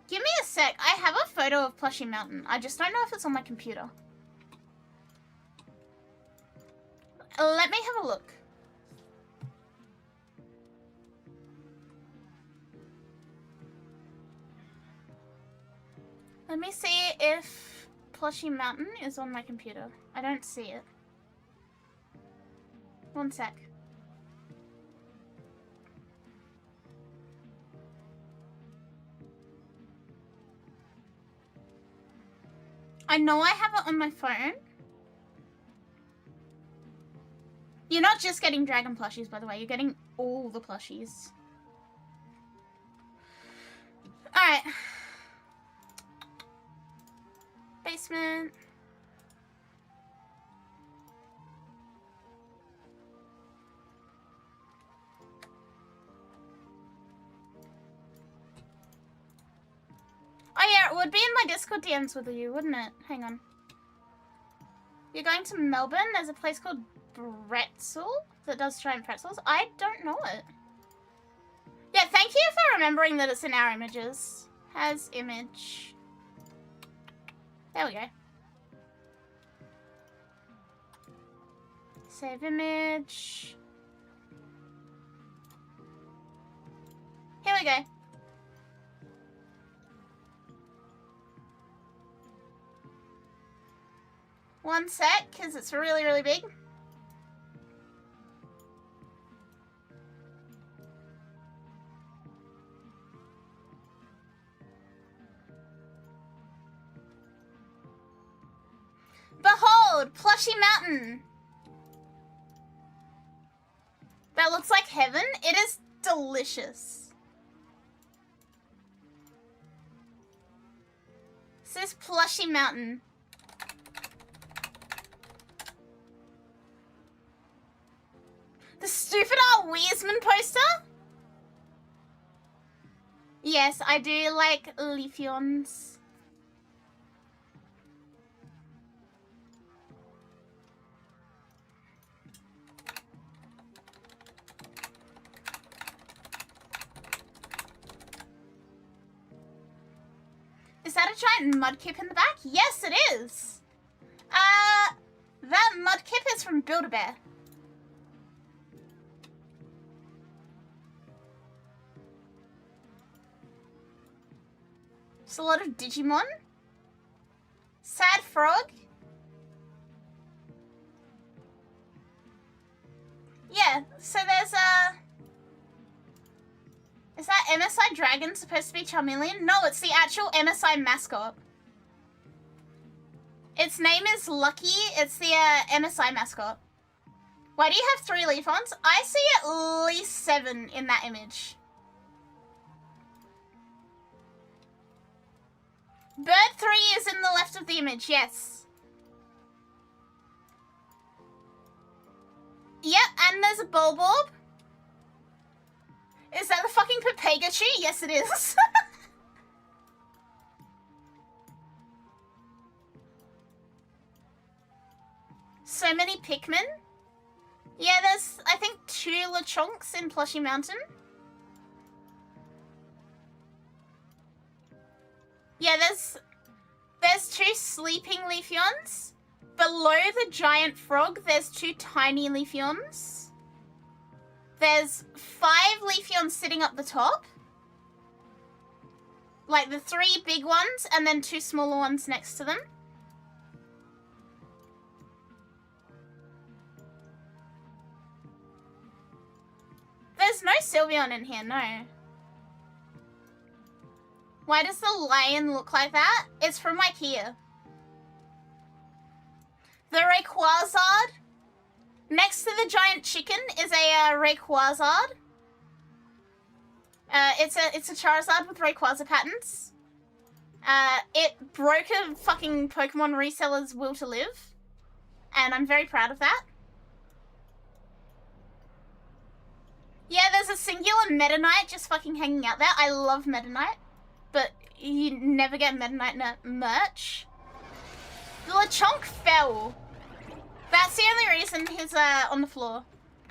Give me a sec. I have a photo of Plushie Mountain. I just don't know if it's on my computer. Let me have a look. Let me see if Plushie Mountain is on my computer. I don't see it. One sec. I know I have it on my phone. You're not just getting dragon plushies, by the way. You're getting all the plushies. Alright. Basement. Oh yeah, it would be in my Discord DMs with you, wouldn't it? Hang on. You're going to Melbourne? There's a place called Bretzel that does giant pretzels. I don't know it. Yeah, thank you for remembering that it's in our images. Has image. There we go. Save image. Here we go. One sec, because it's really, really big. Behold, Plushy Mountain. That looks like heaven. It is delicious. This is Plushy Mountain. The stupid Weisman poster? Yes, I do like Leafeons. Is that a giant mudkip in the back? Yes, it is. That mudkip is from Build-A-Bear. It's a lot of Digimon. Sad Frog. Yeah, so there's Is that MSI Dragon supposed to be Charmeleon? No, it's the actual MSI mascot. Its name is Lucky. It's the MSI mascot. Why do you have 3 Leafons? I see at least 7 in that image. Bird 3 is in the left of the image, yes. Yep, and there's a Bulborb. Is that the fucking Pepega tree? Yes, it is. So many Pikmin. Yeah, there's, I think, 2 Lechonks in Plushy Mountain. Yeah, there's 2 sleeping Leafeons. Below the giant frog, there's 2 tiny Leafeons. There's 5 Leafeons sitting up the top. Like the 3 big ones and then 2 smaller ones next to them. There's no Sylveon in here, no. Why does the lion look like that? It's from IKEA. The Rayquaza next to the giant chicken is a Rayquaza. It's a Charizard with Rayquaza patterns. It broke a fucking Pokemon reseller's will to live, and I'm very proud of that. Yeah, there's a singular Meta Knight just fucking hanging out there. I love Meta Knight, but you never get Meta Knight merch. The Lechonk fell. That's the only reason he's on the floor.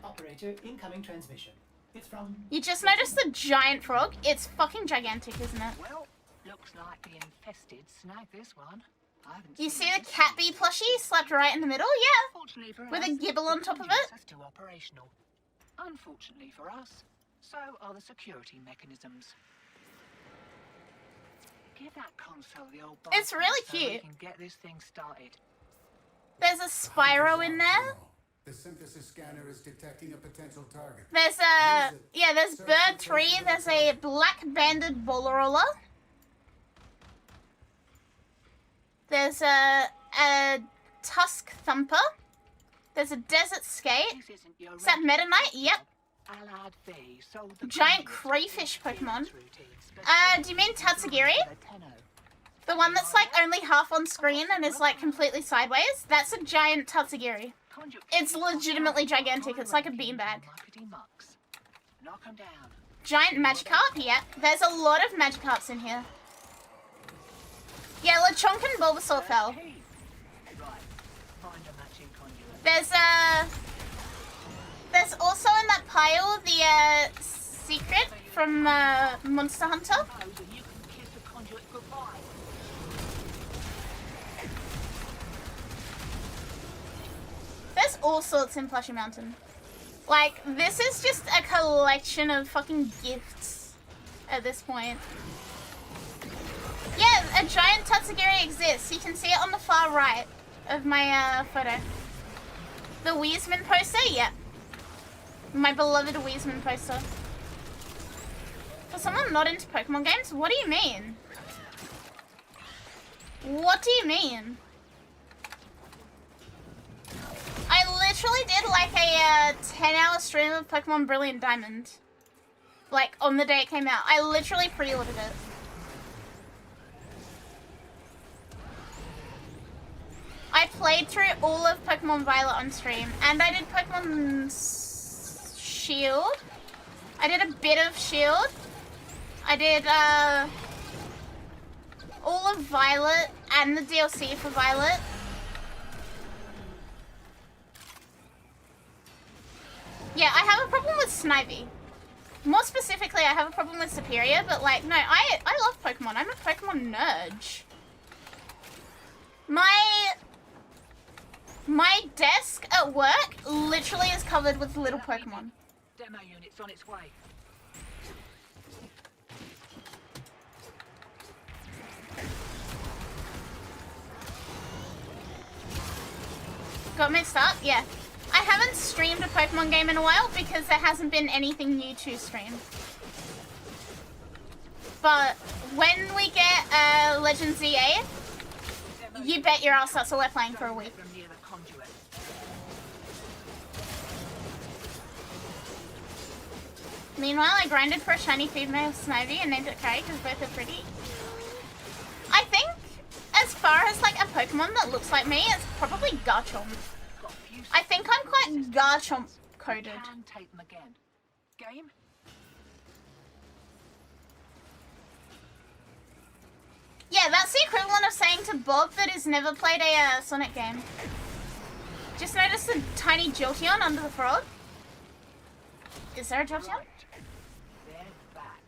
Operator, incoming transmission. It's from... You just noticed the giant frog? It's fucking gigantic, isn't it? Well, looks like the infested snagged this one. I haven't You seen see the this cat one. bee plushie slapped right in the middle? Yeah. Fortunately for With us, a gibble on the top of continuous it? are still operational. Unfortunately for us, so are the security mechanisms. Give that console the old It's really bypass so we cute. can get this thing started. There's a Spyro in there. The synthesis scanner is detecting a potential target. There's there's Bird 3. There's a black-banded Bolorola. There's a Tusk Thumper. There's a Desert Skate. This isn't your Is that regular Meta Knight? Yep. Allied Fee sold the Giant previous crayfish Pokemon. routines, Do you mean Tatsugiri? for the tenno. The one that's like only half on screen and is like completely sideways? That's a giant Tatsugiri. It's legitimately gigantic. It's like a beanbag. Knock 'em down. Giant Magikarp? Yep. There's a lot of Magikarps in here. Yeah, Lechonk and Bulbasaur fell. Right. Find a matching conduit. There's also in that pile the secret from Monster Hunter. Oh, so you can kiss the conduit goodbye. There's all sorts in Plushy Mountain. Like, this is just a collection of fucking gifts at this point. Yeah, a giant Tatsugiri exists. You can see it on the far right of my photo. The Weisman poster? Yeah. My beloved Weisman poster. For someone not into Pokemon games, what do you mean? What do you mean? I literally did like a 10-hour stream of Pokemon Brilliant Diamond. Like, on the day it came out. I literally pre-ordered it. I played through all of Pokemon Violet on stream, and I did Pokemon Shield. I did a bit of Shield. I did all of Violet and the DLC for Violet. Yeah, I have a problem with Snivy. More specifically, I have a problem with Superior, but like, no, I love Pokemon. I'm a Pokemon nerd. My desk at work literally is covered with little Pokemon. Demo unit's on its way. Got mixed up? Yeah. I haven't streamed a Pokemon game in a while because there hasn't been anything new to stream. But when we get Legends EA, you bet your ass that's what we're playing for a week. Meanwhile, I grinded for a shiny female Snivy and named it Akari because both are pretty. I think, as far as like a Pokemon that looks like me, it's probably Garchomp. I think I'm quite Garchomp coded. Can take them again. Game? Yeah, that's the equivalent of saying to Bob that has never played a Sonic game. Just noticed a tiny Jolteon under the frog. Is there a Jolteon? They're back,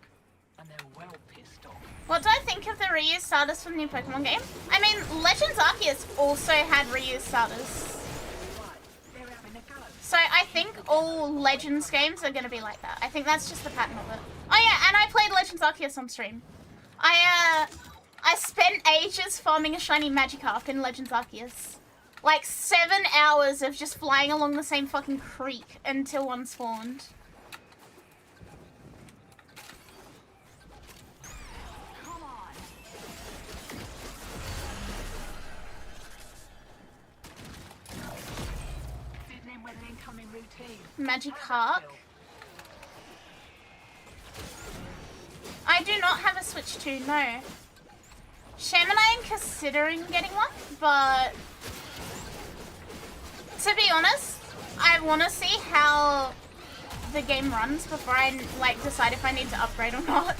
and they're well pissed off. What do I think of the reused starters from the new Pokemon game? I mean, Legends Arceus also had reused starters. So I think all Legends games are going to be like that. I think that's just the pattern of it. Oh yeah, and I played Legends Arceus on stream. I spent ages farming a shiny Magikarp in Legends Arceus. Like 7 hours of just flying along the same fucking creek until one spawned. Magikarp. I do not have a Switch 2, no. Sham and I am considering getting one, but to be honest, I want to see how the game runs before I like decide if I need to upgrade or not.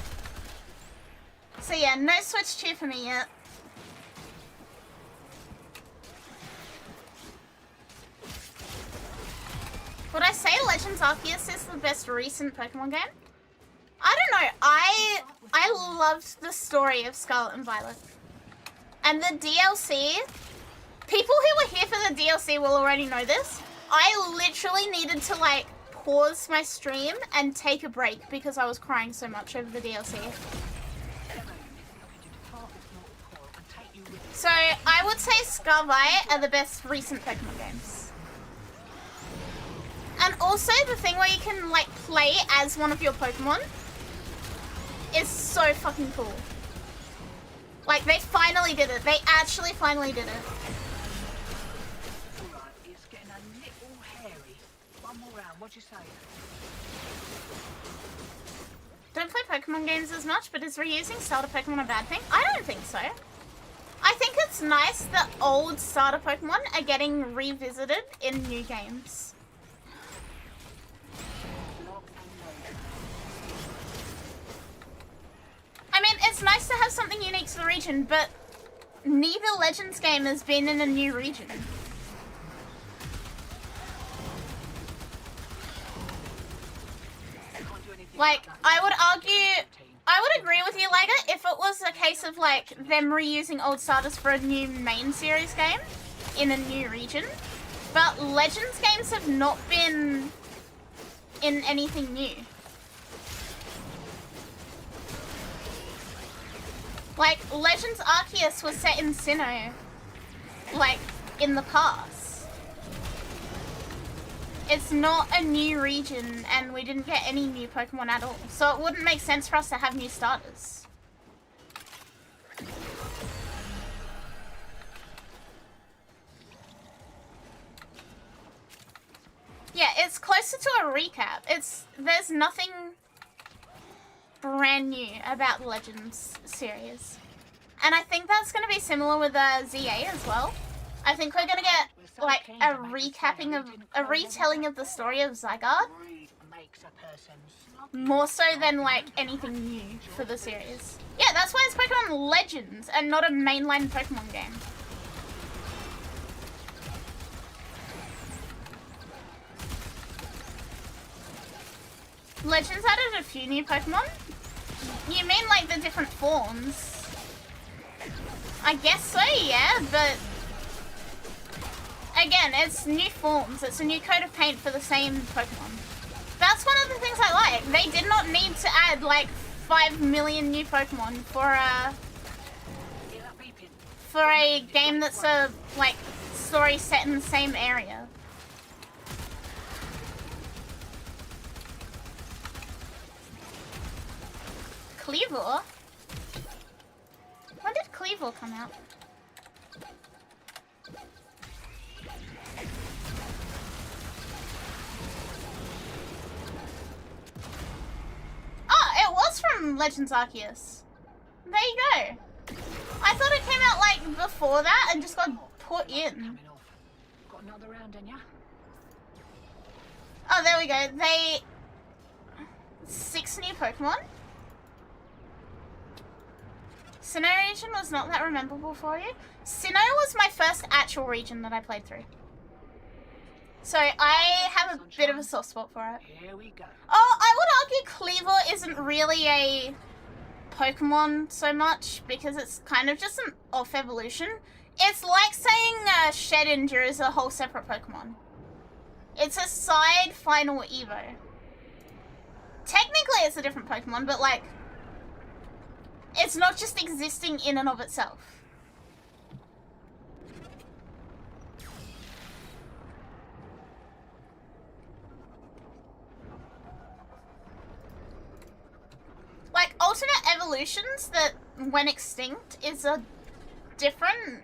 So yeah, no Switch 2 for me yet. Would I say Legends Arceus is the best recent Pokemon game? I don't know. I loved the story of Scarlet and Violet. And the DLC, people who were here for the DLC will already know this. I literally needed to like pause my stream and take a break because I was crying so much over the DLC. So I would say Scarlet are the best recent Pokemon games. And also the thing where you can like play as one of your Pokemon is so fucking cool. Like they finally did it. They actually finally did it. Alright, it's getting a little hairy. One more round, what'd you say? Don't play Pokemon games as much, but is reusing starter Pokemon a bad thing? I don't think so. I think it's nice that old starter Pokemon are getting revisited in new games. I mean, it's nice to have something unique to the region, but neither Legends game has been in a new region. Like, I would agree with you, Liger, if it was a case of, like, them reusing old starters for a new main series game in a new region. But Legends games have not been in anything new. Like, Legends Arceus was set in Sinnoh, like, in the past. It's not a new region, and we didn't get any new Pokemon at all. So it wouldn't make sense for us to have new starters. Yeah, it's closer to a recap. There's nothing brand new about the Legends series. And I think that's going to be similar with ZA as well. I think we're going to get, like, a retelling of the story of Zygarde. More so than, like, anything new for the series. Yeah, that's why it's Pokemon Legends and not a mainline Pokemon game. Legends added a few new Pokemon? You mean like the different forms? I guess so, yeah, but... Again, it's new forms. It's a new coat of paint for the same Pokemon. That's one of the things I like. They did not need to add like 5 million new Pokemon for a game that's a, like, story set in the same area. Cleavor? When did Cleavor come out? Oh, it was from Legends Arceus. There you go. I thought it came out like before that and just got put in. Got another round in ya? Oh, there we go. 6 new Pokemon. Sinnoh region was not that rememberable for you. Sinnoh was my first actual region that I played through. So I have a bit of a soft spot for it. Here we go. Oh, I would argue Cleavor isn't really a Pokemon so much because it's kind of just an off evolution. It's like saying Shedinja is a whole separate Pokemon. It's a side final Evo. Technically it's a different Pokemon, but like, it's not just existing in and of itself. Like, alternate evolutions that went extinct is a different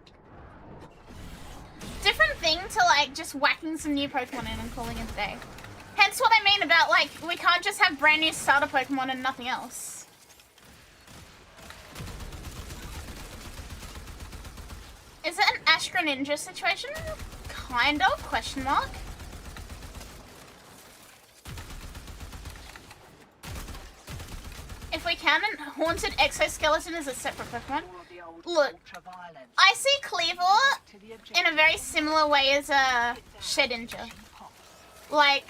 thing to, like, just whacking some new Pokemon in and calling it a day. Hence what I mean about, like, we can't just have brand new starter Pokemon and nothing else. Is it an Ash Greninja situation? Kind of, question mark. If we can, Haunted Exoskeleton is a separate Pokemon. Look, I see Cleavor in a very similar way as a Shedinja. Like,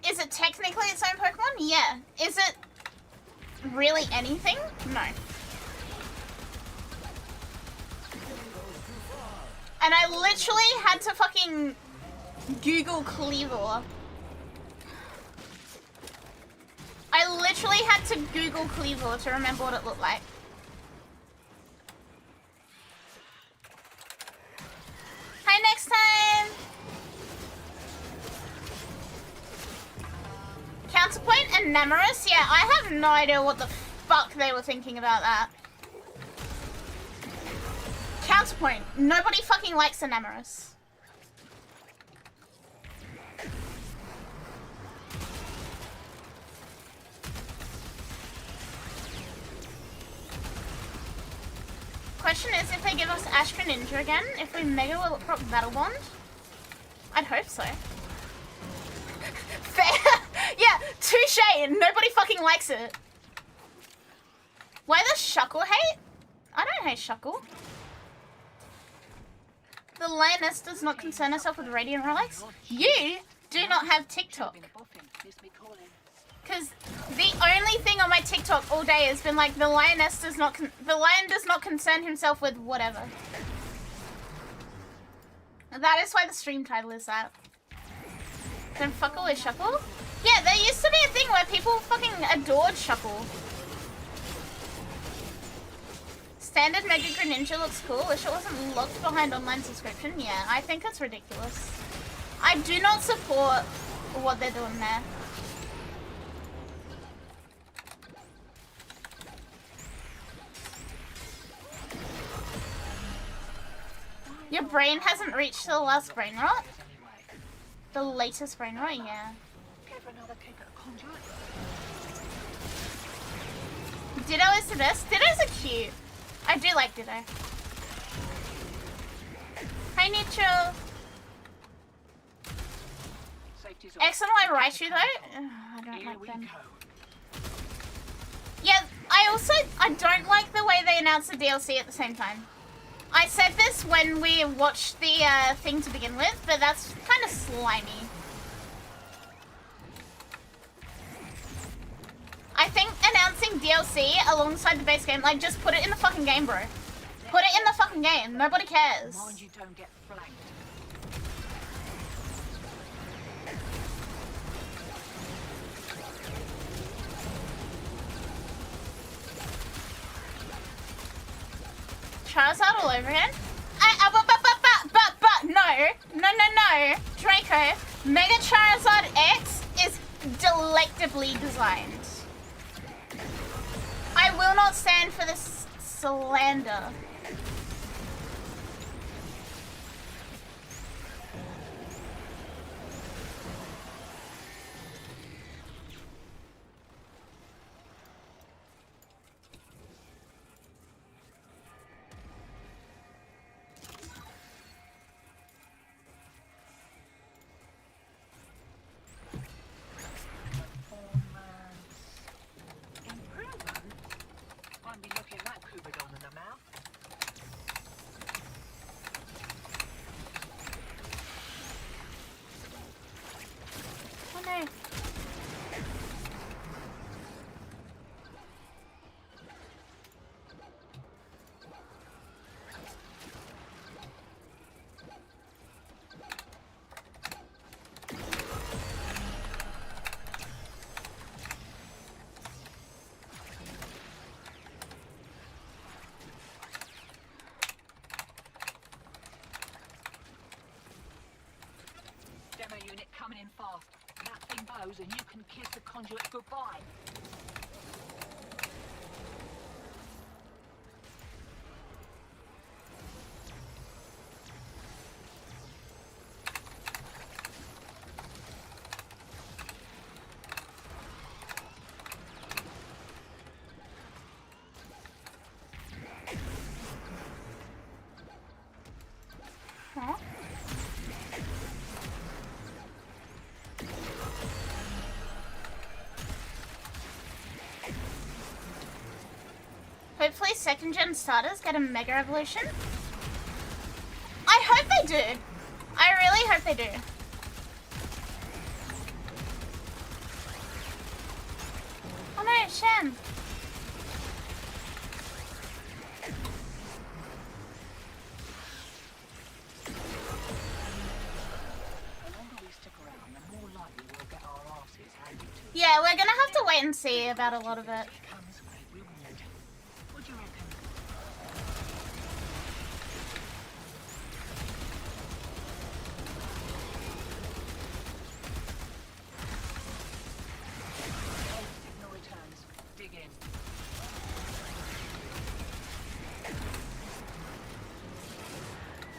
is it technically its own Pokemon? Yeah. Is it really anything? No. And I literally had to fucking Google Cleavor. I literally had to Google Cleavor to remember what it looked like. Hi, next time! Counterpoint and Namorous? Yeah, I have no idea what the fuck they were thinking about that. Counterpoint. Nobody fucking likes a Namorous. Question is if they give us Ash Greninja again, if we Mega will it prop Battle Bond? I'd hope so. Fair. Yeah, touche. Nobody fucking likes it. Why the Shuckle hate? I don't hate Shuckle. The lioness does not concern herself with radiant relics. You do not have TikTok. Because the only thing on my TikTok all day has been like the lion does not concern himself with whatever. That is why the stream title is that. Then Fuckle is Shuckle? Yeah, there used to be a thing where people fucking adored Shuckle. Standard Mega Greninja looks cool. Wish it wasn't locked behind online subscription. Yeah, I think it's ridiculous. I do not support what they're doing there. Your brain hasn't reached the last brain rot? The latest brain rot, yeah. Ditto is the best. Dittos are cute. I do like Ditto. Hi, Nicho. X and Y Raichu though? Ugh, I don't like them. Yeah, I don't like the way they announce the DLC at the same time. I said this when we watched the thing to begin with, but that's kind of slimy. I think announcing DLC alongside the base game, like, just put it in the fucking game, bro. Put it in the fucking game. Nobody cares. Mind you don't get flanked. Charizard all over again? But, no. Draco, Mega Charizard X is delectably designed. I will not stand for this slander. Unit coming in fast. That thing blows and you can kiss the conduit goodbye. Huh? Hopefully second gen starters get a Mega Evolution. I hope they do. I really hope they do. Oh no, Shen. Yeah, we're gonna have to wait and see about a lot of it.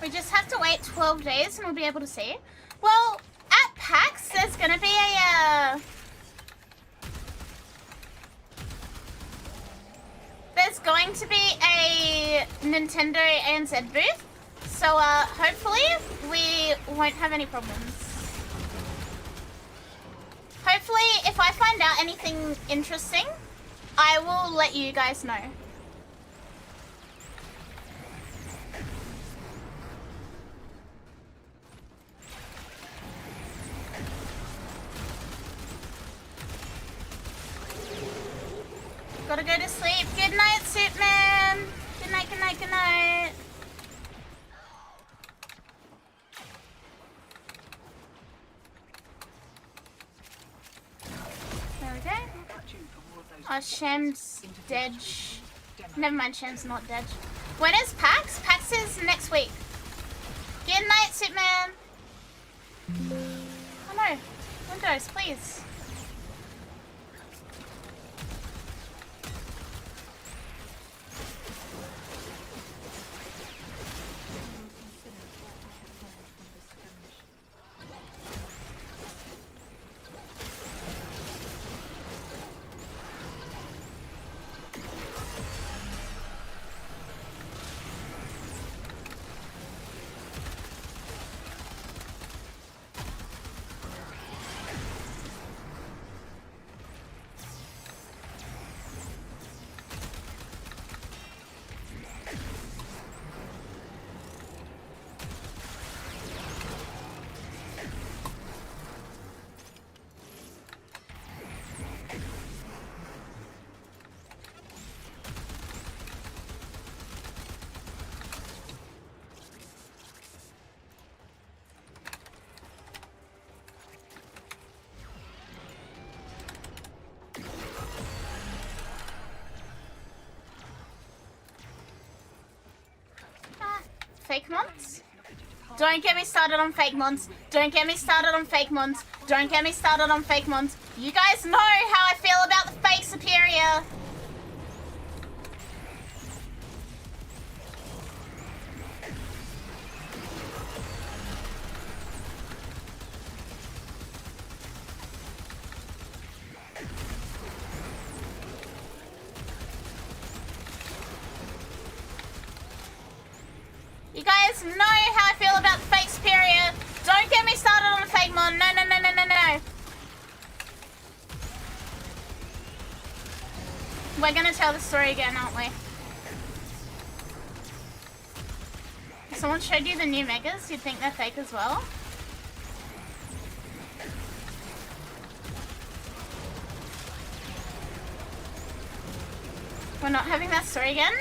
We just have to wait 12 days and we'll be able to see. Well, at PAX, there's going to be a... there's going to be a Nintendo ANZ booth. So, hopefully, we won't have any problems. Hopefully, if I find out anything interesting, I will let you guys know. Gotta go to sleep. Good night, Superman. Good night, good night, good night. There we go. Oh, Shem's dead. Never mind, Shem's not dead. When is PAX? PAX is next week. Good night, Superman. Oh no. Windows, please. Fake mons? Don't get me started on fake mons. Don't get me started on fake mons. Don't get me started on fake mons. You guys know how I feel about the fake superior. You guys know how I feel about the fake superior. Don't get me started on a fake mon. No, no, no, no, no, no. We're gonna tell the story again, aren't we? If someone showed you the new megas, you'd think they're fake as well. We're not having that story again?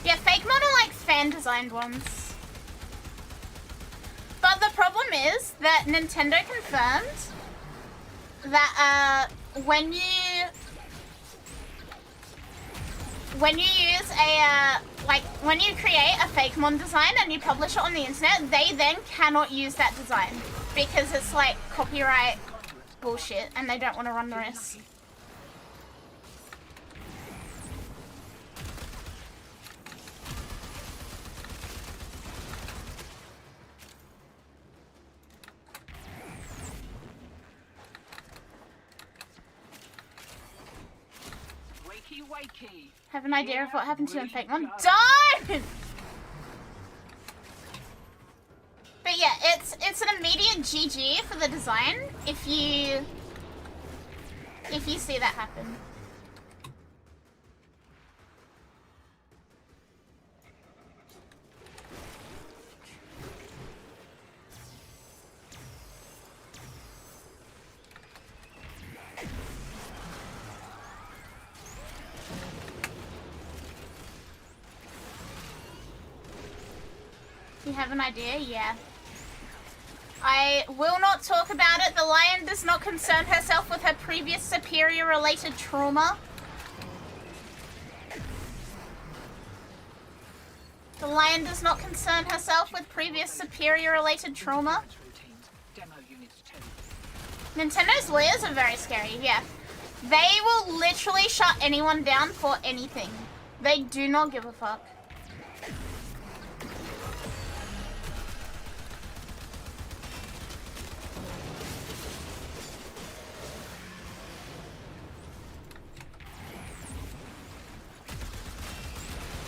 Yeah, fake mon are like fan-designed ones. But the problem is that Nintendo confirmed that when you use a when you create a fake mon design and you publish it on the internet, they then cannot use that design because it's like copyright bullshit and they don't want to run the risk. Wakey. Have an idea of what happened to you in fake mon? Don't! But yeah, it's an immediate GG for the design if you see that happen. You have an idea? Yeah. I will not talk about it. The lion does not concern herself with her previous superior related trauma. The lion does not concern herself with previous superior related trauma. Nintendo's lawyers are very scary, yeah. They will literally shut anyone down for anything. They do not give a fuck.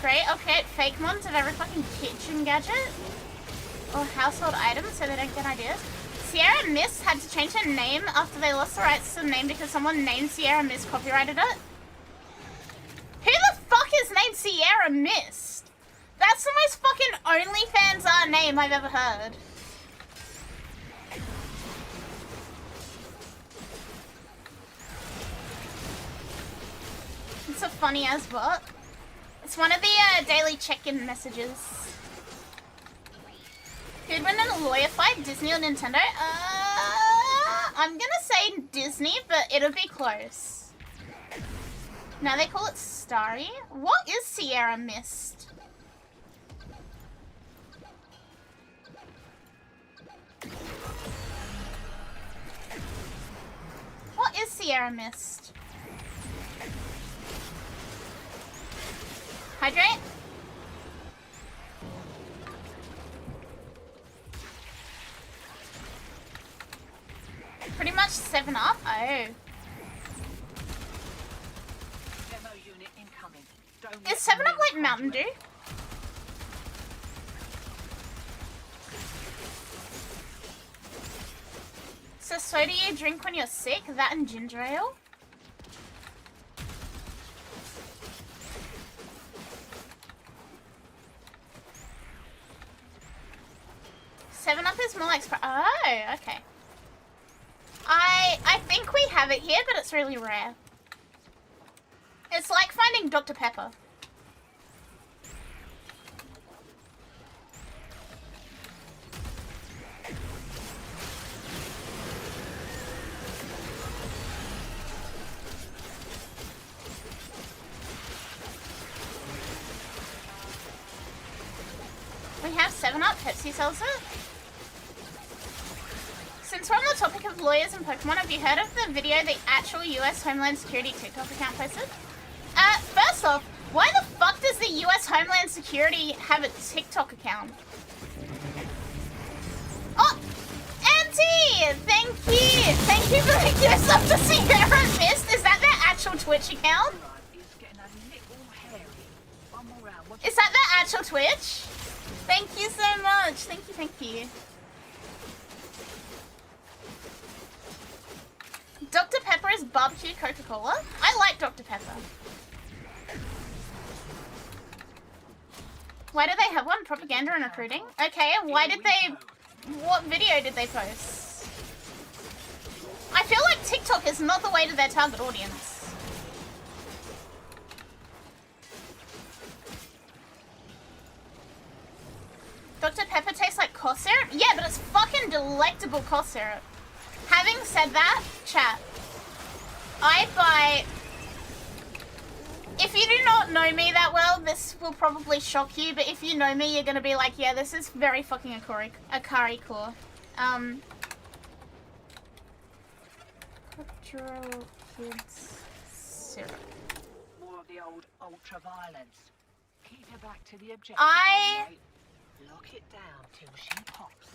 Great, okay, fake mons of every fucking kitchen gadget or household item so they don't get ideas. Sierra Mist had to change her name after they lost the rights to the name because someone named Sierra Mist copyrighted it. Who the fuck is named Sierra Mist? That's the most fucking OnlyFans name I've ever heard. It's a funny ass bot. It's one of the daily check-in messages. Who'd win in a lawyer fight, Disney or Nintendo? I'm gonna say Disney, but it'll be close. Now they call it Starry. What is Sierra Mist? What is Sierra Mist? Hydrate? Pretty much 7-Up? Oh. Demo unit incoming. Don't Is 7-Up like Mountain Dew? So soda you drink when you're sick? That and ginger ale? Seven Up is more like oh, okay. I think we have it here, but it's really rare. It's like finding Dr. Pepper. We have 7-Up, Pepsi sells it. Since we're on the topic of lawyers and Pokemon, have you heard of the video the actual US Homeland Security TikTok account posted? First off, why the fuck does the US Homeland Security have a TikTok account? Oh! Auntie! Thank you! Thank you for the gifts up to Sierra Mist! Is that their actual Twitch account? Is that their actual Twitch? Thank you so much! Thank you, thank you. Dr. Pepper is barbecue Coca-Cola? I like Dr. Pepper. Why do they have one? Propaganda and recruiting? Okay, why did they... What video did they post? I feel like TikTok is not the way to their target audience. Dr. Pepper tastes like cough syrup? Yeah, but it's fucking delectable cough syrup. Having said that, chat, I buy... If you do not know me that well, this will probably shock you, but if you know me, you're gonna be like, yeah, this is very fucking Akari core. Cultural kids syrup. More of the old ultra-violence. Keep her back to the objective. Lock it down till she pops.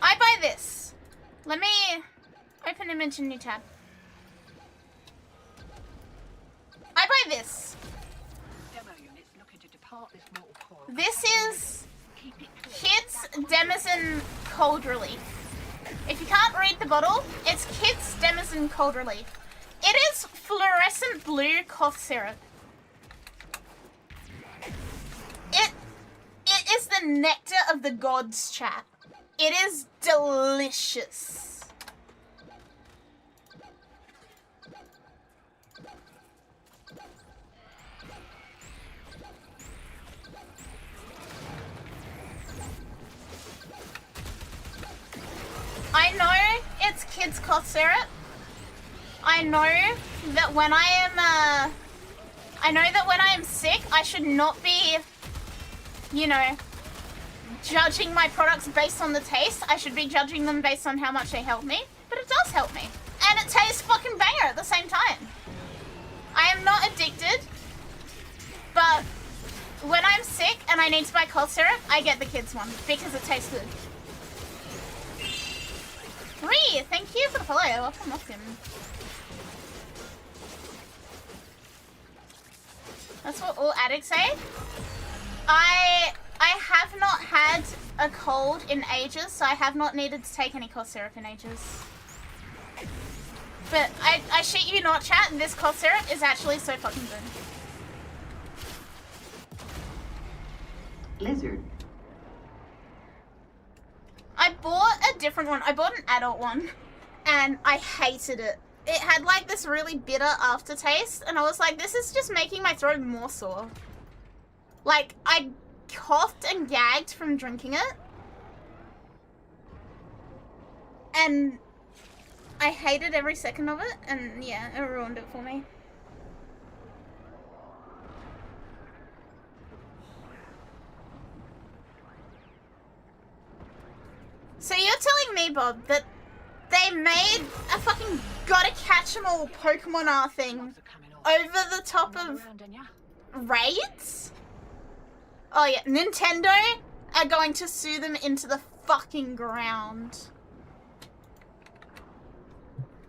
I buy this. Let me open image in new tab. I buy this. Demo units looking to depart this mortal coil. This is Kids Denizen Cold Relief. If you can't read the bottle, it's Kids Denizen Cold Relief. It is fluorescent blue cough syrup. It is the nectar of the gods, chat. It is delicious. I know it's kids cough syrup. I know that when I am sick, I should not be, you know, judging my products based on the taste. I should be judging them based on how much they help me. But it does help me. And it tastes fucking banger at the same time. I am not addicted. But when I'm sick and I need to buy cough syrup, I get the kids one because it tastes good. Ree, thank you for the follow. Welcome, welcome. That's what all addicts say. I have not had a cold in ages, so I have not needed to take any cough syrup in ages. But I shit you not, chat, this cough syrup is actually so fucking good. Lizard. I bought a different one. I bought an adult one, and I hated it. it had like this really bitter aftertaste, and I was like, this is just making my throat more sore. Like, I coughed and gagged from drinking it. And I hated every second of it, and yeah, it ruined it for me. So you're telling me, Bob, that they made a fucking gotta catch 'em all Pokemon thing over the top of raids? Oh yeah, Nintendo are going to sue them into the fucking ground.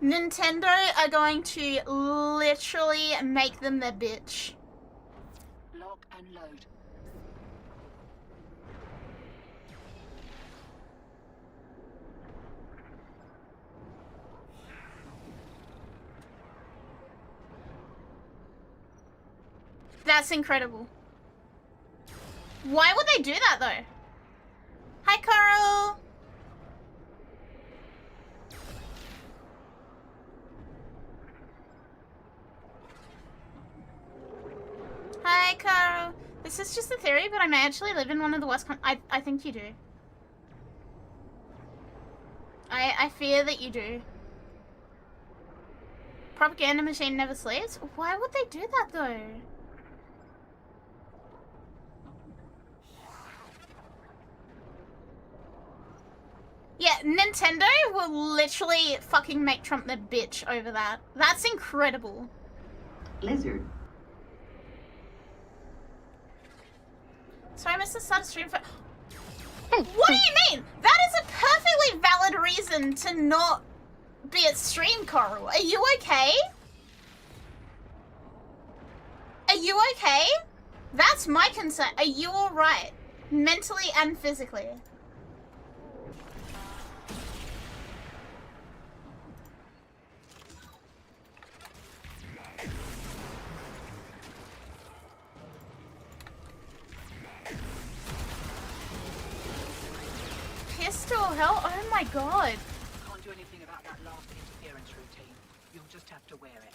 Nintendo are going to literally make them their bitch. Lock and load. That's incredible. Why would they do that though? Hi, Carl. Hi, Carl. This is just a theory, but I may actually live in one of the worst I think you do. I fear that you do. Propaganda machine never sleeps? Why would they do that though? Yeah, Nintendo will literally fucking make Trump their bitch over that. That's incredible. Lizard. Sorry, I missed the start of stream for... What do you mean? That is a perfectly valid reason to not be at stream, Coral. Are you okay? Are you okay? That's my concern. Are you alright? Mentally and physically? Pistol hell? Oh my god. Can't do anything about that last interference routine. You'll just have to wear it.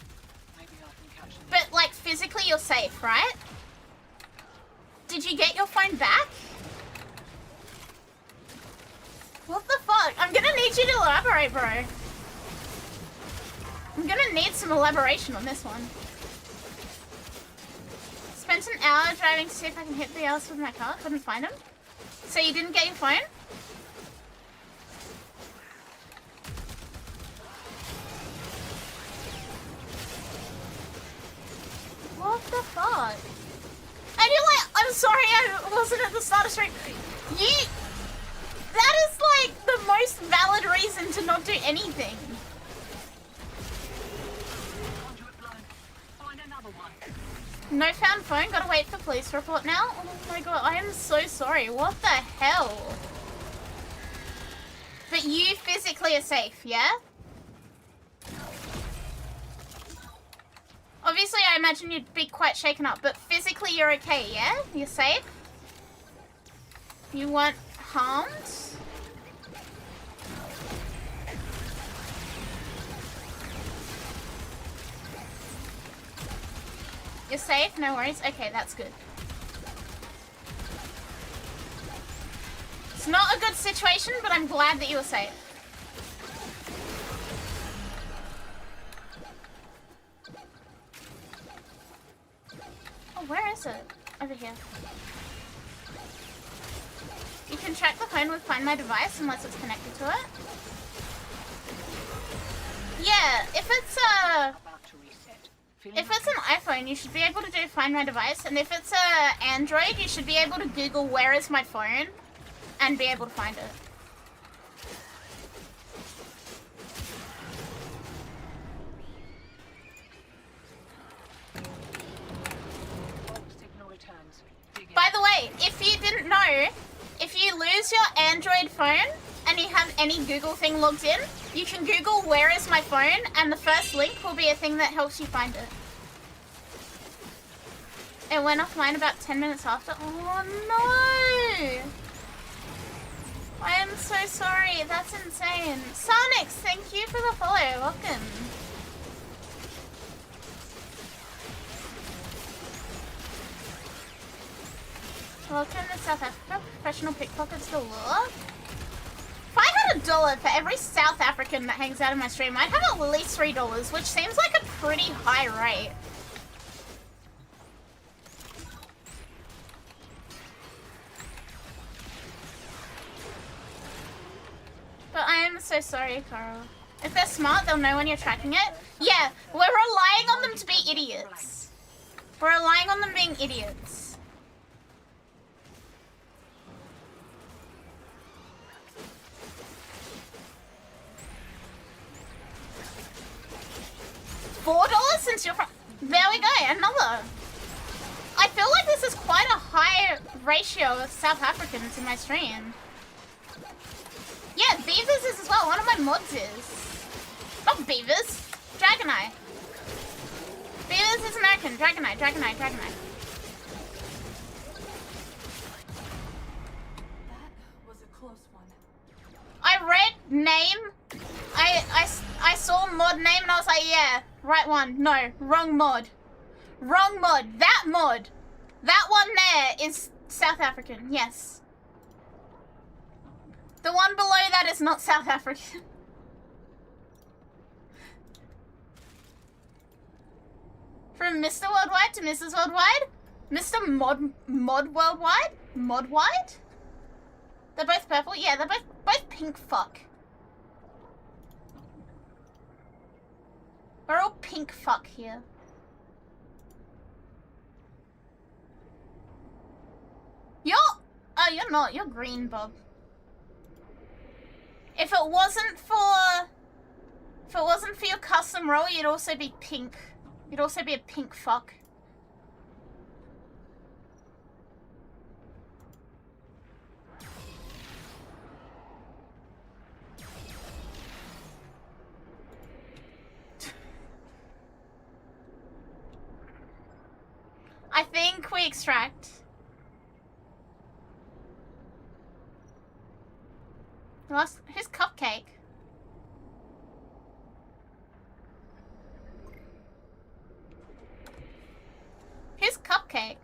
Maybe I can catch them. But like physically you're safe, right? Did you get your phone back? What the fuck? I'm gonna need you to elaborate, bro. I'm gonna need some elaboration on this one. Spent an hour driving to see if I can hit the else with my car. Couldn't find him. So you didn't get your phone? What the fuck? And you're like, I'm sorry I wasn't at the start of stream. That is like the most valid reason to not do anything. Find another one. No found phone, gotta wait for police report now? Oh my god, I am so sorry. What the hell? But you physically are safe, yeah? Obviously, I imagine you'd be quite shaken up, but physically you're okay, yeah? You're safe? You weren't harmed? You're safe? No worries? Okay, that's good. It's not a good situation, but I'm glad that you were safe. Oh, where is it? Over here. You can track the phone with Find My Device unless it's connected to it. Yeah, if it's an iPhone, you should be able to do Find My Device, and if it's a Android, you should be able to Google where is my phone and be able to find it. By the way, if you didn't know, if you lose your Android phone and you have any Google thing logged in, you can Google where is my phone and the first link will be a thing that helps you find it. It went offline about 10 minutes after. Oh no! I am so sorry, that's insane. Sonix, thank you for the follow, welcome. Welcome to South Africa. Professional pickpockets galore. If I had $1 for every South African that hangs out in my stream, I'd have at least $3, which seems like a pretty high rate. But I am so sorry, Carl. If they're smart, they'll know when you're tracking it. Yeah, we're relying on them to be idiots. We're relying on them being idiots. $4 since you're from... There we go, another. I feel like this is quite a high ratio of South Africans in my stream. Yeah, Beavers is as well. One of my mods is. Not Beavers. Dragoneye. Beavers is American. Dragoneye, Dragoneye, Dragoneye. That was a close one. I read name. I saw mod name and I was like, yeah, right one. No, wrong mod. Wrong mod. That mod. That one there is South African. Yes. The one below that is not South African. From Mr. Worldwide to Mrs. Worldwide? Mr. Mod Worldwide? Modwide? They're both purple? Yeah, they're both pink fuck. We're all pink fuck here. Oh, you're not. You're green, Bob. If it wasn't for your custom role, you'd also be pink. You'd also be a pink fuck. I think we extract. Who's Cupcake? Who's Cupcake?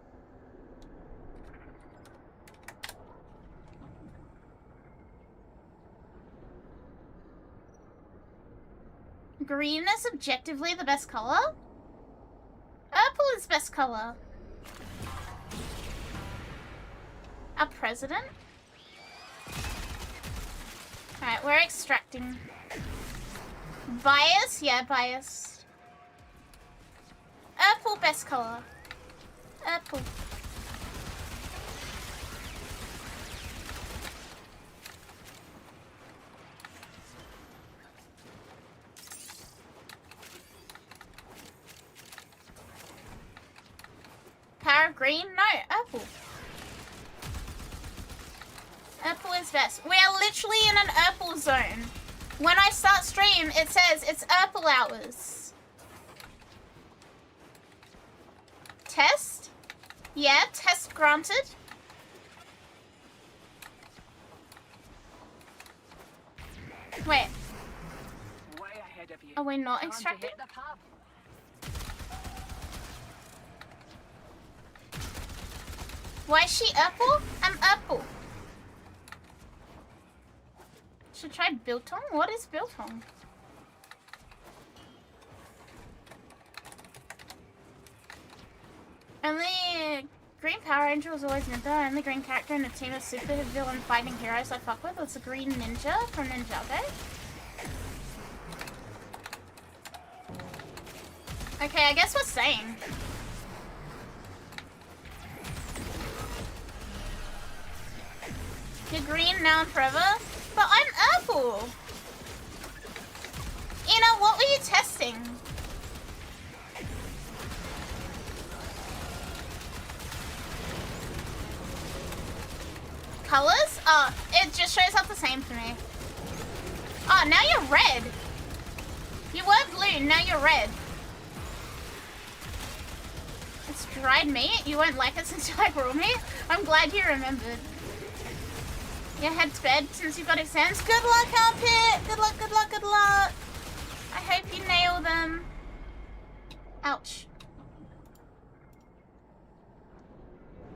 Green is objectively the best color? Purple is best color. Our president? Alright, we're extracting. Bias? Yeah, biased. Purple best color. Purple. Power of green? No, purple. Purple is best. We are literally in an purple zone. When I start stream, it says it's purple hours. Test? Yeah, test granted. Wait. Way ahead of you. Are we not Time to extracting? hit the pub. Why is she purple? I'm purple. Should try biltong? What is biltong? Only green Power Ranger was always Ninja. Only green character in a team of super villain fighting heroes I fuck with was a green ninja from Ninjago. Okay, I guess we're same. You're green now and forever? But I'm purple! You know, what were you testing? Colors? Oh, it just shows up the same for me. Oh, now you're red. You were blue, now you're red. It's dried meat? You won't like it since you like raw meat? I'm glad you remembered. You head to bed since you've got exams. Good luck, Armpit! Good luck, good luck, good luck! I hope you nail them. Ouch.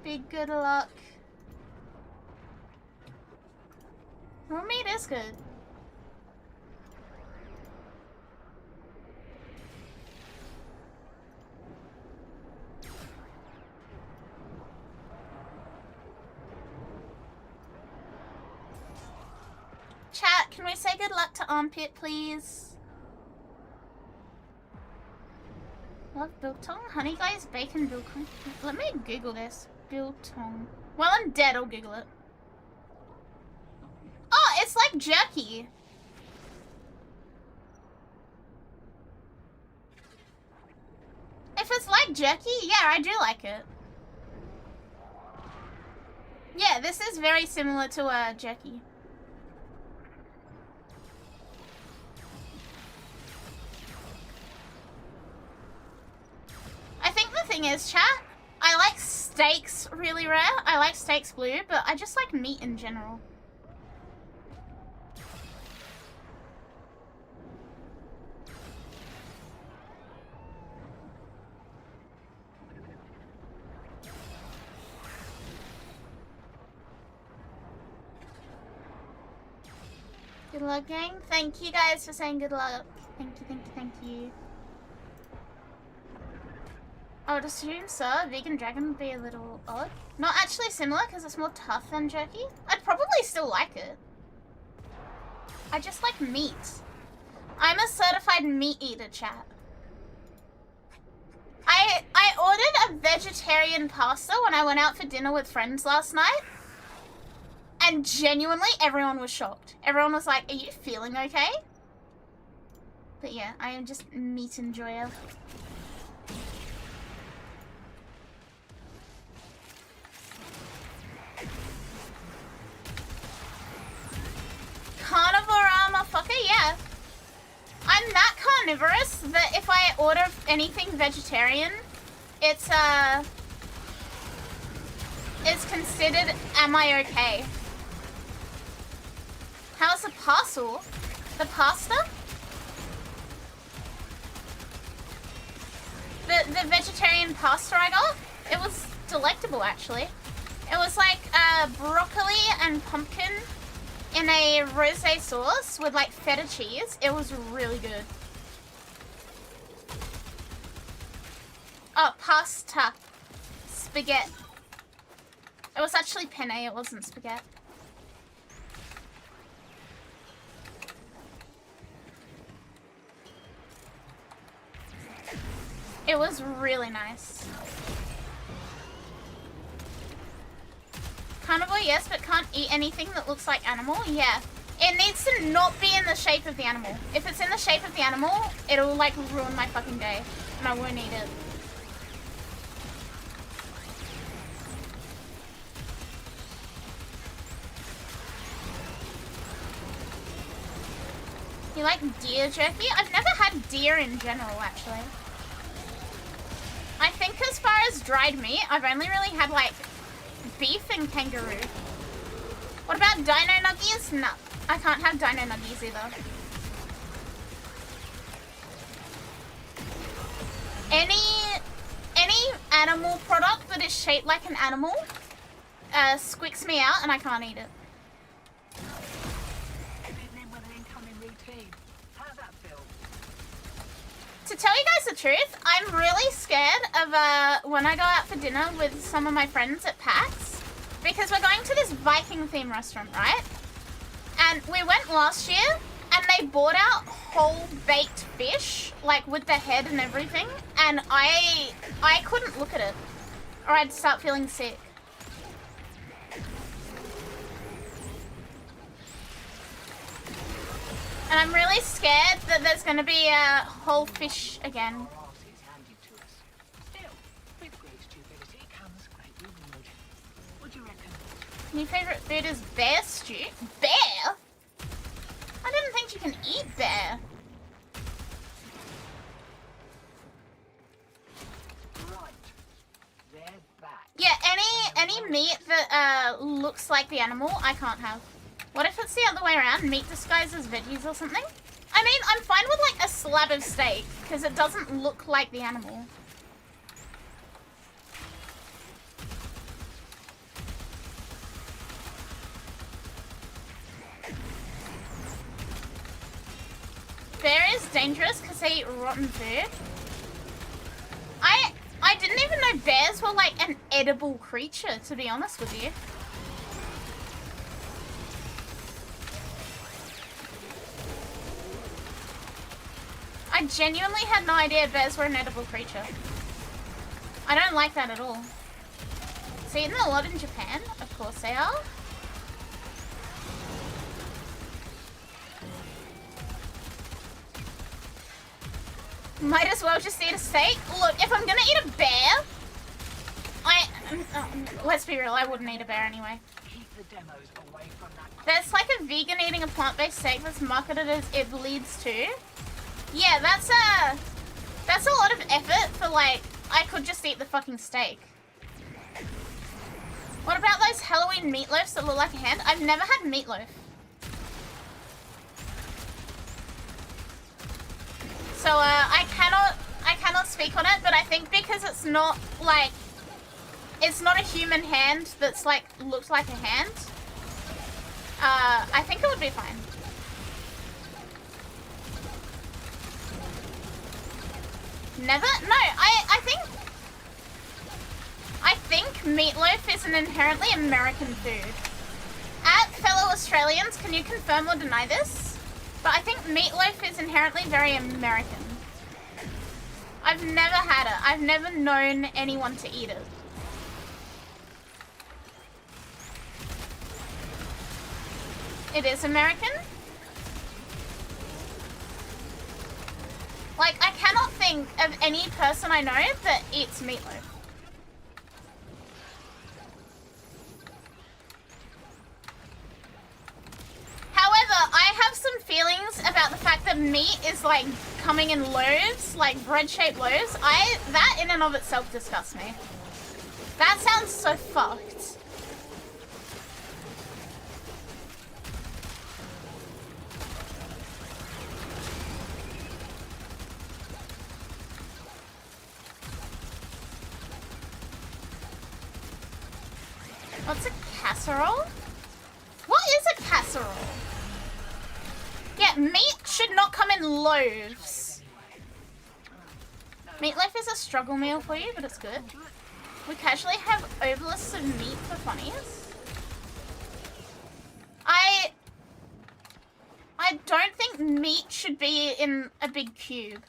Big good luck. Raw meat is good. Chat, can we say good luck to Armpit, please? Love biltong? Honey glazed bacon biltong. Let me Google this. Biltong. Well, I'm dead, I'll Google it. Oh, it's like jerky. If it's like jerky, yeah, I do like it. Yeah, this is very similar to jerky. I think the thing is, chat, I like steaks really rare. I like steaks blue, but I just like meat in general. Good luck, gang. Thank you guys for saying good luck. Thank you, thank you, thank you. I would assume so. Vegan dragon would be a little odd. Not actually similar because it's more tough than jerky. I'd probably still like it. I just like meat. I'm a certified meat eater, chat. I ordered a vegetarian pasta when I went out for dinner with friends last night. And genuinely, everyone was shocked. Everyone was like, are you feeling okay? But yeah, I am just meat enjoyer. Carnivore motherfucker, yeah. I'm that carnivorous that if I order anything vegetarian, it's considered, am I okay? How's the parcel? The pasta? The vegetarian pasta I got? It was delectable, actually. It was like broccoli and pumpkin in a rosé sauce with like feta cheese. It was really good. Oh, pasta. Spaghetti. It was actually penne, it wasn't spaghetti. It was really nice. Carnivore, yes, but can't eat anything that looks like animal. Yeah. It needs to not be in the shape of the animal. If it's in the shape of the animal, it'll like ruin my fucking day. And I won't eat it. You like deer jerky? I've never had deer in general, actually. I think as far as dried meat, I've only really had like beef and kangaroo. What about dino nuggies? No, I can't have dino nuggies either. Any animal product that is shaped like an animal squicks me out and I can't eat it. To tell you guys the truth, I'm really scared of when I go out for dinner with some of my friends at PAX, because we're going to this Viking themed restaurant, right? And we went last year and they brought out whole baked fish, like with the head and everything, and I couldn't look at it or I'd start feeling sick. And I'm really scared that there's going to be a whole fish again. Your favourite food is bear stew? Bear? I didn't think you can eat bear. Yeah, any meat that looks like the animal, I can't have. What if it's the other way around? Meat disguised as veggies or something? I mean, I'm fine with like a slab of steak because it doesn't look like the animal. is dangerous because they eat rotten food. I didn't even know bears were like an edible creature, to be honest with you. I genuinely had no idea bears were an edible creature. I don't like that at all. It's eaten a lot in Japan, of course they are. Might as well just eat a steak. Look, if I'm gonna eat a bear, let's be real, I wouldn't eat a bear anyway. Keep the demos away from that. There's like a vegan eating a plant-based steak that's marketed as it bleeds too. Yeah, that's a lot of effort for like, I could just eat the fucking steak. What about those Halloween meatloafs that look like a hand? I've never had meatloaf. So I cannot speak on it, but I think because it's not like, it's not a human hand that's like looked like a hand, I think it would be fine. Never? No, I think meatloaf is an inherently American food. At fellow Australians, can you confirm or deny this? But I think meatloaf is inherently very American. I've never had it. I've never known anyone to eat it. It is American? Like, I cannot think of any person I know that eats meatloaf. However, I have some feelings about the fact that meat is like coming in loaves, like bread-shaped loaves. That in and of itself disgusts me. That sounds so fucked. What's a casserole? What is a casserole? Yeah, meat should not come in loaves. Meatloaf is a struggle meal for you, but it's good. We casually have obelisks of meat for funnies. I don't think meat should be in a big cube.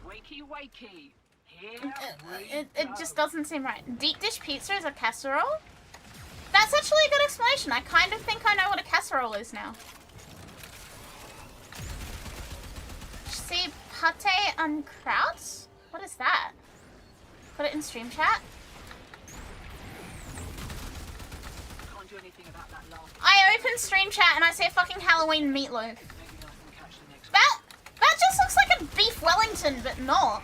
Wakey, wakey. It just doesn't seem right. Deep dish pizza is a casserole? That's actually a good explanation. I kind of think I know what a casserole is now. See, pate en kraut? What is that? Put it in stream chat. Can't do anything about that last. I open stream chat and I say fucking Halloween meatloaf. Maybe I can catch the next That just looks like a beef Wellington, but not.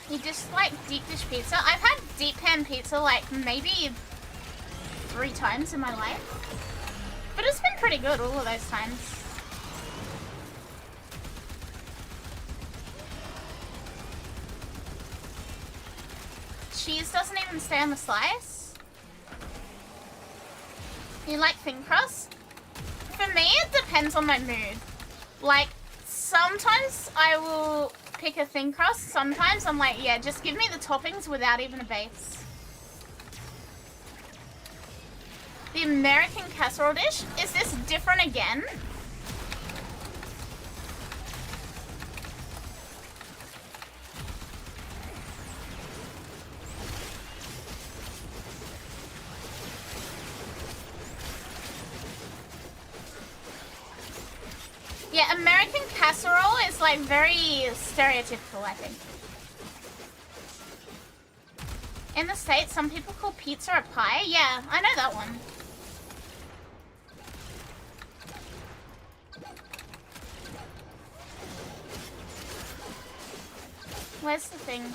You just like deep dish pizza? I've had deep pan pizza like maybe 3 times in my life. But it's been pretty good all of those times. Cheese doesn't even stay on the slice. You like thin crust? For me, it depends on my mood. Like, sometimes I will pick a thin crust. Sometimes I'm like, yeah, just give me the toppings without even a base. The American casserole dish? Is this different again? Yeah, American casserole is like very stereotypical, I think. In the States, some people call pizza a pie. Yeah, I know that one. Where's the thing?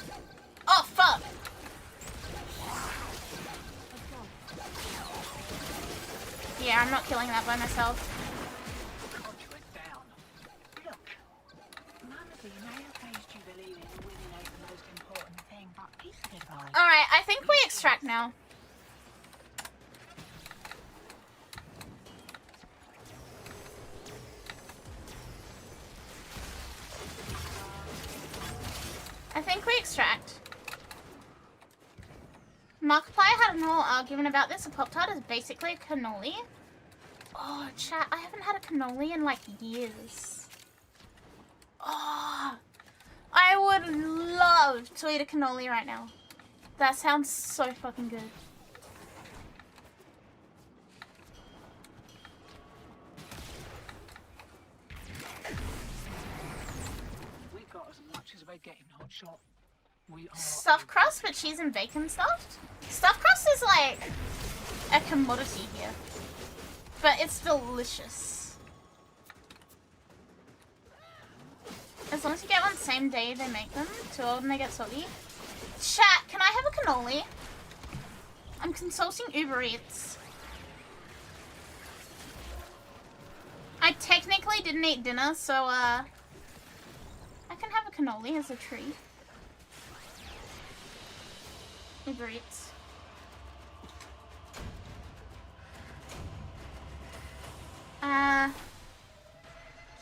Oh, fuck! Yeah, I'm not killing that by myself. Alright, I think we extract now. extract. Markiplier had an whole argument about this. A Pop-Tart is basically a cannoli. Oh, chat, I haven't had a cannoli in like years. Oh, I would love to eat a cannoli right now. That sounds so fucking good. We got as much as we're getting, hot shot. We are Stuffed crust with cheese and bacon stuffed? Stuffed crust is like a commodity here. But it's delicious. As long as you get one same day they make them, too old and they get soggy. Chat, can I have a cannoli? I'm consulting Uber Eats. I technically didn't eat dinner, so I can have a cannoli as a treat. Uber Eats.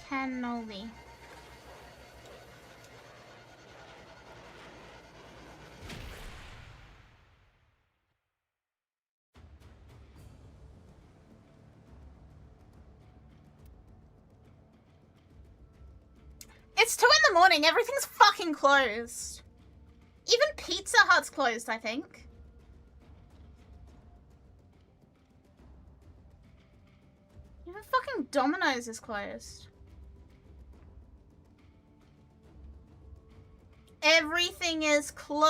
Cannoli. It's 2 in the morning, everything's fucking closed. Even Pizza Hut's closed, I think. Even fucking Domino's is closed. Everything is closed.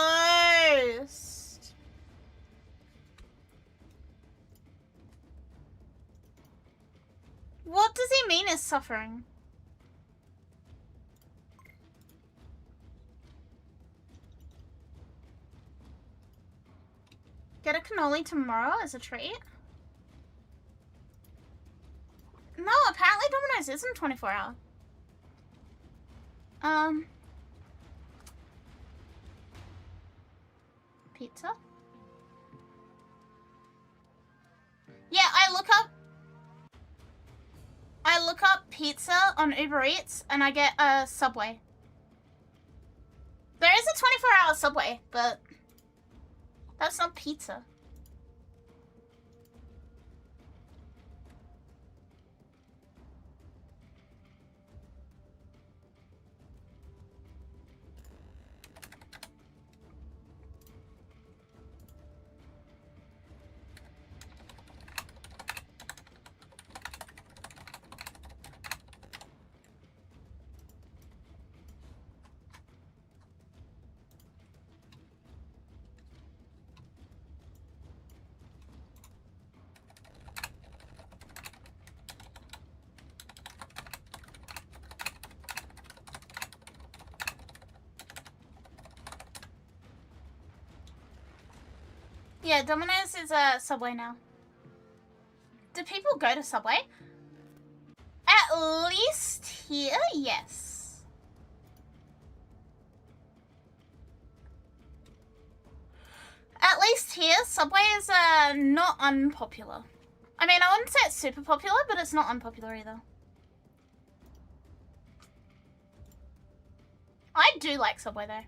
What does he mean is suffering? Get a cannoli tomorrow as a treat? No, apparently Domino's isn't 24-hour. Pizza? Yeah, I look up pizza on Uber Eats and I get a Subway. There is a 24-hour Subway, but that's not pizza. Yeah, Domino's is a Subway now. Do people go to Subway? At least here, yes. At least here, Subway is not unpopular. I mean, I wouldn't say it's super popular, but it's not unpopular either. I do like Subway though.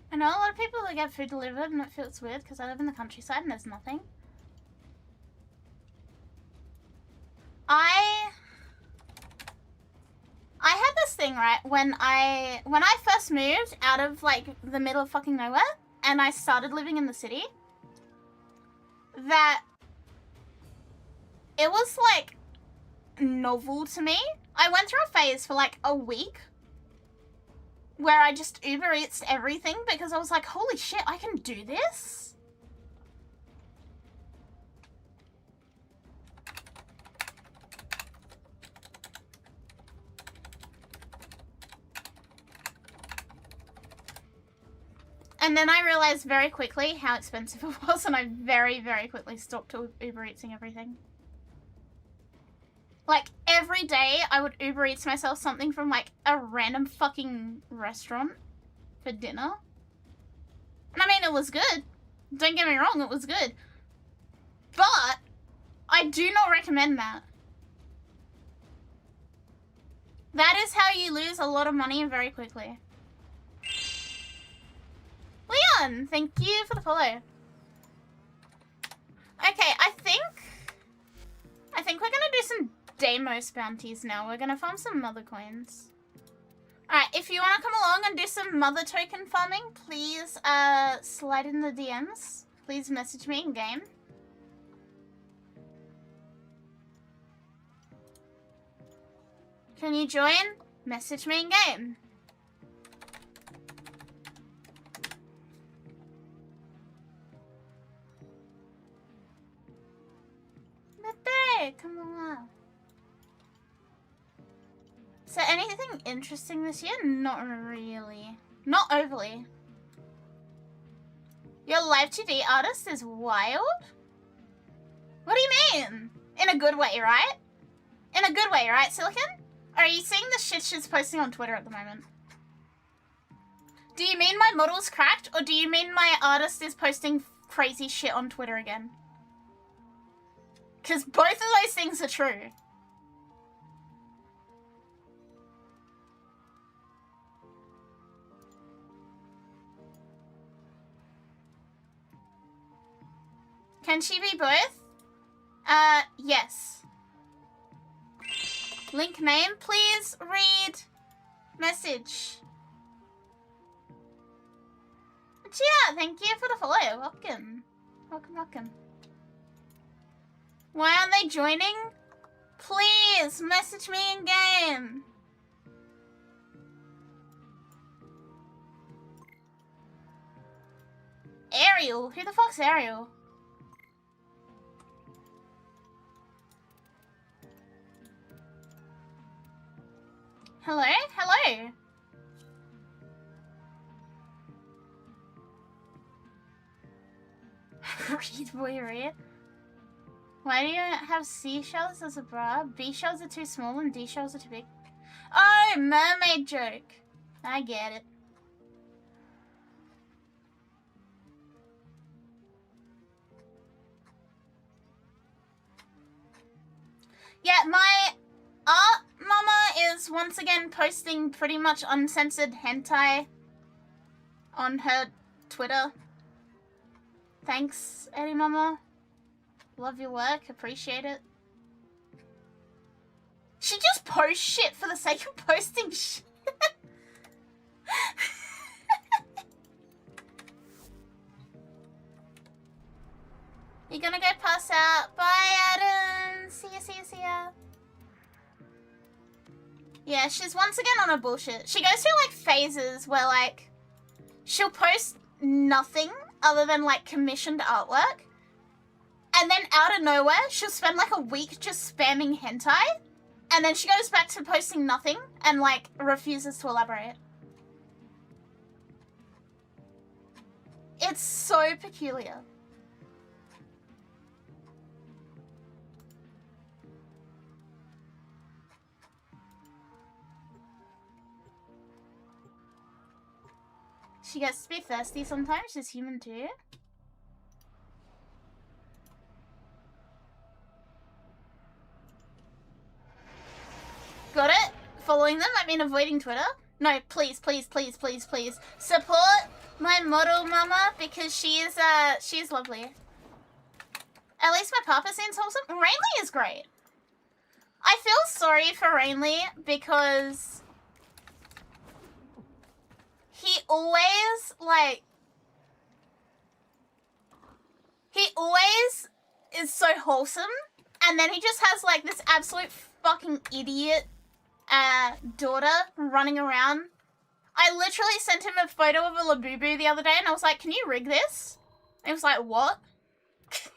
I know a lot of people that get food delivered and it feels weird because I live in the countryside and there's nothing. I had this thing, right, when I first moved out of like the middle of fucking nowhere and I started living in the city, that it was like novel to me. I went through a phase for like a week where I just Uber Eats everything because I was like, holy shit, I can do this? And then I realized very quickly how expensive it was and I very, very quickly stopped Uber Eatsing everything. Like, every day I would Uber Eats myself something from, like, a random fucking restaurant for dinner. And I mean, it was good. Don't get me wrong, it was good. But I do not recommend that. That is how you lose a lot of money very quickly. Leon, thank you for the follow. Okay, I think we're gonna do some Deimos bounties now. We're gonna farm some mother coins. Alright, if you wanna come along and do some mother token farming, please slide in the DMs. Please message me in game. Can you join? Message me in game. Pepe, come on. So anything interesting this year? Not really. Not overly. Your live 2D artist is wild? What do you mean? In a good way, right? In a good way, right, Silicon? Are you seeing the shit she's posting on Twitter at the moment? Do you mean my model's cracked, or do you mean my artist is posting crazy shit on Twitter again? Because both of those things are true. Can she be both? Yes. Link name, please read message. Yeah, thank you for the follow. Welcome. Welcome, welcome. Why aren't they joining? Please message me in game. Ariel? Who the fuck's Ariel? Hello? Hello? Read boy, read. Why do you have C shells as a bra? B shells are too small and D shells are too big. Oh, mermaid joke. I get it. Yeah, my art mama is once again posting pretty much uncensored hentai on her Twitter. Thanks, Eddie Mama. Love your work, appreciate it. She just posts shit for the sake of posting shit. You're gonna go pass out. Bye, Adam. See ya, see ya, see ya. Yeah, she's once again on her bullshit. She goes through, like, phases where, like, she'll post nothing other than, like, commissioned artwork. And then out of nowhere, she'll spend, like, a week just spamming hentai. And then she goes back to posting nothing and, like, refuses to elaborate. It's so peculiar. She gets to be thirsty sometimes, she's human too. Got it? Following them? I mean avoiding Twitter? No, please, please, please, please, please. Support my model mama because she is lovely. At least my papa seems wholesome. Rainley is great. I feel sorry for Rainley because he always, like, he always is so wholesome, and then he just has, like, this absolute fucking idiot daughter running around. I literally sent him a photo of a Labubu the other day, and I was like, can you rig this? And he was like, what? He's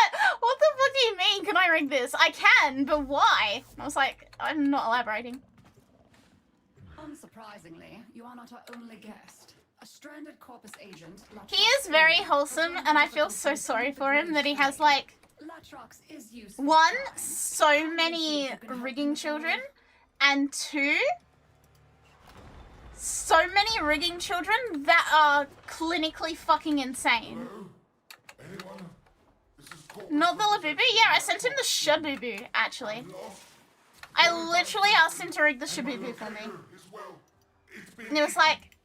like, what the fuck do you mean, can I rig this? I can, but why? And I was like, I'm not elaborating. Unsurprisingly, you are not our only guest. A stranded corpus agent. He is very wholesome, and I feel so sorry for him that he has, like, Latrox is useful. One, so many rigging children, and two, so many rigging children that are clinically fucking insane. Anyone? This is Corpus. Not the Labubu? Yeah, I sent him the Shabubu, actually. I literally asked him to rig the Shabubu for me. As well. It's been And he was like,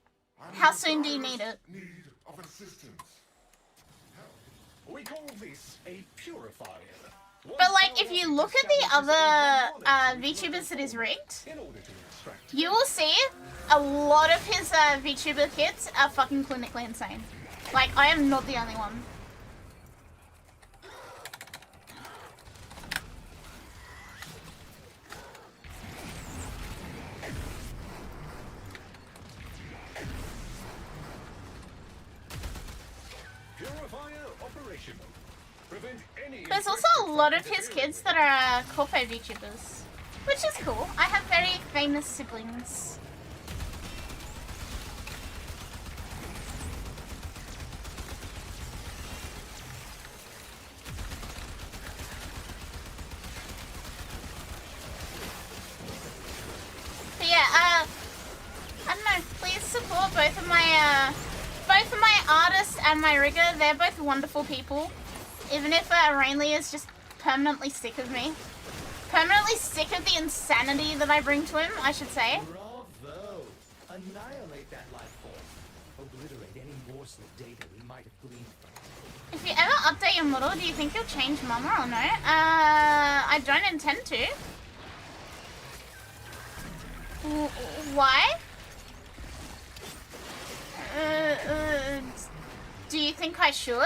how soon do you need it? need of assistance. We call this a purifier. But like, if you look at the other VTubers that is rigged, In order to extract you will see a lot of his VTuber kids are fucking clinically insane. Like, I am not the only one. purifier operational. Prevent any There's also a lot of his kids that are Corpo VTubers, which is cool. I have very famous siblings. But yeah, I don't know, please support both of my artists and my rigger. They're both wonderful people. Even if Rainley is just permanently sick of me. Permanently sick of the insanity that I bring to him, I should say. Bravo! Annihilate that life form. Obliterate any morsel of data we might have gleaned from it. If you ever update your model, do you think you'll change Mama or no? I don't intend to. Why? Do you think I should?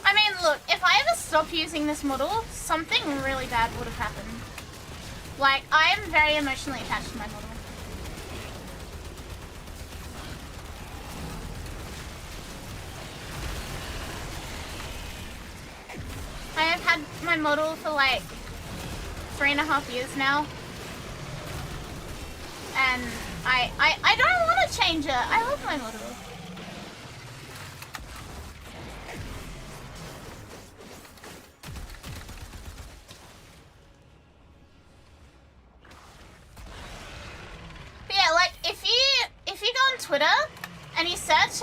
I mean, look, if I ever stop using this model, something really bad would have happened. Like, I am very emotionally attached to my model. I have had my model for like 3.5 years now. And I don't want to change it. I love my model. But yeah, like if you go on Twitter and you search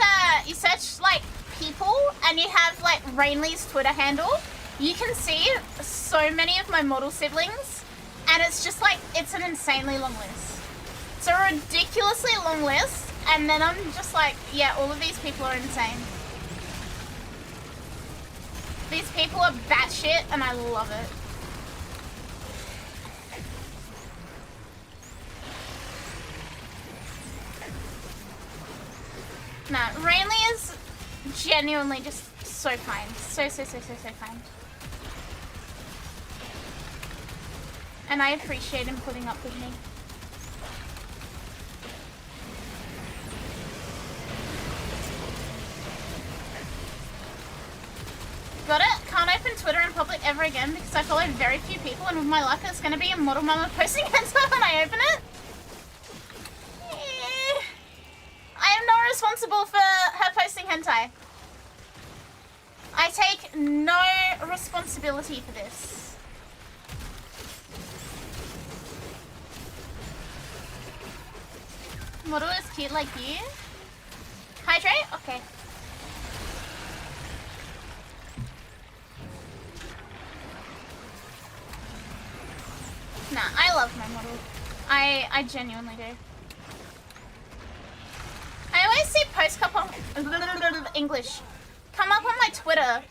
like people and you have like Rainley's Twitter handle, you can see so many of my model siblings, and it's just like, it's an insanely long list. It's a ridiculously long list, and then I'm just like, yeah, all of these people are insane. These people are batshit, and I love it. Nah, Rainley is genuinely just so kind. So kind. And I appreciate him putting up with me. Got it? Can't open Twitter in public ever again because I follow very few people, and with my luck it's gonna be a model mama posting hentai when I open it. I am not responsible for her posting hentai. I take no responsibility for this. Model is cute like you. Hydrate? Okay. Nah, I love my model. I genuinely do. I always see posts come up English come up on my Twitter,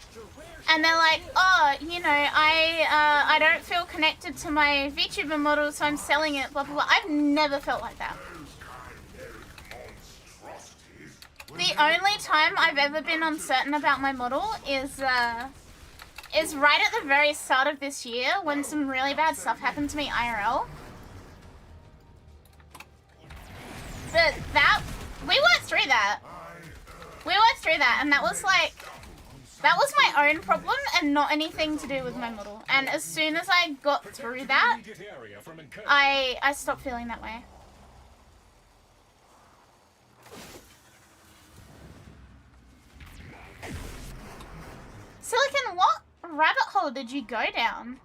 and they're like, oh, you know, I don't feel connected to my VTuber model, so I'm selling it, blah blah blah. I've never felt like that. The only time I've ever been uncertain about my model is right at the very start of this year when some really bad stuff happened to me IRL. But we worked through that. We worked through that, and that was like That was my own problem and not anything to do with my model. And as soon as I got through that, I stopped feeling that way. Silicon, what rabbit hole did you go down?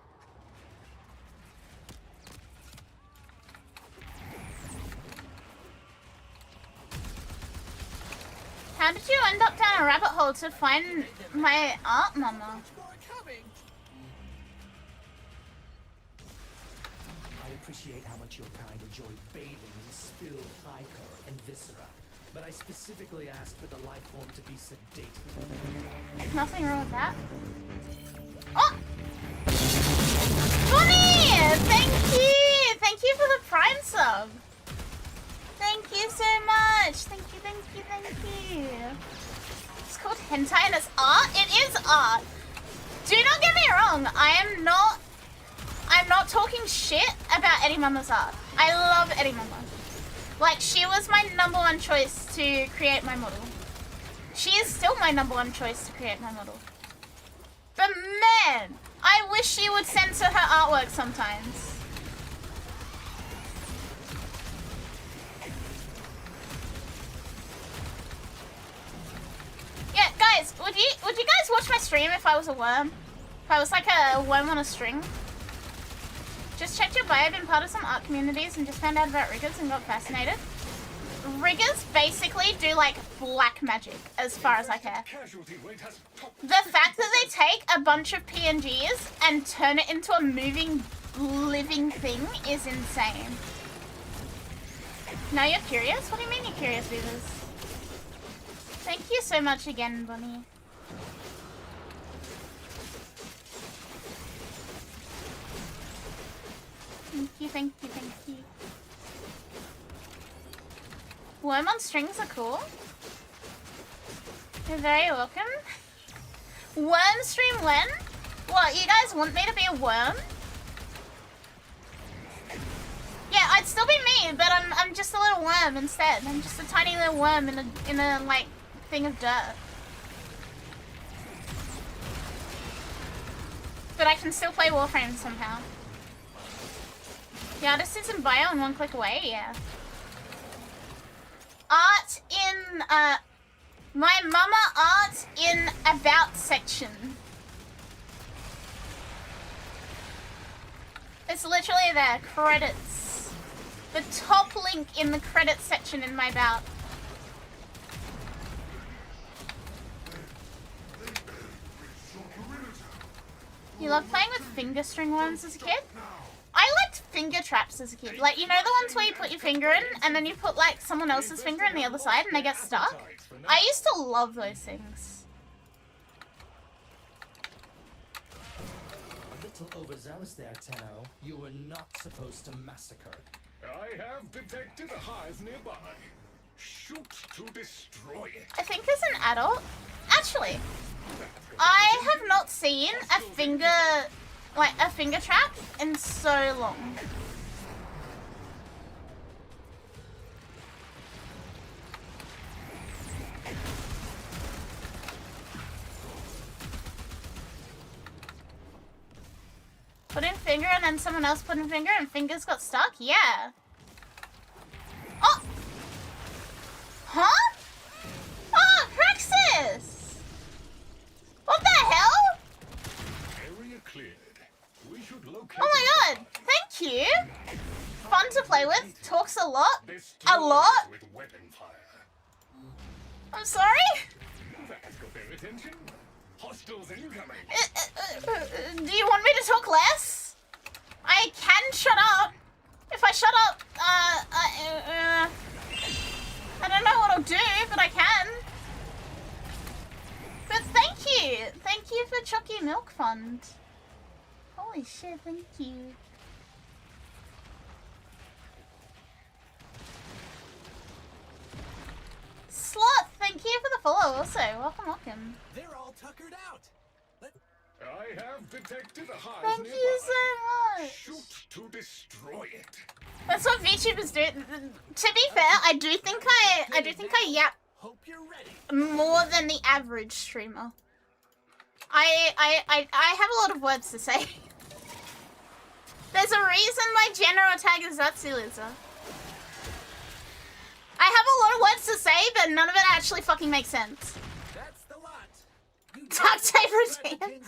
How did you end up down a rabbit hole to find my art, Mama? I appreciate how much your kind enjoy bathing in spilled ichor and viscera, but I specifically asked for the life form to be sedated. Nothing wrong with that. Oh! Bonnie! Thank you! Thank you for the Prime sub! Thank you so much! Thank you, thank you, thank you! It's called hentai and it's art? It is art! Do not get me wrong, I'm not talking shit about Eddie Mama's art. I love Eddie Mama. Like, she was my #1 choice to create my model. She is still my #1 choice to create my model. But man, I wish she would censor her artwork sometimes. Yeah, guys, would you guys watch my stream if I was a worm? If I was like a worm on a string? Just checked your bio, been part of some art communities and just found out about riggers and got fascinated. Riggers basically do like black magic as far as I care. The fact that they take a bunch of PNGs and turn it into a moving, living thing is insane. Now you're curious? What do you mean you're curious, Beavers? Thank you so much again, Bunny. Thank you, thank you, thank you. Worm on strings are cool. You're very welcome. Worm stream when? What, you guys want me to be a worm? Yeah, I'd still be me, but I'm just a little worm instead. I'm just a tiny little worm in a like thing of dirt. But I can still play Warframe somehow. The artist is in bio and 1 click away, yeah. Art in, my mama art in about section. It's literally there, credits. The top link in the credits section in my about. You love playing with finger string worms as a kid? I liked finger traps as a kid. Like, you know the ones where you put your finger in and then you put like someone else's finger in the other side and they get stuck? I used to love those things. A little overzealous there, Tenno. You were not supposed to massacre. I have detected a hive nearby. Shoot to destroy it. I think as an adult, actually, I have not seen a finger trap in so long. Put in finger and then someone else put in finger and fingers got stuck? Yeah. Oh! Huh? Oh, Praxis! What the hell? Area cleared. We should locate. Oh my god! Thank you! Fun to play with, talks a lot. A lot? With weapon fire. I'm sorry? That got their attention. Hostiles incoming. Do you want me to talk less? I can shut up. If I shut up, I don't know what I'll do, but I can. But thank you! Thank you for Chucky Milk Fund. Holy shit, thank you. Sloth, thank you for the follow also. Welcome, welcome. They're all tuckered out. I have detected a hive Thank nearby. you so much. Shoot to destroy it. That's what VTubers do. To be fair, I do think I yap Hope you're ready. more than the average streamer. I have a lot of words to say. There's a reason my general tag is Utsi Lizard. I have a lot of words to say, but none of it actually fucking makes sense. That's the lot. Duct tape redeem.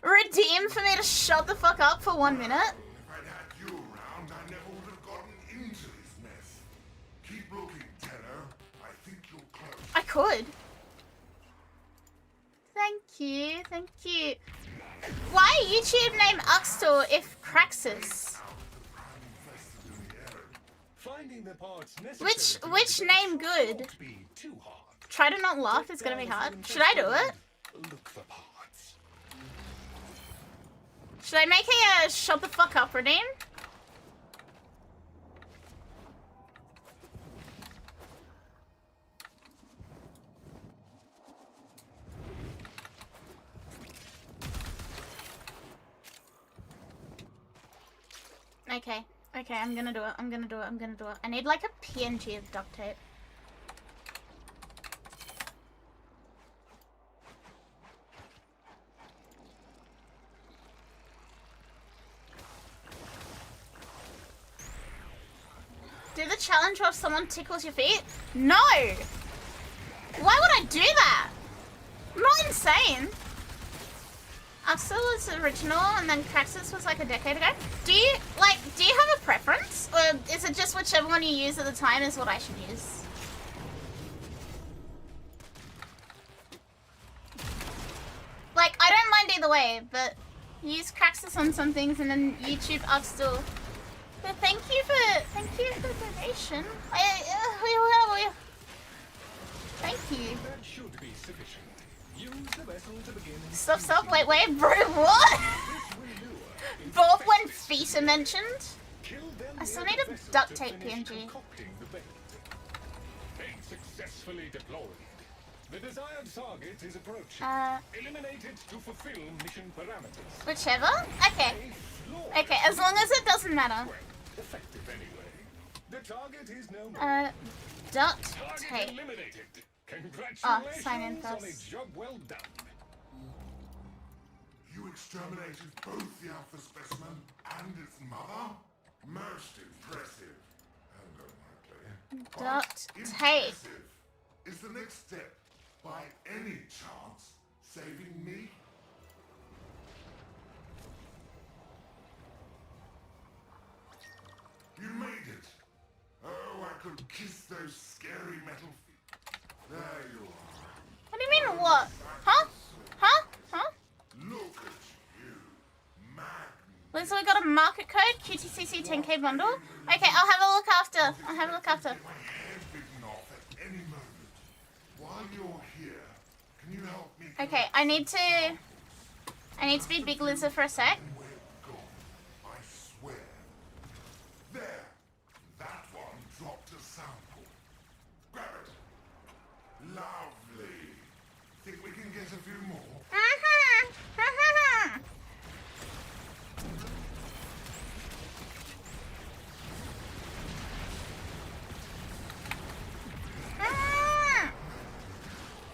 Redeem for me to shut the fuck up for 1 minute. If I'd had you around, I never would have gotten into this mess. Keep looking, Tenno. I think you're close. I could. Thank you, thank you. Why YouTube name Uxtor if Craxus? Which name good? Try to not laugh, it's gonna be hard. Should I do it? Should I make a shut the fuck up redeem? Okay, I'm gonna do it, I'm gonna do it. I need like a PNG of duct tape. Do the challenge where someone tickles your feet? No! Why would I do that? I'm not insane. Axel was original and then Craxus was like a decade ago. Do you have a preference? Or is it just whichever one you use at the time is what I should use? Like, I don't mind either way, but use Craxus on some things and then YouTube Axel. But thank you for the donation. Thank you. That should be sufficient. Use the vessel to begin. Stop, wait, bro, what? Both when feet are mentioned? I still need a duct tape PNG. Successfully deployed. The desired target is approaching. Eliminate it to fulfill mission parameters. Whichever? Okay. Okay, as long as it doesn't matter. Effective anyway. The target is no more. Duct tape. Eliminated. Congratulations sign in first. On a job well done. You exterminated both the alpha specimen and its mother? Most impressive. Duct tape. Is the next step, by any chance, saving me? You made it. Oh, I could kiss those scary metal feet. There you are. What do you mean what? Huh? Look at you. Lisa, we got a market code, QTCC 10k bundle. Okay, I'll have a look after. My head bitten off at any moment. While you're here, can you help me? Okay, I need to be Big Lizard for a sec. I swear. There. That one dropped a sample. Grab it. Lovely. Think we can get a few more?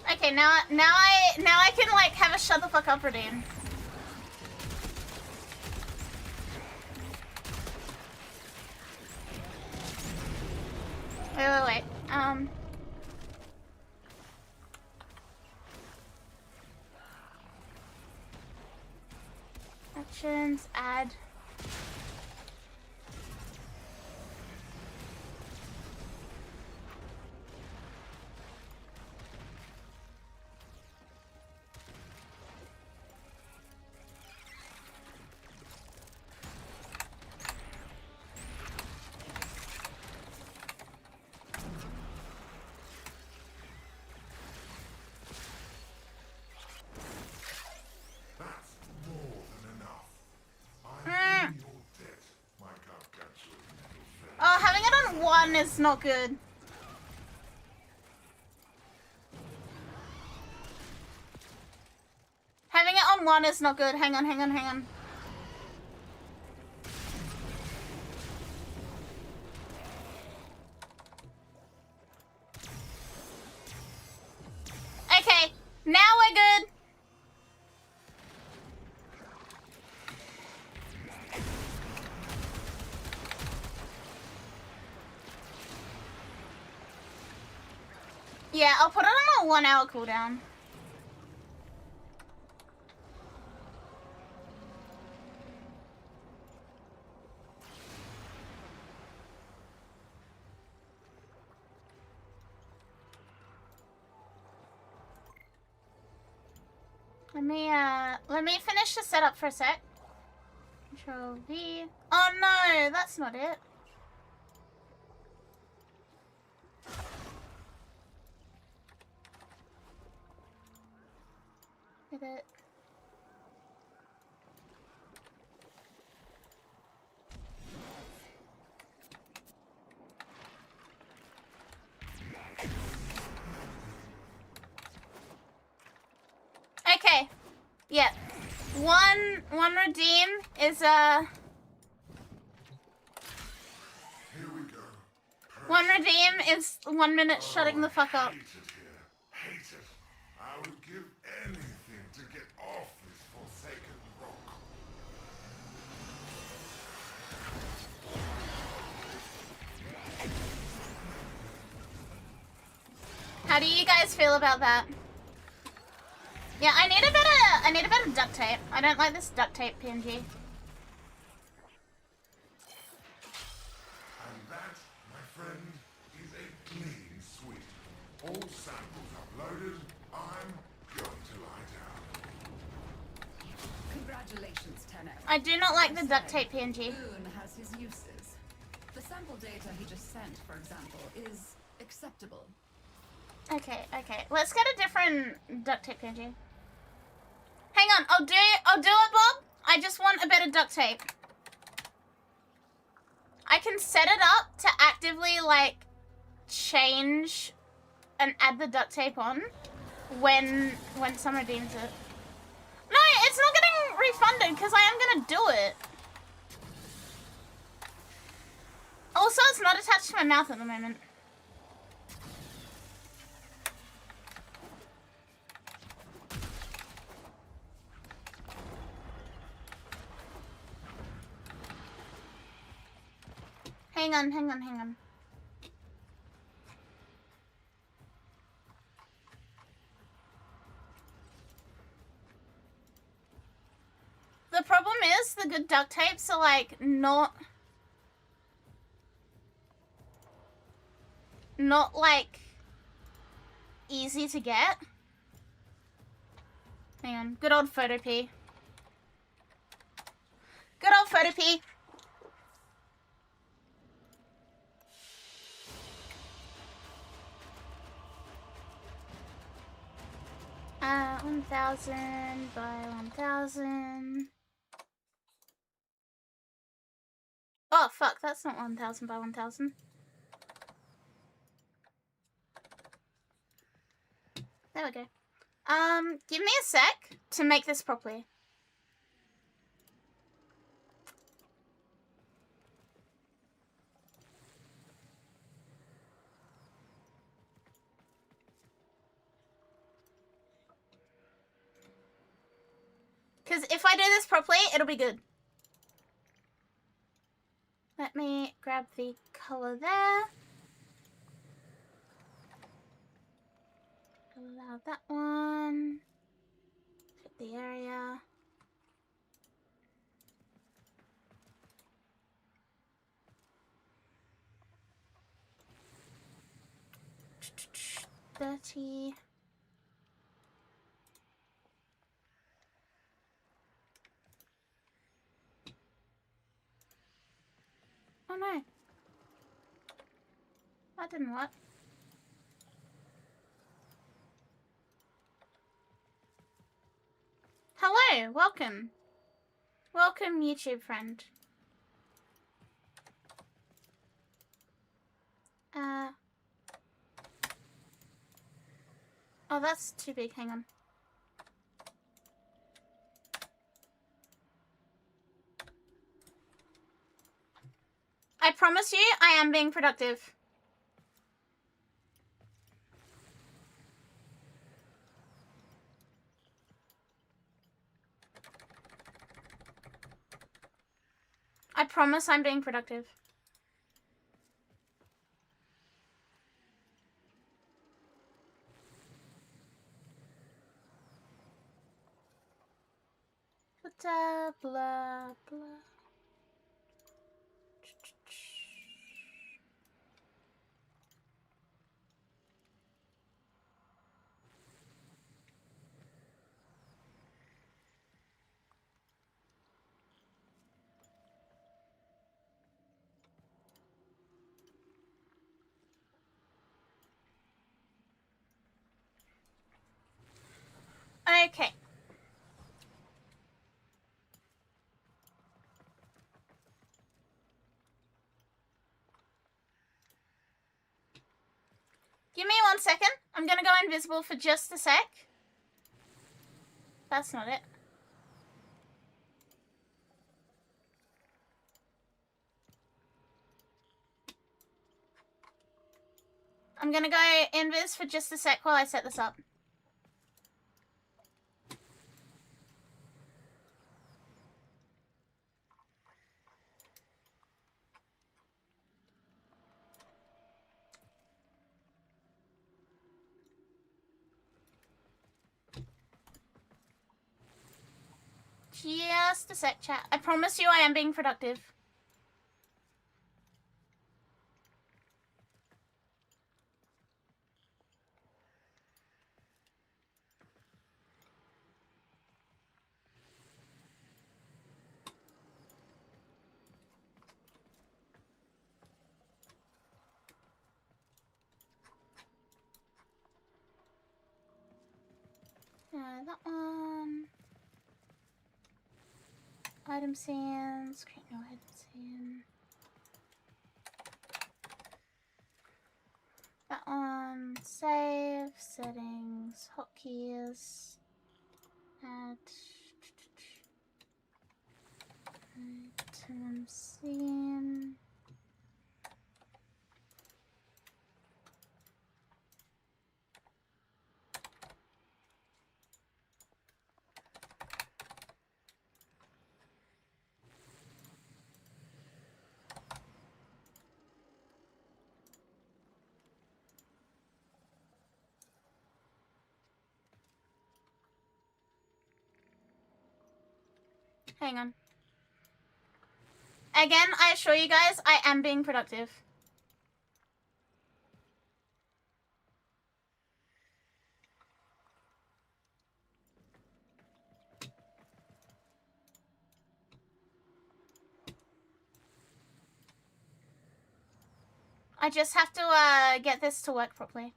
Okay, now I can like have a shut the fuck up redeem. Wait. Actions, add. Oh, having it on 1 is not good. Having it on 1 is not good. Hang on. Okay, now we're good. a 1 hour cooldown. Let me finish the setup for a sec. Control V. Oh no, that's not it. Did it? Okay. Yeah. One redeem is Here we go. one redeem is 1 minute shutting the fuck up. Hate it here. Hate it. I would give anything to get off this forsaken rock. How do you guys feel about that? Yeah, I need a better duct tape. I don't like this duct tape PNG. And that, my friend, is a clean sweep. All samples uploaded. I'm going to lie down. Congratulations, 10X. I do not like the duct tape PNG. Boone has his uses. The sample data he just sent, for example, is acceptable. Okay. Let's get a different duct tape PNG. Hang on, I'll do it, Bob. I just want a better duct tape. I can set it up to actively, like, change and add the duct tape on when someone redeems it. No, it's not getting refunded because I am gonna do it. Also, it's not attached to my mouth at the moment. Hang on. The problem is the good duct tapes are like not like easy to get. Hang on, good old photo P. Good old photo P. 1,000 by 1,000. Oh fuck, that's not 1,000 by 1,000. There we go. Give me a sec to make this properly. Because if I do this properly, it'll be good. Let me grab the color there. Allow that one. Fit the area. $30. Oh no. That didn't work. Hello, welcome. Welcome, YouTube friend. Oh, that's too big, hang on. I promise you, I am being productive. I promise I'm being productive. Blah, blah, blah. Okay. Give me 1 second. I'm gonna go invisible for just a sec. That's not it. I'm gonna go invis for just a sec while I set this up. Just a sec, chat. I promise you I am being productive. That one. Item scenes. Create no item scene. That one. Save. Settings. Hotkeys. Add. Item scene. Hang on. Again, I assure you guys, I am being productive. I just have to get this to work properly.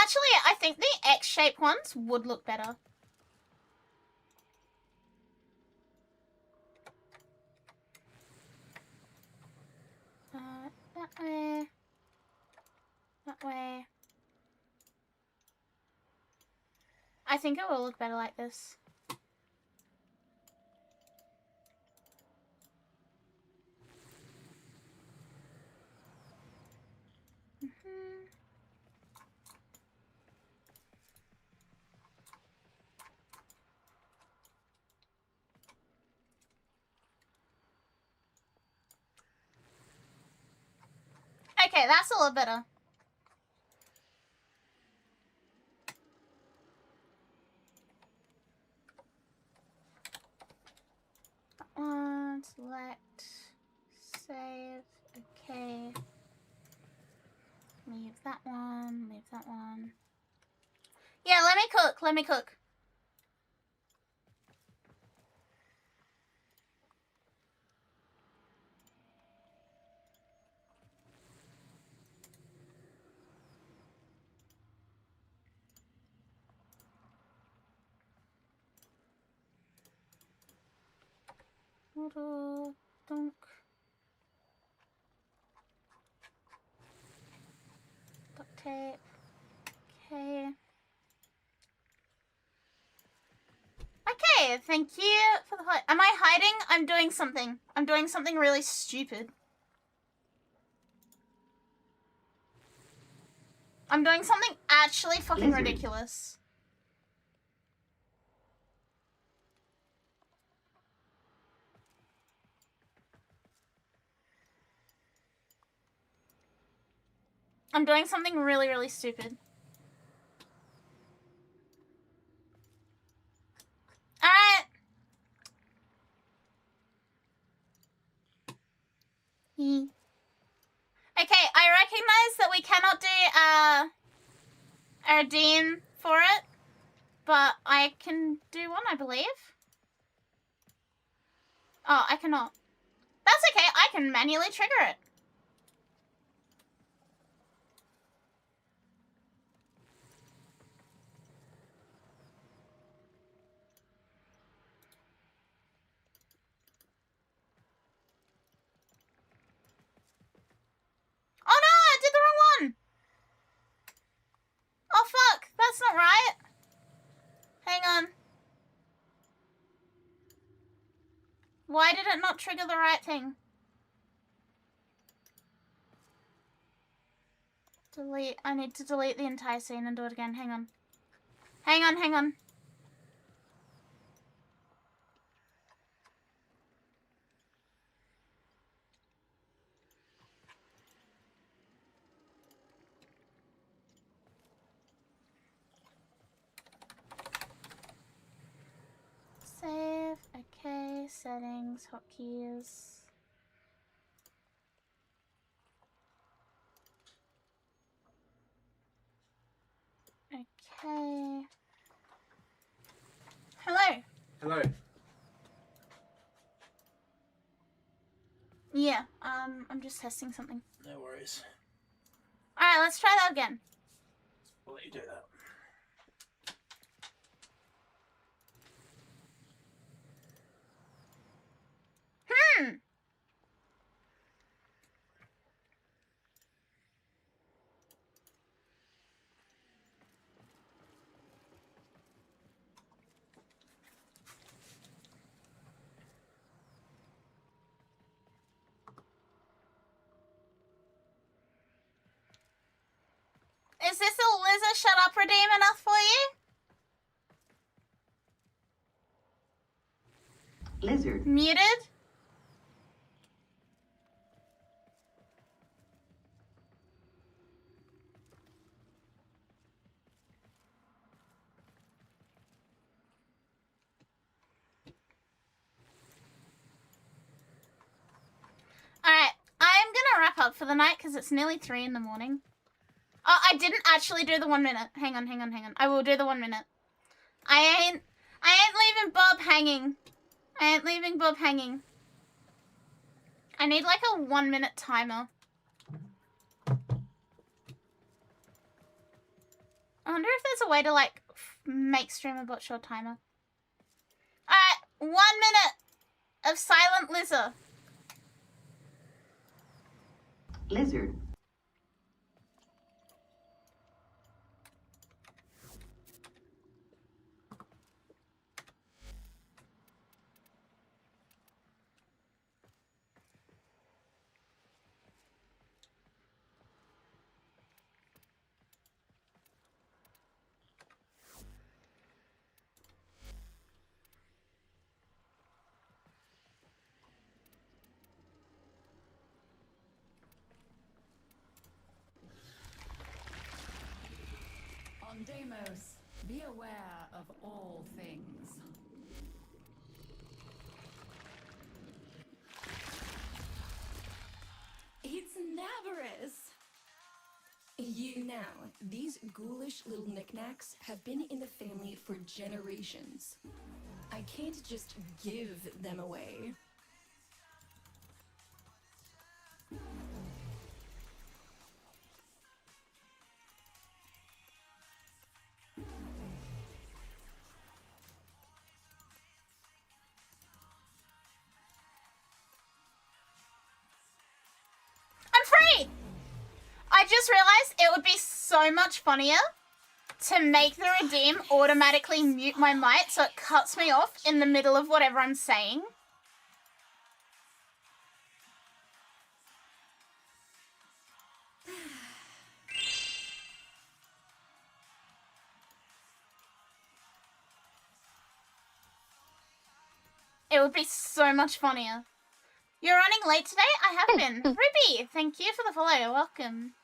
Actually, I think the X-shaped ones would look better. That way. That way. I think it will look better like this. Okay, that's a little better. Select, save, okay. Leave that one, leave that one. Yeah, let me cook, let me cook. Donk. Duct tape. Okay. Okay, thank you for the hide. Am I hiding? I'm doing something. I'm doing something really stupid. I'm doing something actually fucking ridiculous. I'm doing something really, really stupid. Alright. Okay, I recognize that we cannot do a redeem for it, but I can do one, I believe. Oh, I cannot. That's okay, I can manually trigger it. Oh no, I did the wrong one! Oh fuck, that's not right. Hang on. Why did it not trigger the right thing? Delete. I need to delete the entire scene and do it again. Hang on. Hang on, hang on. Save. Okay. Settings. Hotkeys. Okay. Hello. Hello. Yeah. I'm just testing something. No worries. All right. Let's try that again. We'll let you do that. Is this a Lizard shut up redeem enough for you? Lizard. Muted? Alright, I'm gonna wrap up for the night because it's nearly 3 in the morning. Oh, I didn't actually do the 1 minute. Hang on. I will do the 1 minute. I ain't leaving Bob hanging. I ain't leaving Bob hanging. I need like a 1 minute timer. I wonder if there's a way to like make StreamerBot show timer. Alright, 1 minute of silent lizard. Lizard. On Deimos, be aware of all things. It's Navarus! You know, these ghoulish little knickknacks have been in the family for generations. I can't just give them away. I'm free! I just realized it would be so much funnier to make the redeem automatically mute my mic so it cuts me off in the middle of whatever I'm saying. It would be so much funnier. You're running late today? I have been. Ruby, thank you for the follow. Welcome.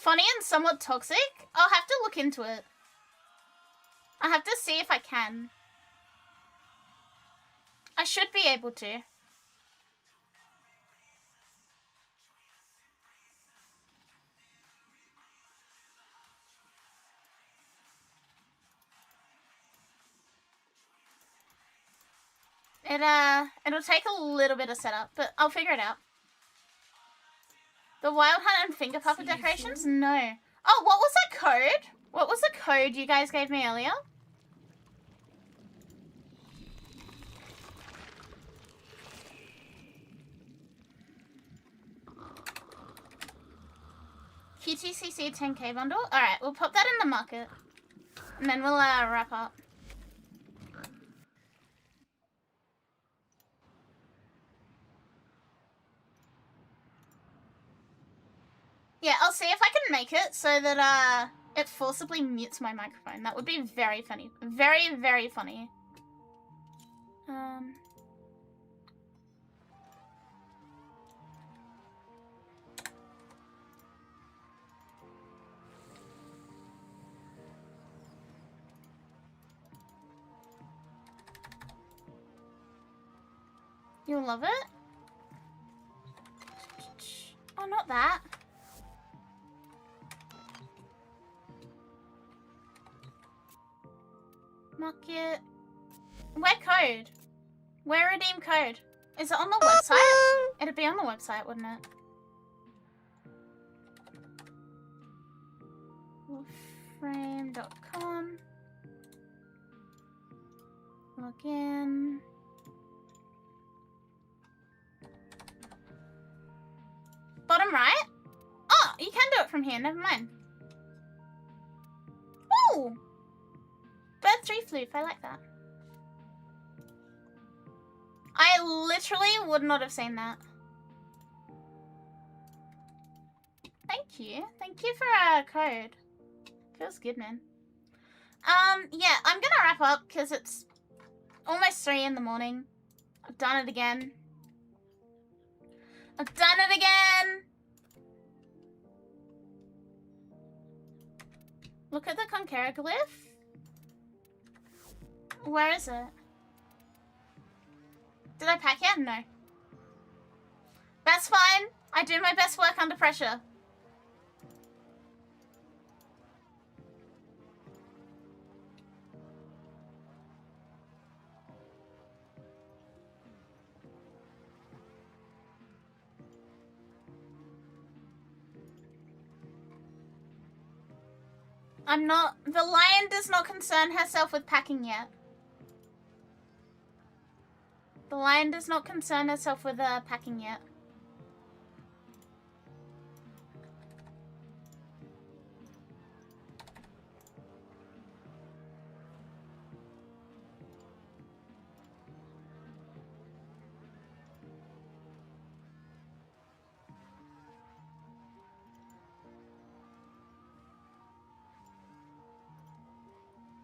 Funny and somewhat toxic? I'll have to look into it. I have to see if I can. I should be able to. It'll take a little bit of setup, but I'll figure it out. The Wild Hunt and Finger Puppet decorations? No. Oh, what was that code? What was the code you guys gave me earlier? QTCC 10k bundle? Alright, we'll pop that in the market. And then we'll wrap up. Yeah, I'll see if I can make it so that it forcibly mutes my microphone. That would be very funny. Very, very funny. You'll love it? Oh, not that. Market. Where code? Where redeem code? Is it on the website? It'd be on the website, wouldn't it? Warframe.com. Log in. Bottom right? Oh, you can do it from here. Never mind. Ooh! Bird 3 floof. I like that. I literally would not have seen that. Thank you. Thank you for a code. Feels good, man. Yeah, I'm gonna wrap up because it's almost 3 in the morning. I've done it again. I've done it again! Look at the Conqueror glyph. Where is it? Did I pack it? No. That's fine. I do my best work under pressure. I'm not... The lion does not concern herself with packing yet. The lion does not concern herself with packing yet.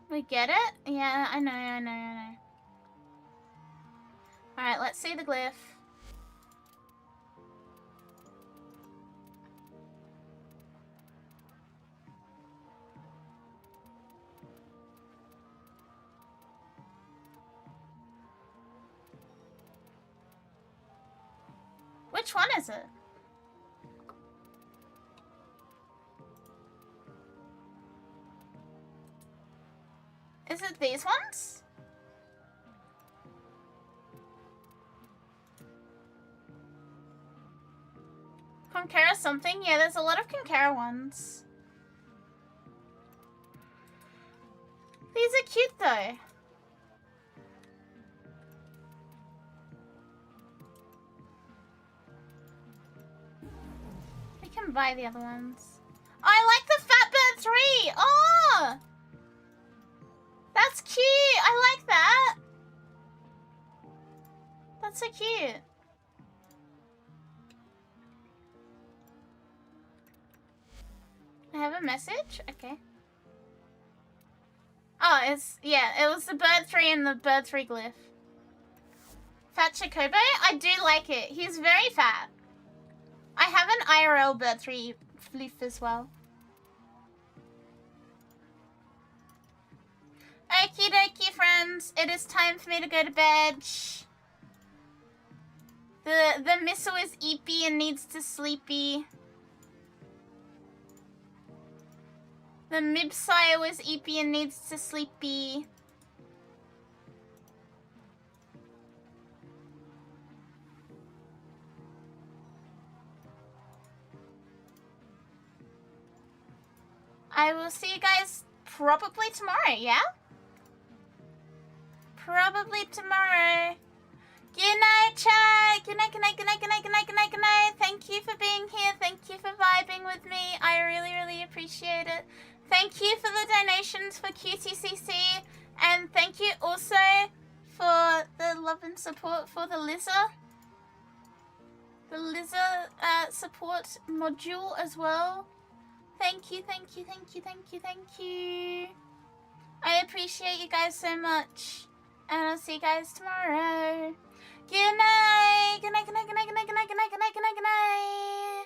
We get it? Yeah, I know. Alright, let's see the glyph. Which one is it? Is it these ones? Conqueror something? Yeah, there's a lot of Conqueror ones. These are cute though. We can buy the other ones. Oh, I like the Fatbird 3! Oh! That's cute! I like that! That's so cute. I have a message? Okay. Oh, yeah, it was the Bird 3 and the Bird 3 glyph. Fat Chocobo? I do like it. He's very fat. I have an IRL Bird 3 floof as well. Okie dokie, friends. It is time for me to go to bed. Shh. The missile is eepy and needs to sleepy. The Mibsire was eepy and needs to sleepy. I will see you guys probably tomorrow, yeah? Probably tomorrow. Good night, chat. Good night, good night, good night, good night, good night, good night, good night. Thank you for being here. Thank you for vibing with me. I really, really appreciate it. Thank you for the donations for QTCC. And thank you also for the love and support for the Lizard. The Lizard support module as well. Thank you, thank you, thank you, thank you, thank you. I appreciate you guys so much. And I'll see you guys tomorrow. Good night. Good night, good night, good night, good night, good night, good night, good night, good night, good night.